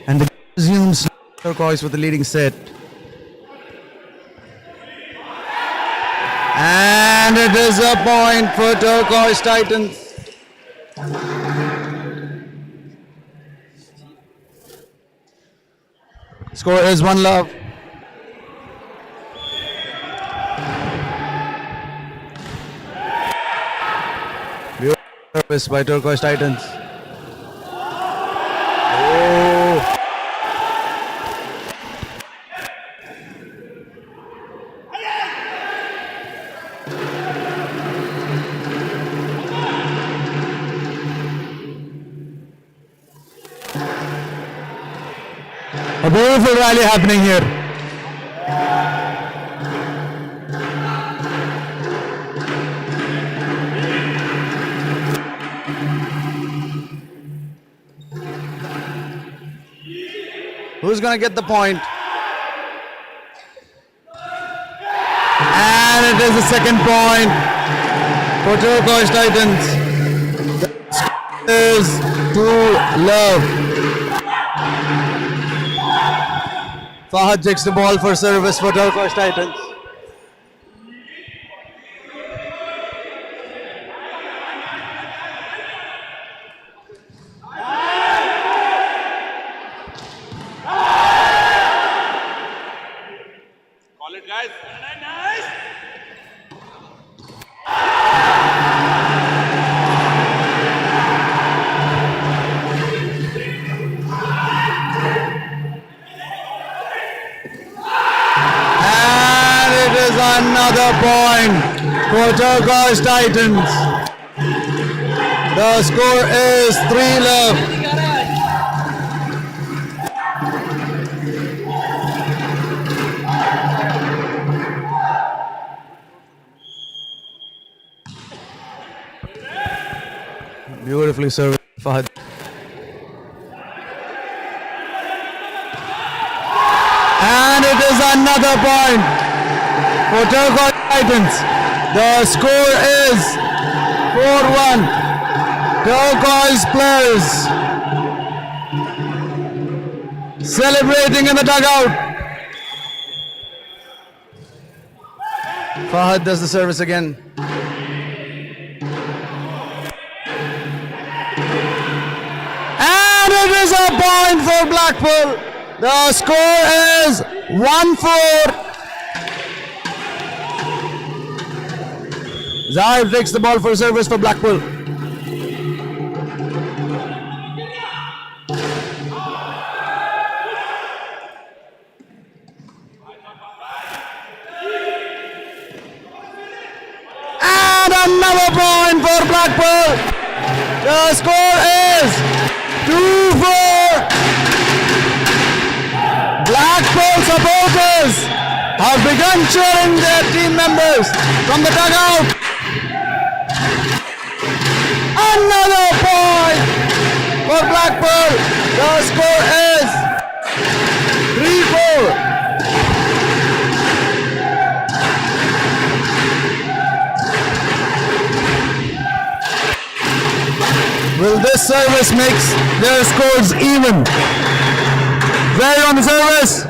And the game resumes. Turquoise with the leading set. And it is a point for Turquoise Titans. Score is 1-love. Beautiful service by Turquoise Titans. Oh. A beautiful rally happening here. Who's going to get the point? And it is the second point for Turquoise Titans. That is 2-love. Fahad takes the ball for service for Turquoise Titans. Call it, guys. Nice. And it is another point for Turquoise Titans. The score is 3-love. Beautifully served, Fahad. And it is another point for Turquoise Titans. The score is 4-1. Turquoise players celebrating in the dugout. Fahad does the service again. And it is a point for Blackpool. The score is 1-4. Zahir takes the ball for service for Blackpool. And another point for Blackpool. The score is 2-4. Blackpool supporters have begun cheering their team members from the dugout. Another point for Blackpool. The score is 3-4. Will this service make their scores even? Very on the service.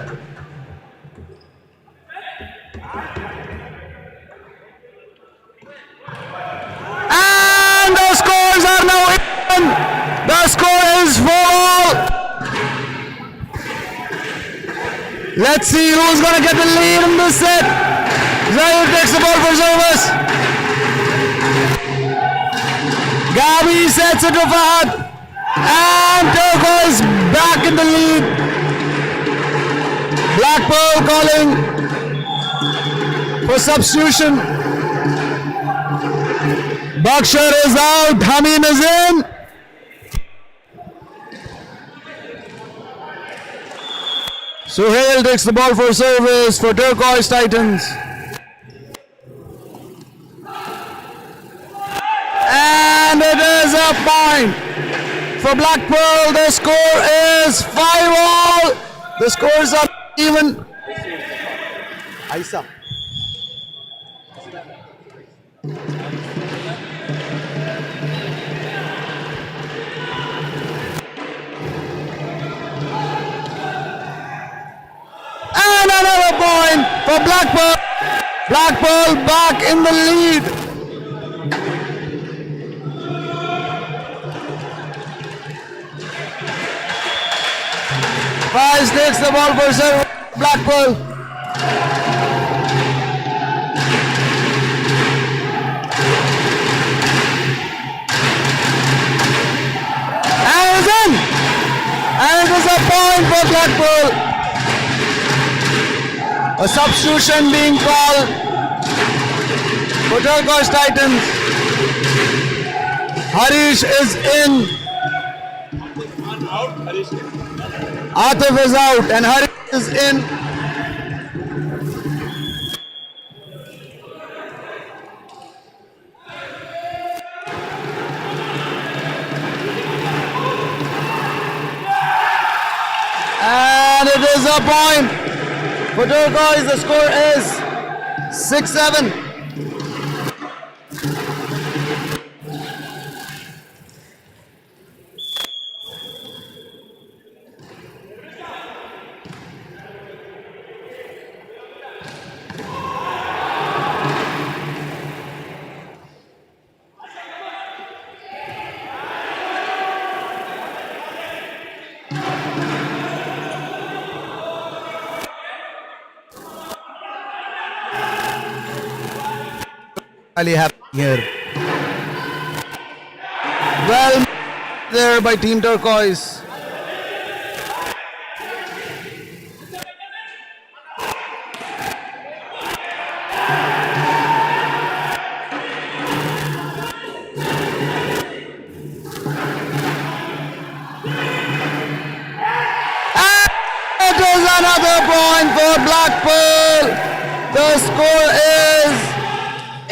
And the scores are now even. The score is 4-all. Let's see who's going to get the lead in this set. Zahir takes the ball for service. Gabi sets it to Fahad. And Turquoise back in the lead. Blackpool calling for substitution. Bakshar is out. Hamim is in. Suhail takes the ball for service for Turquoise Titans. And it is a point for Blackpool. The score is 5-all. The scores are even. Aisa. Blackpool back in the lead. Fires takes the ball for serve. Blackpool. And it's in. And it is a point for Blackpool. A substitution being called for Turquoise Titans. Harish is in. Atif is out and Harish is in. And it is a point for Turquoise. The score is 6-7. Really happening here. Well there by Team Turquoise. And it is another point for Blackpool. The score is 8-6.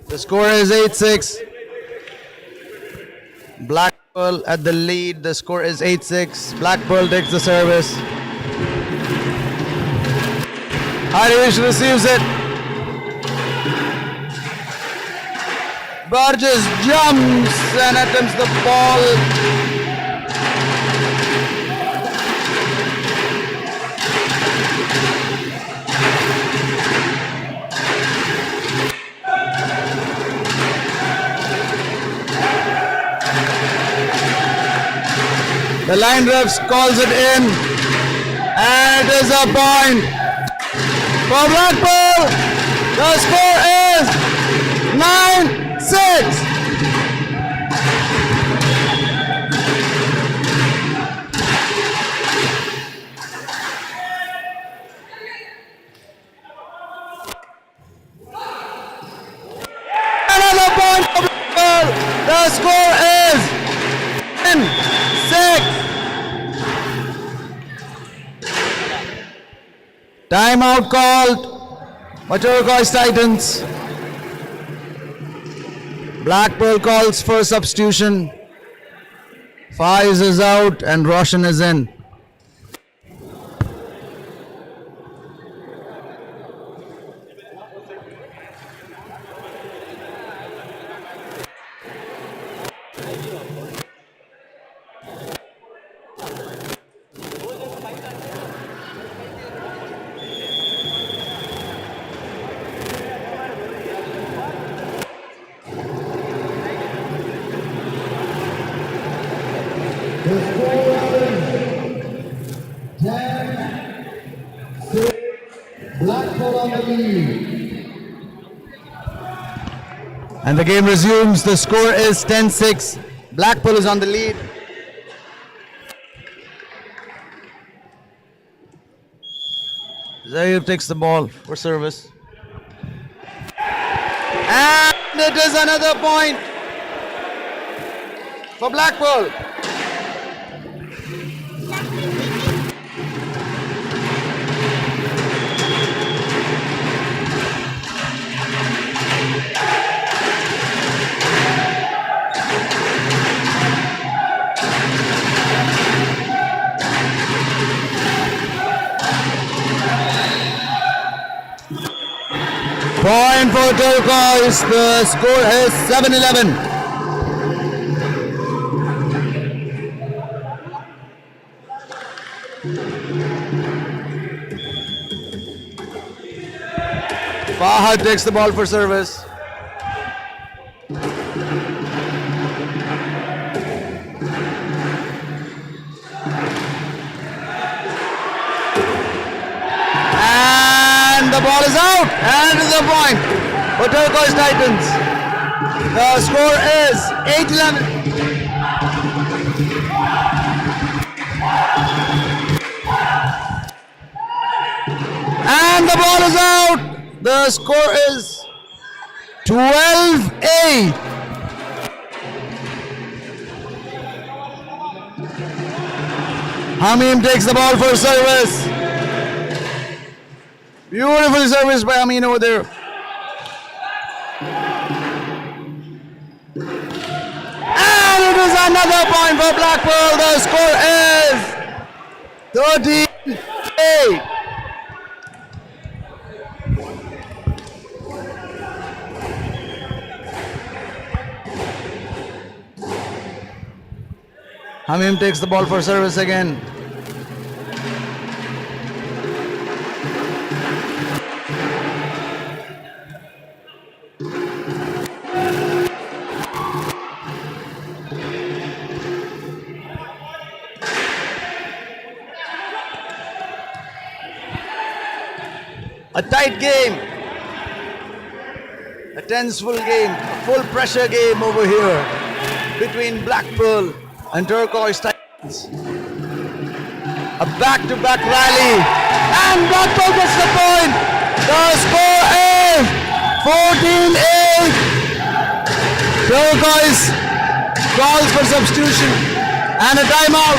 The score is 8-6. Blackpool at the lead. The score is 8-6. Blackpool takes the service. Harish receives it. Burgess jumps and attempts the ball. The line refs calls it in. And it is a point for Blackpool. The score is 9-6. Another point for Blackpool. The score is 10-6. Timeout called by Turquoise Titans. Blackpool calls for substitution. Faiz is out and Roshan is in. The score is 10-6. Blackpool on the lead. And the game resumes. The score is 10-6. Blackpool is on the lead. Zahir takes the ball for service. And it is another point for Blackpool. Point for Turquoise. The score is 7-11. Fahad takes the ball for service. And the ball is out. And it's a point for Turquoise Titans. The score is 8-11. And the ball is out. The score is 12-8. Hamim takes the ball for service. Beautiful service by Amin over there. And it is another point for Blackpool. The score is 13-8. Hamim takes the ball for service again. A tight game, a tenseful game, a full pressure game over here between Blackpool and Turquoise Titans. A back-to-back rally, and Blackpool gets the point. The score is 14-8. Turquoise calls for substitution and a timeout.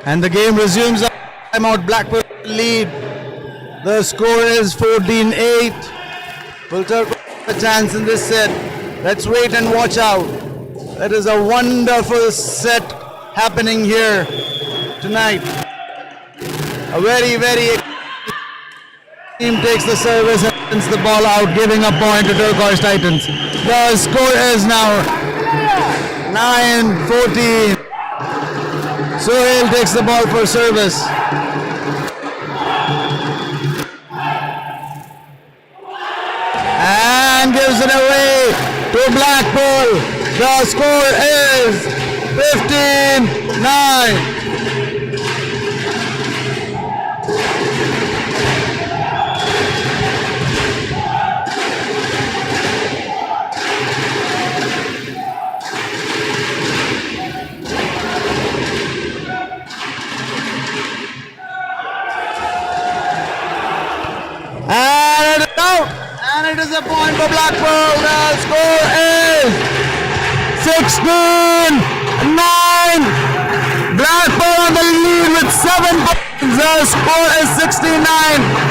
And the game resumes. Timeout. Blackpool lead. The score is 14-8. Will Turquoise have a chance in this set? Let's wait and watch out. That is a wonderful set happening here tonight. A very team takes the service and sends the ball out, giving a point to Turquoise Titans. The score is now 9-14. Sohail takes the ball for service. And gives it away to Blackpool. The score is 15-9. And it is out. And it is a point for Blackpool. The score is 16-9. Blackpool on the lead with 7 points. The score is 69.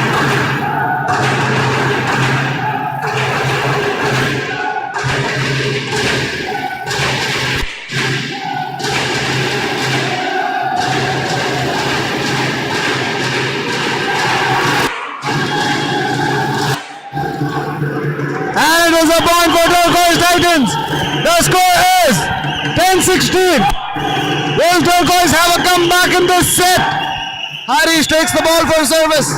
a point for Turquoise Titans. The score is 10-16. Will Turquoise have a comeback in this set? Harish takes the ball for service.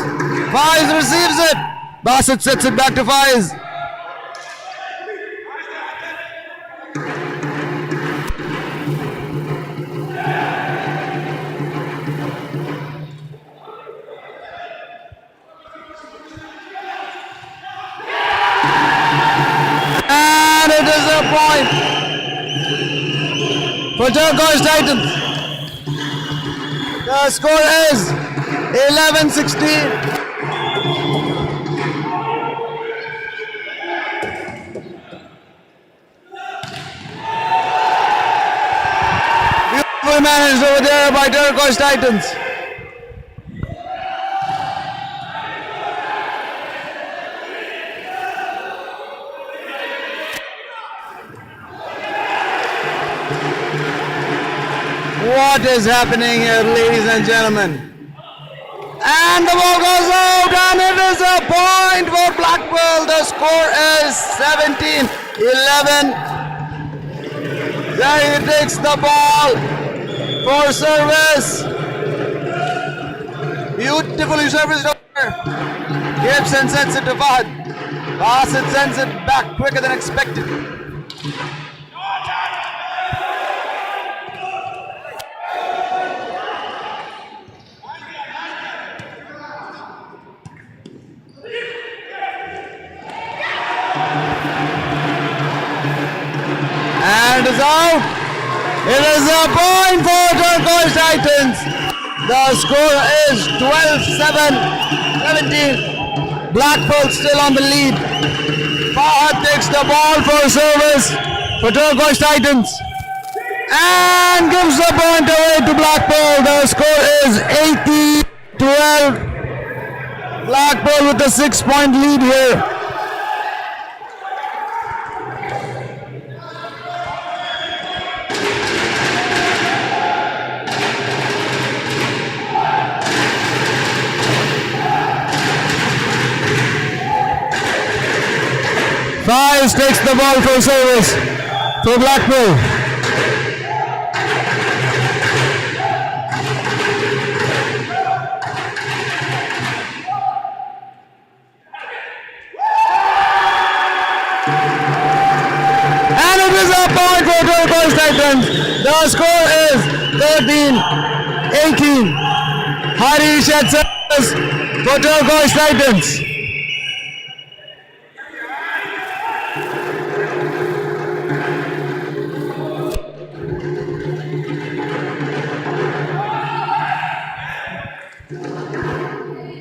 Faiz receives it. Basit sets it back to Faiz. And it is a point for Turquoise Titans. The score is 11-16. Beautifully managed over there by Turquoise Titans. What is happening here, ladies and gentlemen? And the ball goes out, and it is a point for Blackpool. The score is 17-11. Zahir takes the ball for service. Beautifully serviced over. Gibson sends it to Fahad. Basit sends it back quicker than expected. And is out. It is a point for Turquoise Titans. The score is 12-7, 17. Blackpool still on the lead. Fahad takes the ball for service for Turquoise Titans and gives the point away to Blackpool. The score is 18-12. Blackpool with a 6-point lead here. Faiz takes the ball for service for Blackpool. And it is a point for Turquoise Titans. The score is 13-18. Harish at service for Turquoise Titans.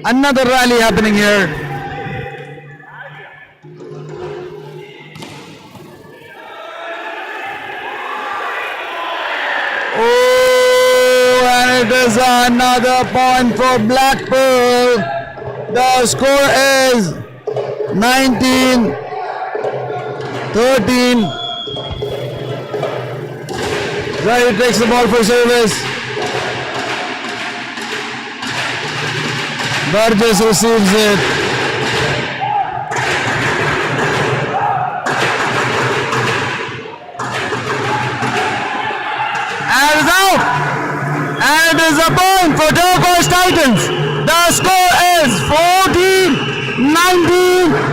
Another rally happening here. Oh, and it is another point for Blackpool. The score is 19-13. Zahir takes the ball for service. Burgess receives it. And it's out. And it is a point for Turquoise Titans. The score is 14-19.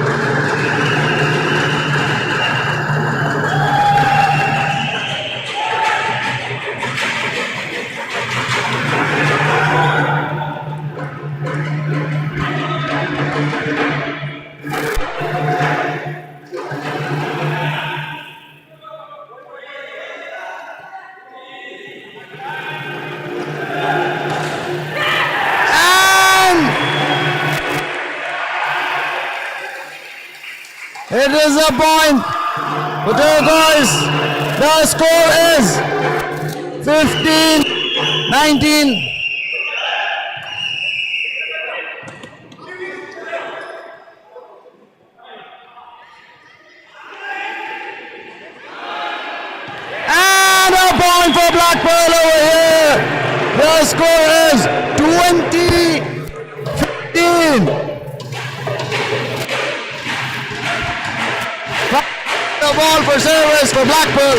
It is a point for Turquoise. The score is 15-19. And a point for Blackpool over here. The score is 20-15. ball for service for Blackpool.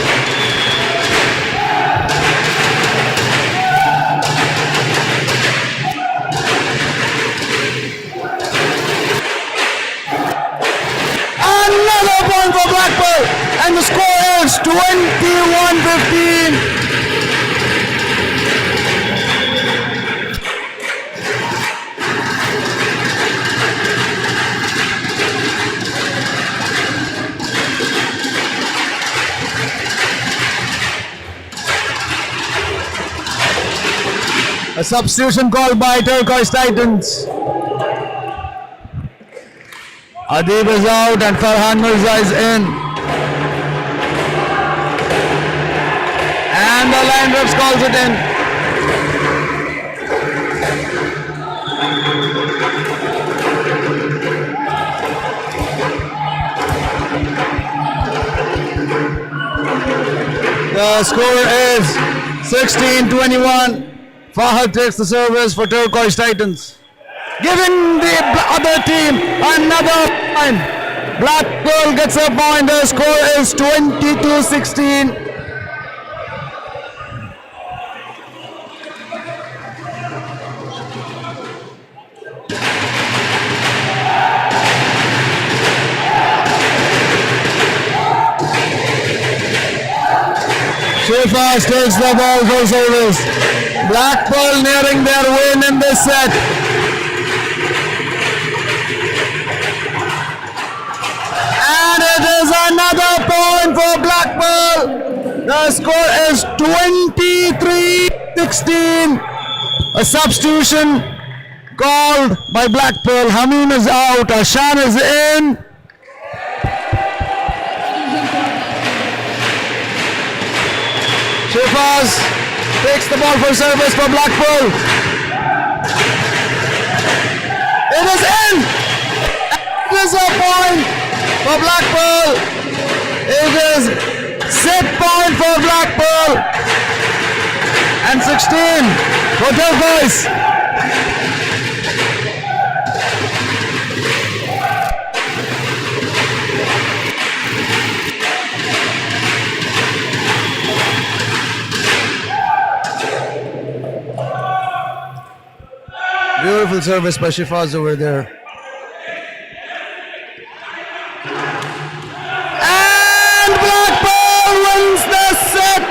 Another point for Blackpool, and the score is 21-15. A substitution called by Turquoise Titans. Adib is out and Farhan Mirza is in. And the line refs calls it in. The score is 16-21. Fahad takes the service for Turquoise Titans, giving the other team another point. Blackpool gets a point. The score is 22-16. Shefas takes the ball for service. Blackpool nearing their win in this set. And it is another point for Blackpool. The score is 23-16. A substitution called by Blackpool. Hamim is out. Ashan is in. Shefas takes the ball for service for Blackpool. It is in. It is a point for Blackpool. It is set point for Blackpool. And 16 for Turquoise. Beautiful service by Shefaz over there. And Blackpool wins the set.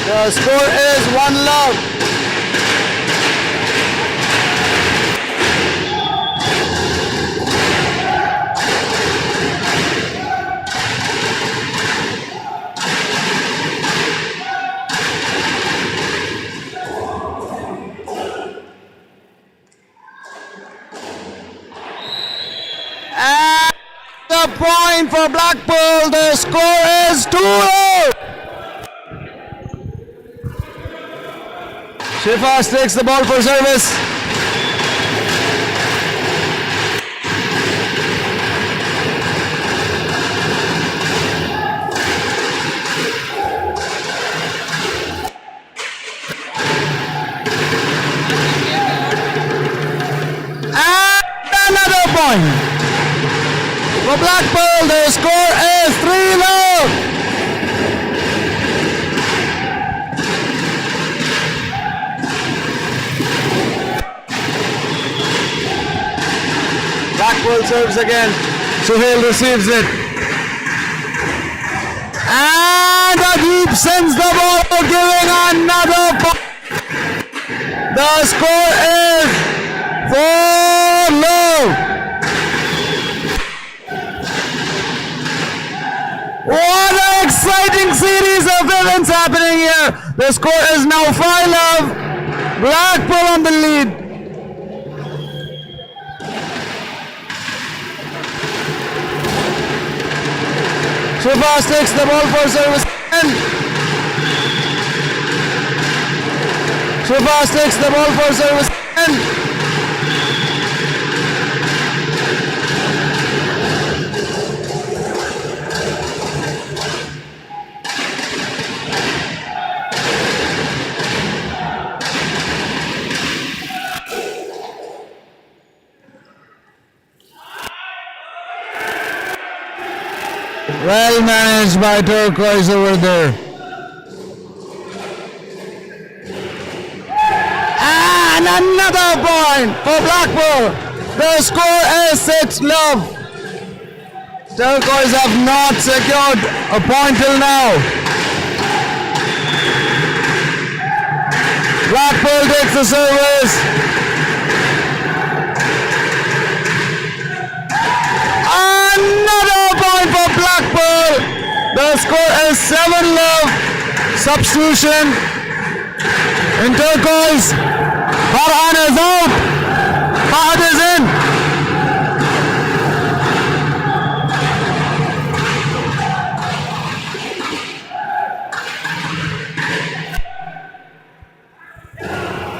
The score is 1-love. And the point for Blackpool. The score is 2-0. Shifas takes the ball for service. And another point for Blackpool. The score is 3-0. Blackpool serves again. Suhail receives it. And Adib sends the ball, giving another point. The score is 4-0. What an exciting series of events happening here. The score is now 5-0. Blackpool on the lead. Shifas takes the ball for service again. Shifas takes the ball for service again. Well managed by Turquoise over there. And another point for Blackpool. The score is 6-0. Turquoise have not secured a point till now. Blackpool takes the service. Another point for Blackpool. The score is 7-0. Substitution in Turquoise. Farhan is out. Fahad is in.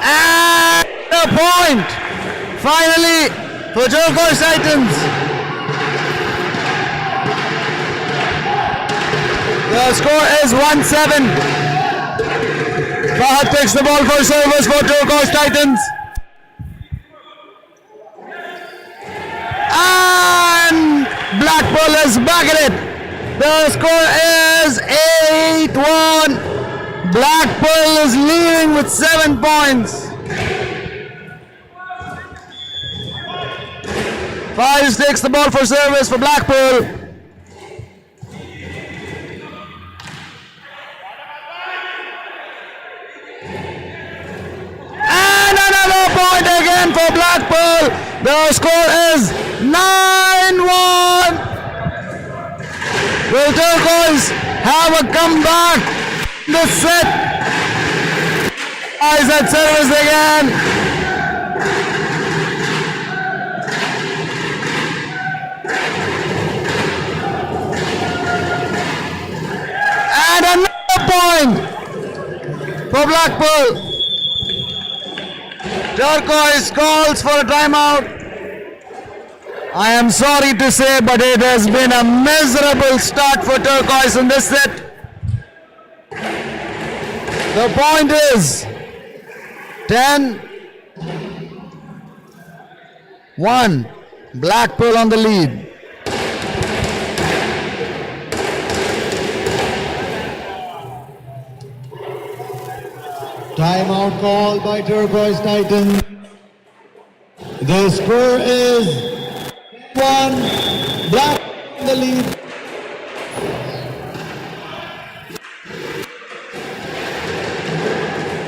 And a point finally for Turquoise Titans. The score is 1-7. Fahad takes the ball for service for Turquoise Titans. And Blackpool is back at it. The score is 8-1. Blackpool is leading with 7 points. Fahad takes the ball for service for Blackpool. Point again for Blackpool. The score is 9-1. Will Turquoise have a comeback in this set? Eyes at service again. And another point for Blackpool. Turquoise calls for a timeout. I am sorry to say, but it has been a miserable start for Turquoise in this set. The point is 10-1. Blackpool on the lead. Timeout call by Turquoise Titans. The score is 1. Black in the lead.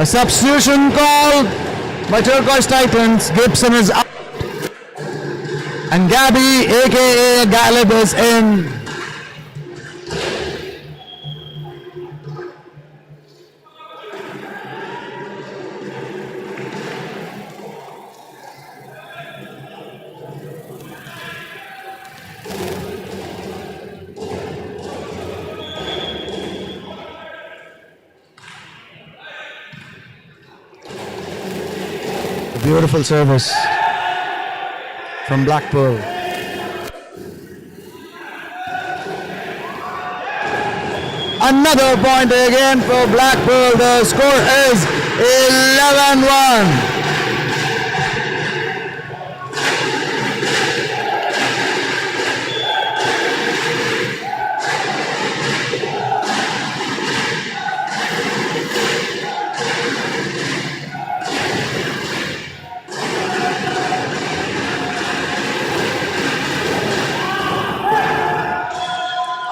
A substitution called by Turquoise Titans. Gibson is out. And Gabby, aka Galib, is in. Beautiful service from Blackpool. Another point again for Blackpool. The score is 11-1.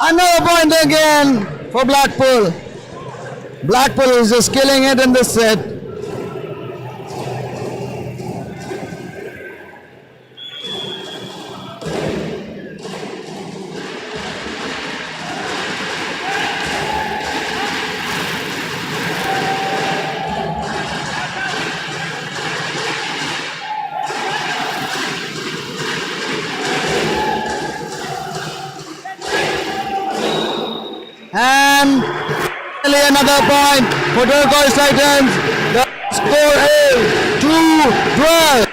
Another point again for Blackpool. Blackpool is just killing it in this set. And finally another point for Turquoise Titans. The score is 2-12.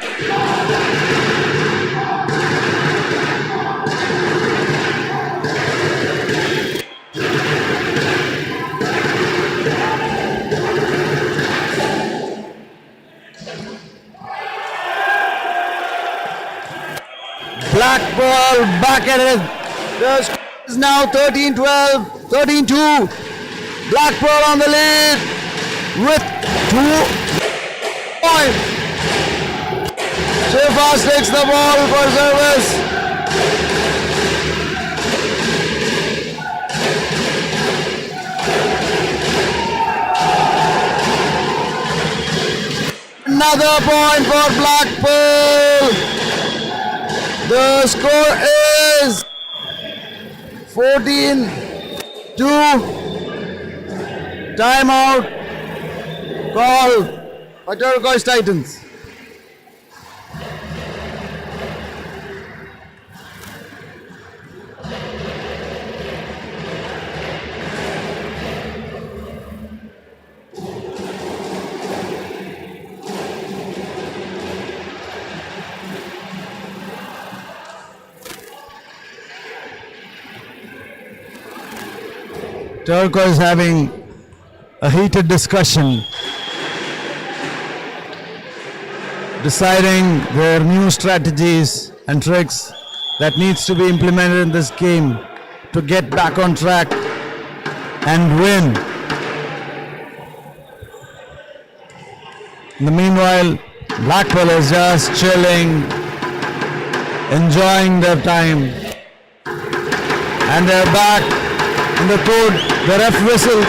Blackpool back at it. The score is now 13-12. 13-2. Blackpool on the lead with 2 points. Shefas takes the ball for service. Another point for Blackpool. The score is 14-2. Timeout call by Turquoise Titans. Turquoise having a heated discussion, deciding their new strategies and tricks that needs to be implemented in this game to get back on track and win. In the meanwhile, Blackpool is just chilling, enjoying their time, and they're back in the court. The ref whistles.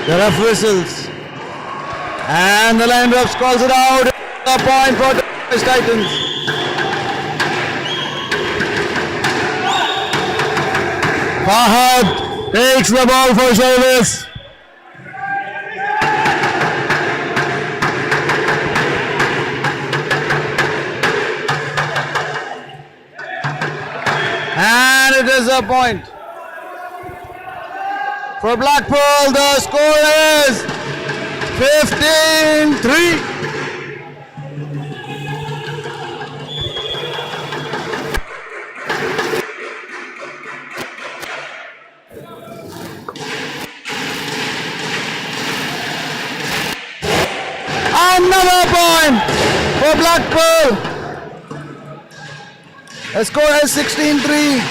The ref whistles, and the line ref calls it out. A point for the Titans. Fahad takes the ball for service. And it is a point. For Blackpool, the score is 15-3. Another point for Blackpool. The score is 16-3.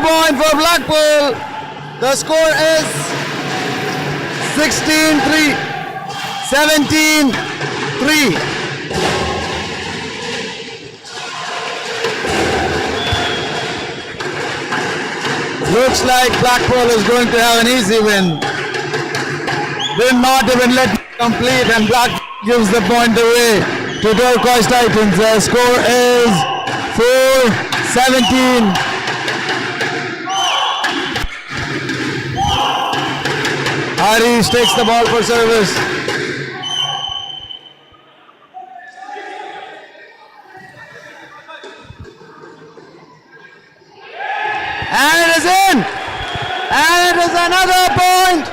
point for Blackpool. The score is 16-3, 17-3. Looks like Blackpool is going to have an easy win. Did not even let it complete, and Black gives the point away to Turquoise Titans. The score is 4-17. Haris takes the ball for service. And it is in! And it is another point!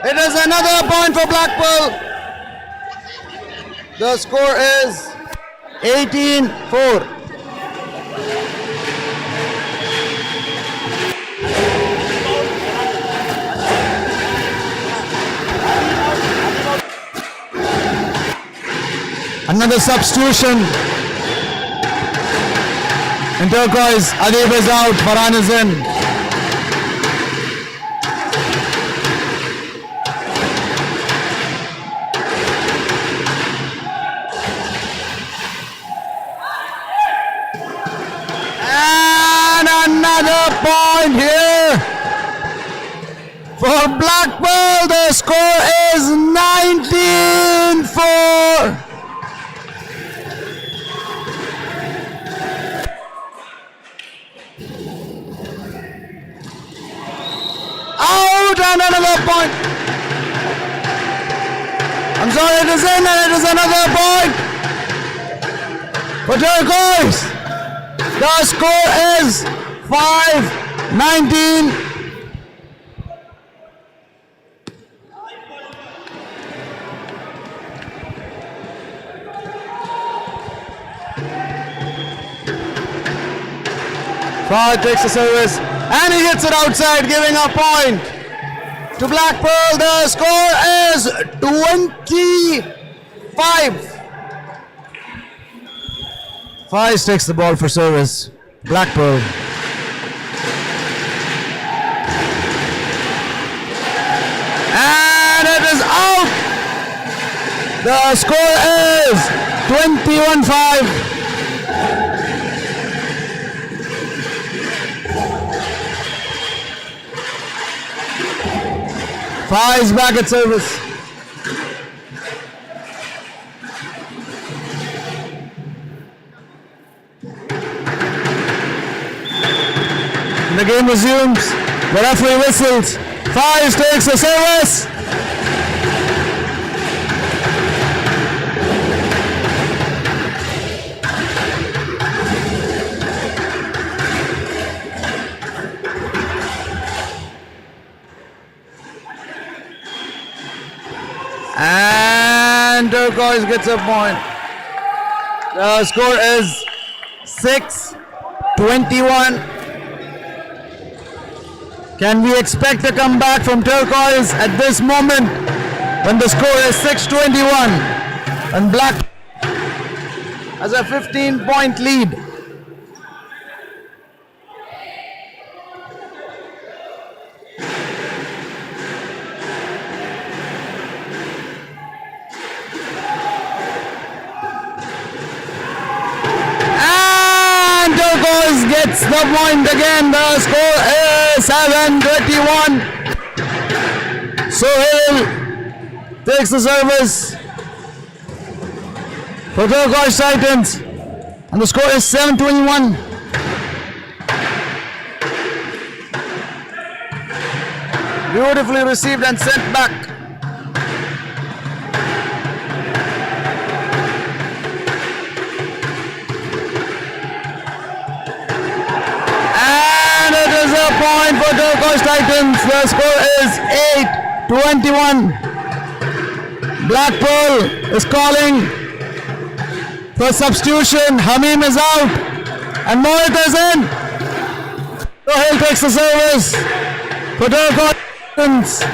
It is another point for Blackpool. The score is 18-4. Another substitution. In Turquoise, Adib is out, Farhan is in. And another point here for Blackpool. The score is 19-4. Out and another point. I'm sorry, it is in and it is another point for Turquoise. The score is 5-19. Fahad takes the service and he hits it outside, giving a point to Blackpool. The score is 25. Faiz takes the ball for service. Blackpool. And it is out. The score is 21-5. Faiz back at service. The game resumes. The referee whistles. Faiz takes the service. And Turquoise gets a point. The score is 6-21. Can we expect a comeback from Turquoise at this moment when the score is 6-21 and Black has a 15-point lead? And Turquoise gets the point again. The score is 7-21. Sohail takes the service for Turquoise Titans, and the score is 7-21. Beautifully received and sent back. Point for Turquoise Titans. The score is 8-21. Blackpool is calling for substitution. Hamim is out and Mohit is in. Sohail takes the service for Turquoise Titans.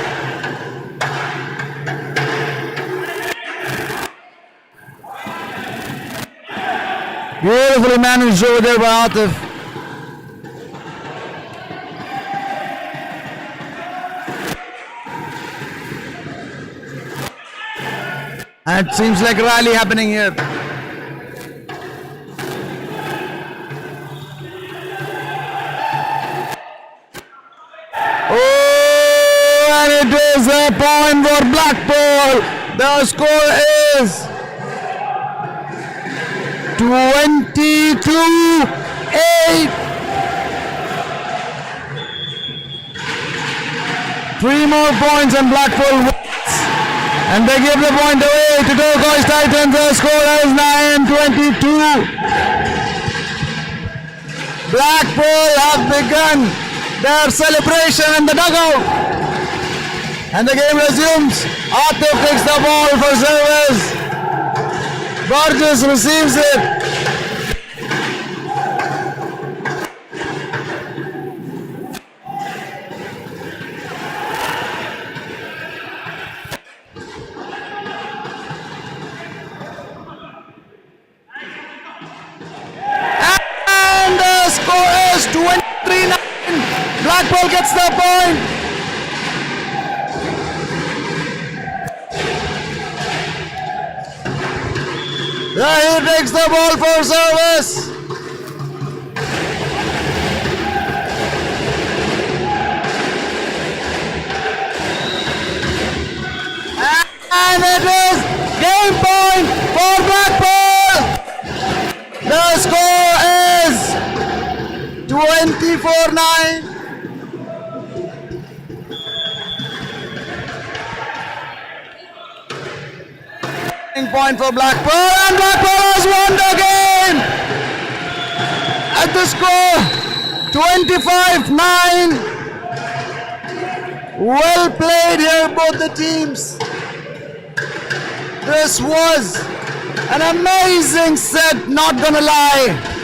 Beautifully managed over there by Atif. And it seems like a rally happening here. Oh, and it is a point for Blackpool. The score is 22-8. 3 more points and Blackpool wins. And they give the point away to Turquoise Titans. The score is 9-22. Blackpool have begun their celebration in the dugout. And the game resumes. Atif takes the ball for service. Burgess receives it. And the score is 23-9. Blackpool gets the point. He takes the ball for service. And it is game point for Blackpool. The score is 24-9. Point for Blackpool, and Blackpool has won the game at the score 25-9. Well played here, both the teams. This was an amazing set, not gonna lie.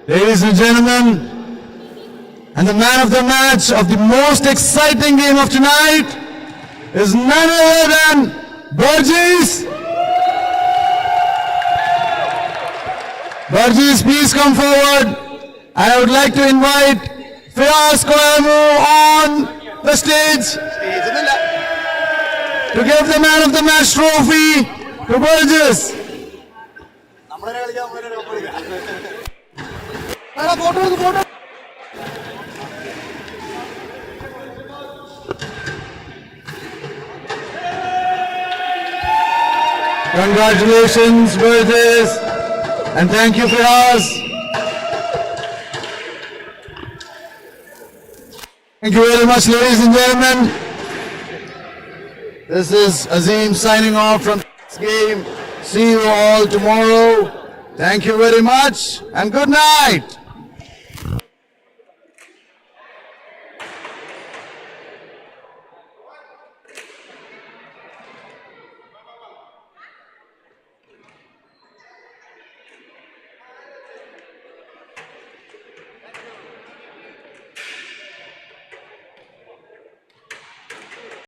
Ladies and gentlemen, and the man of the match of the most exciting game of tonight is none other than Burgess. Burgess, please come forward. I would like to invite Firas Koyamu on the stage to give the man of the match trophy to Burgess. Congratulations, Burgess, and thank you, Firas. Thank you very much, ladies and gentlemen. This is Azim signing off from this game. See you all tomorrow. Thank you very much and good night.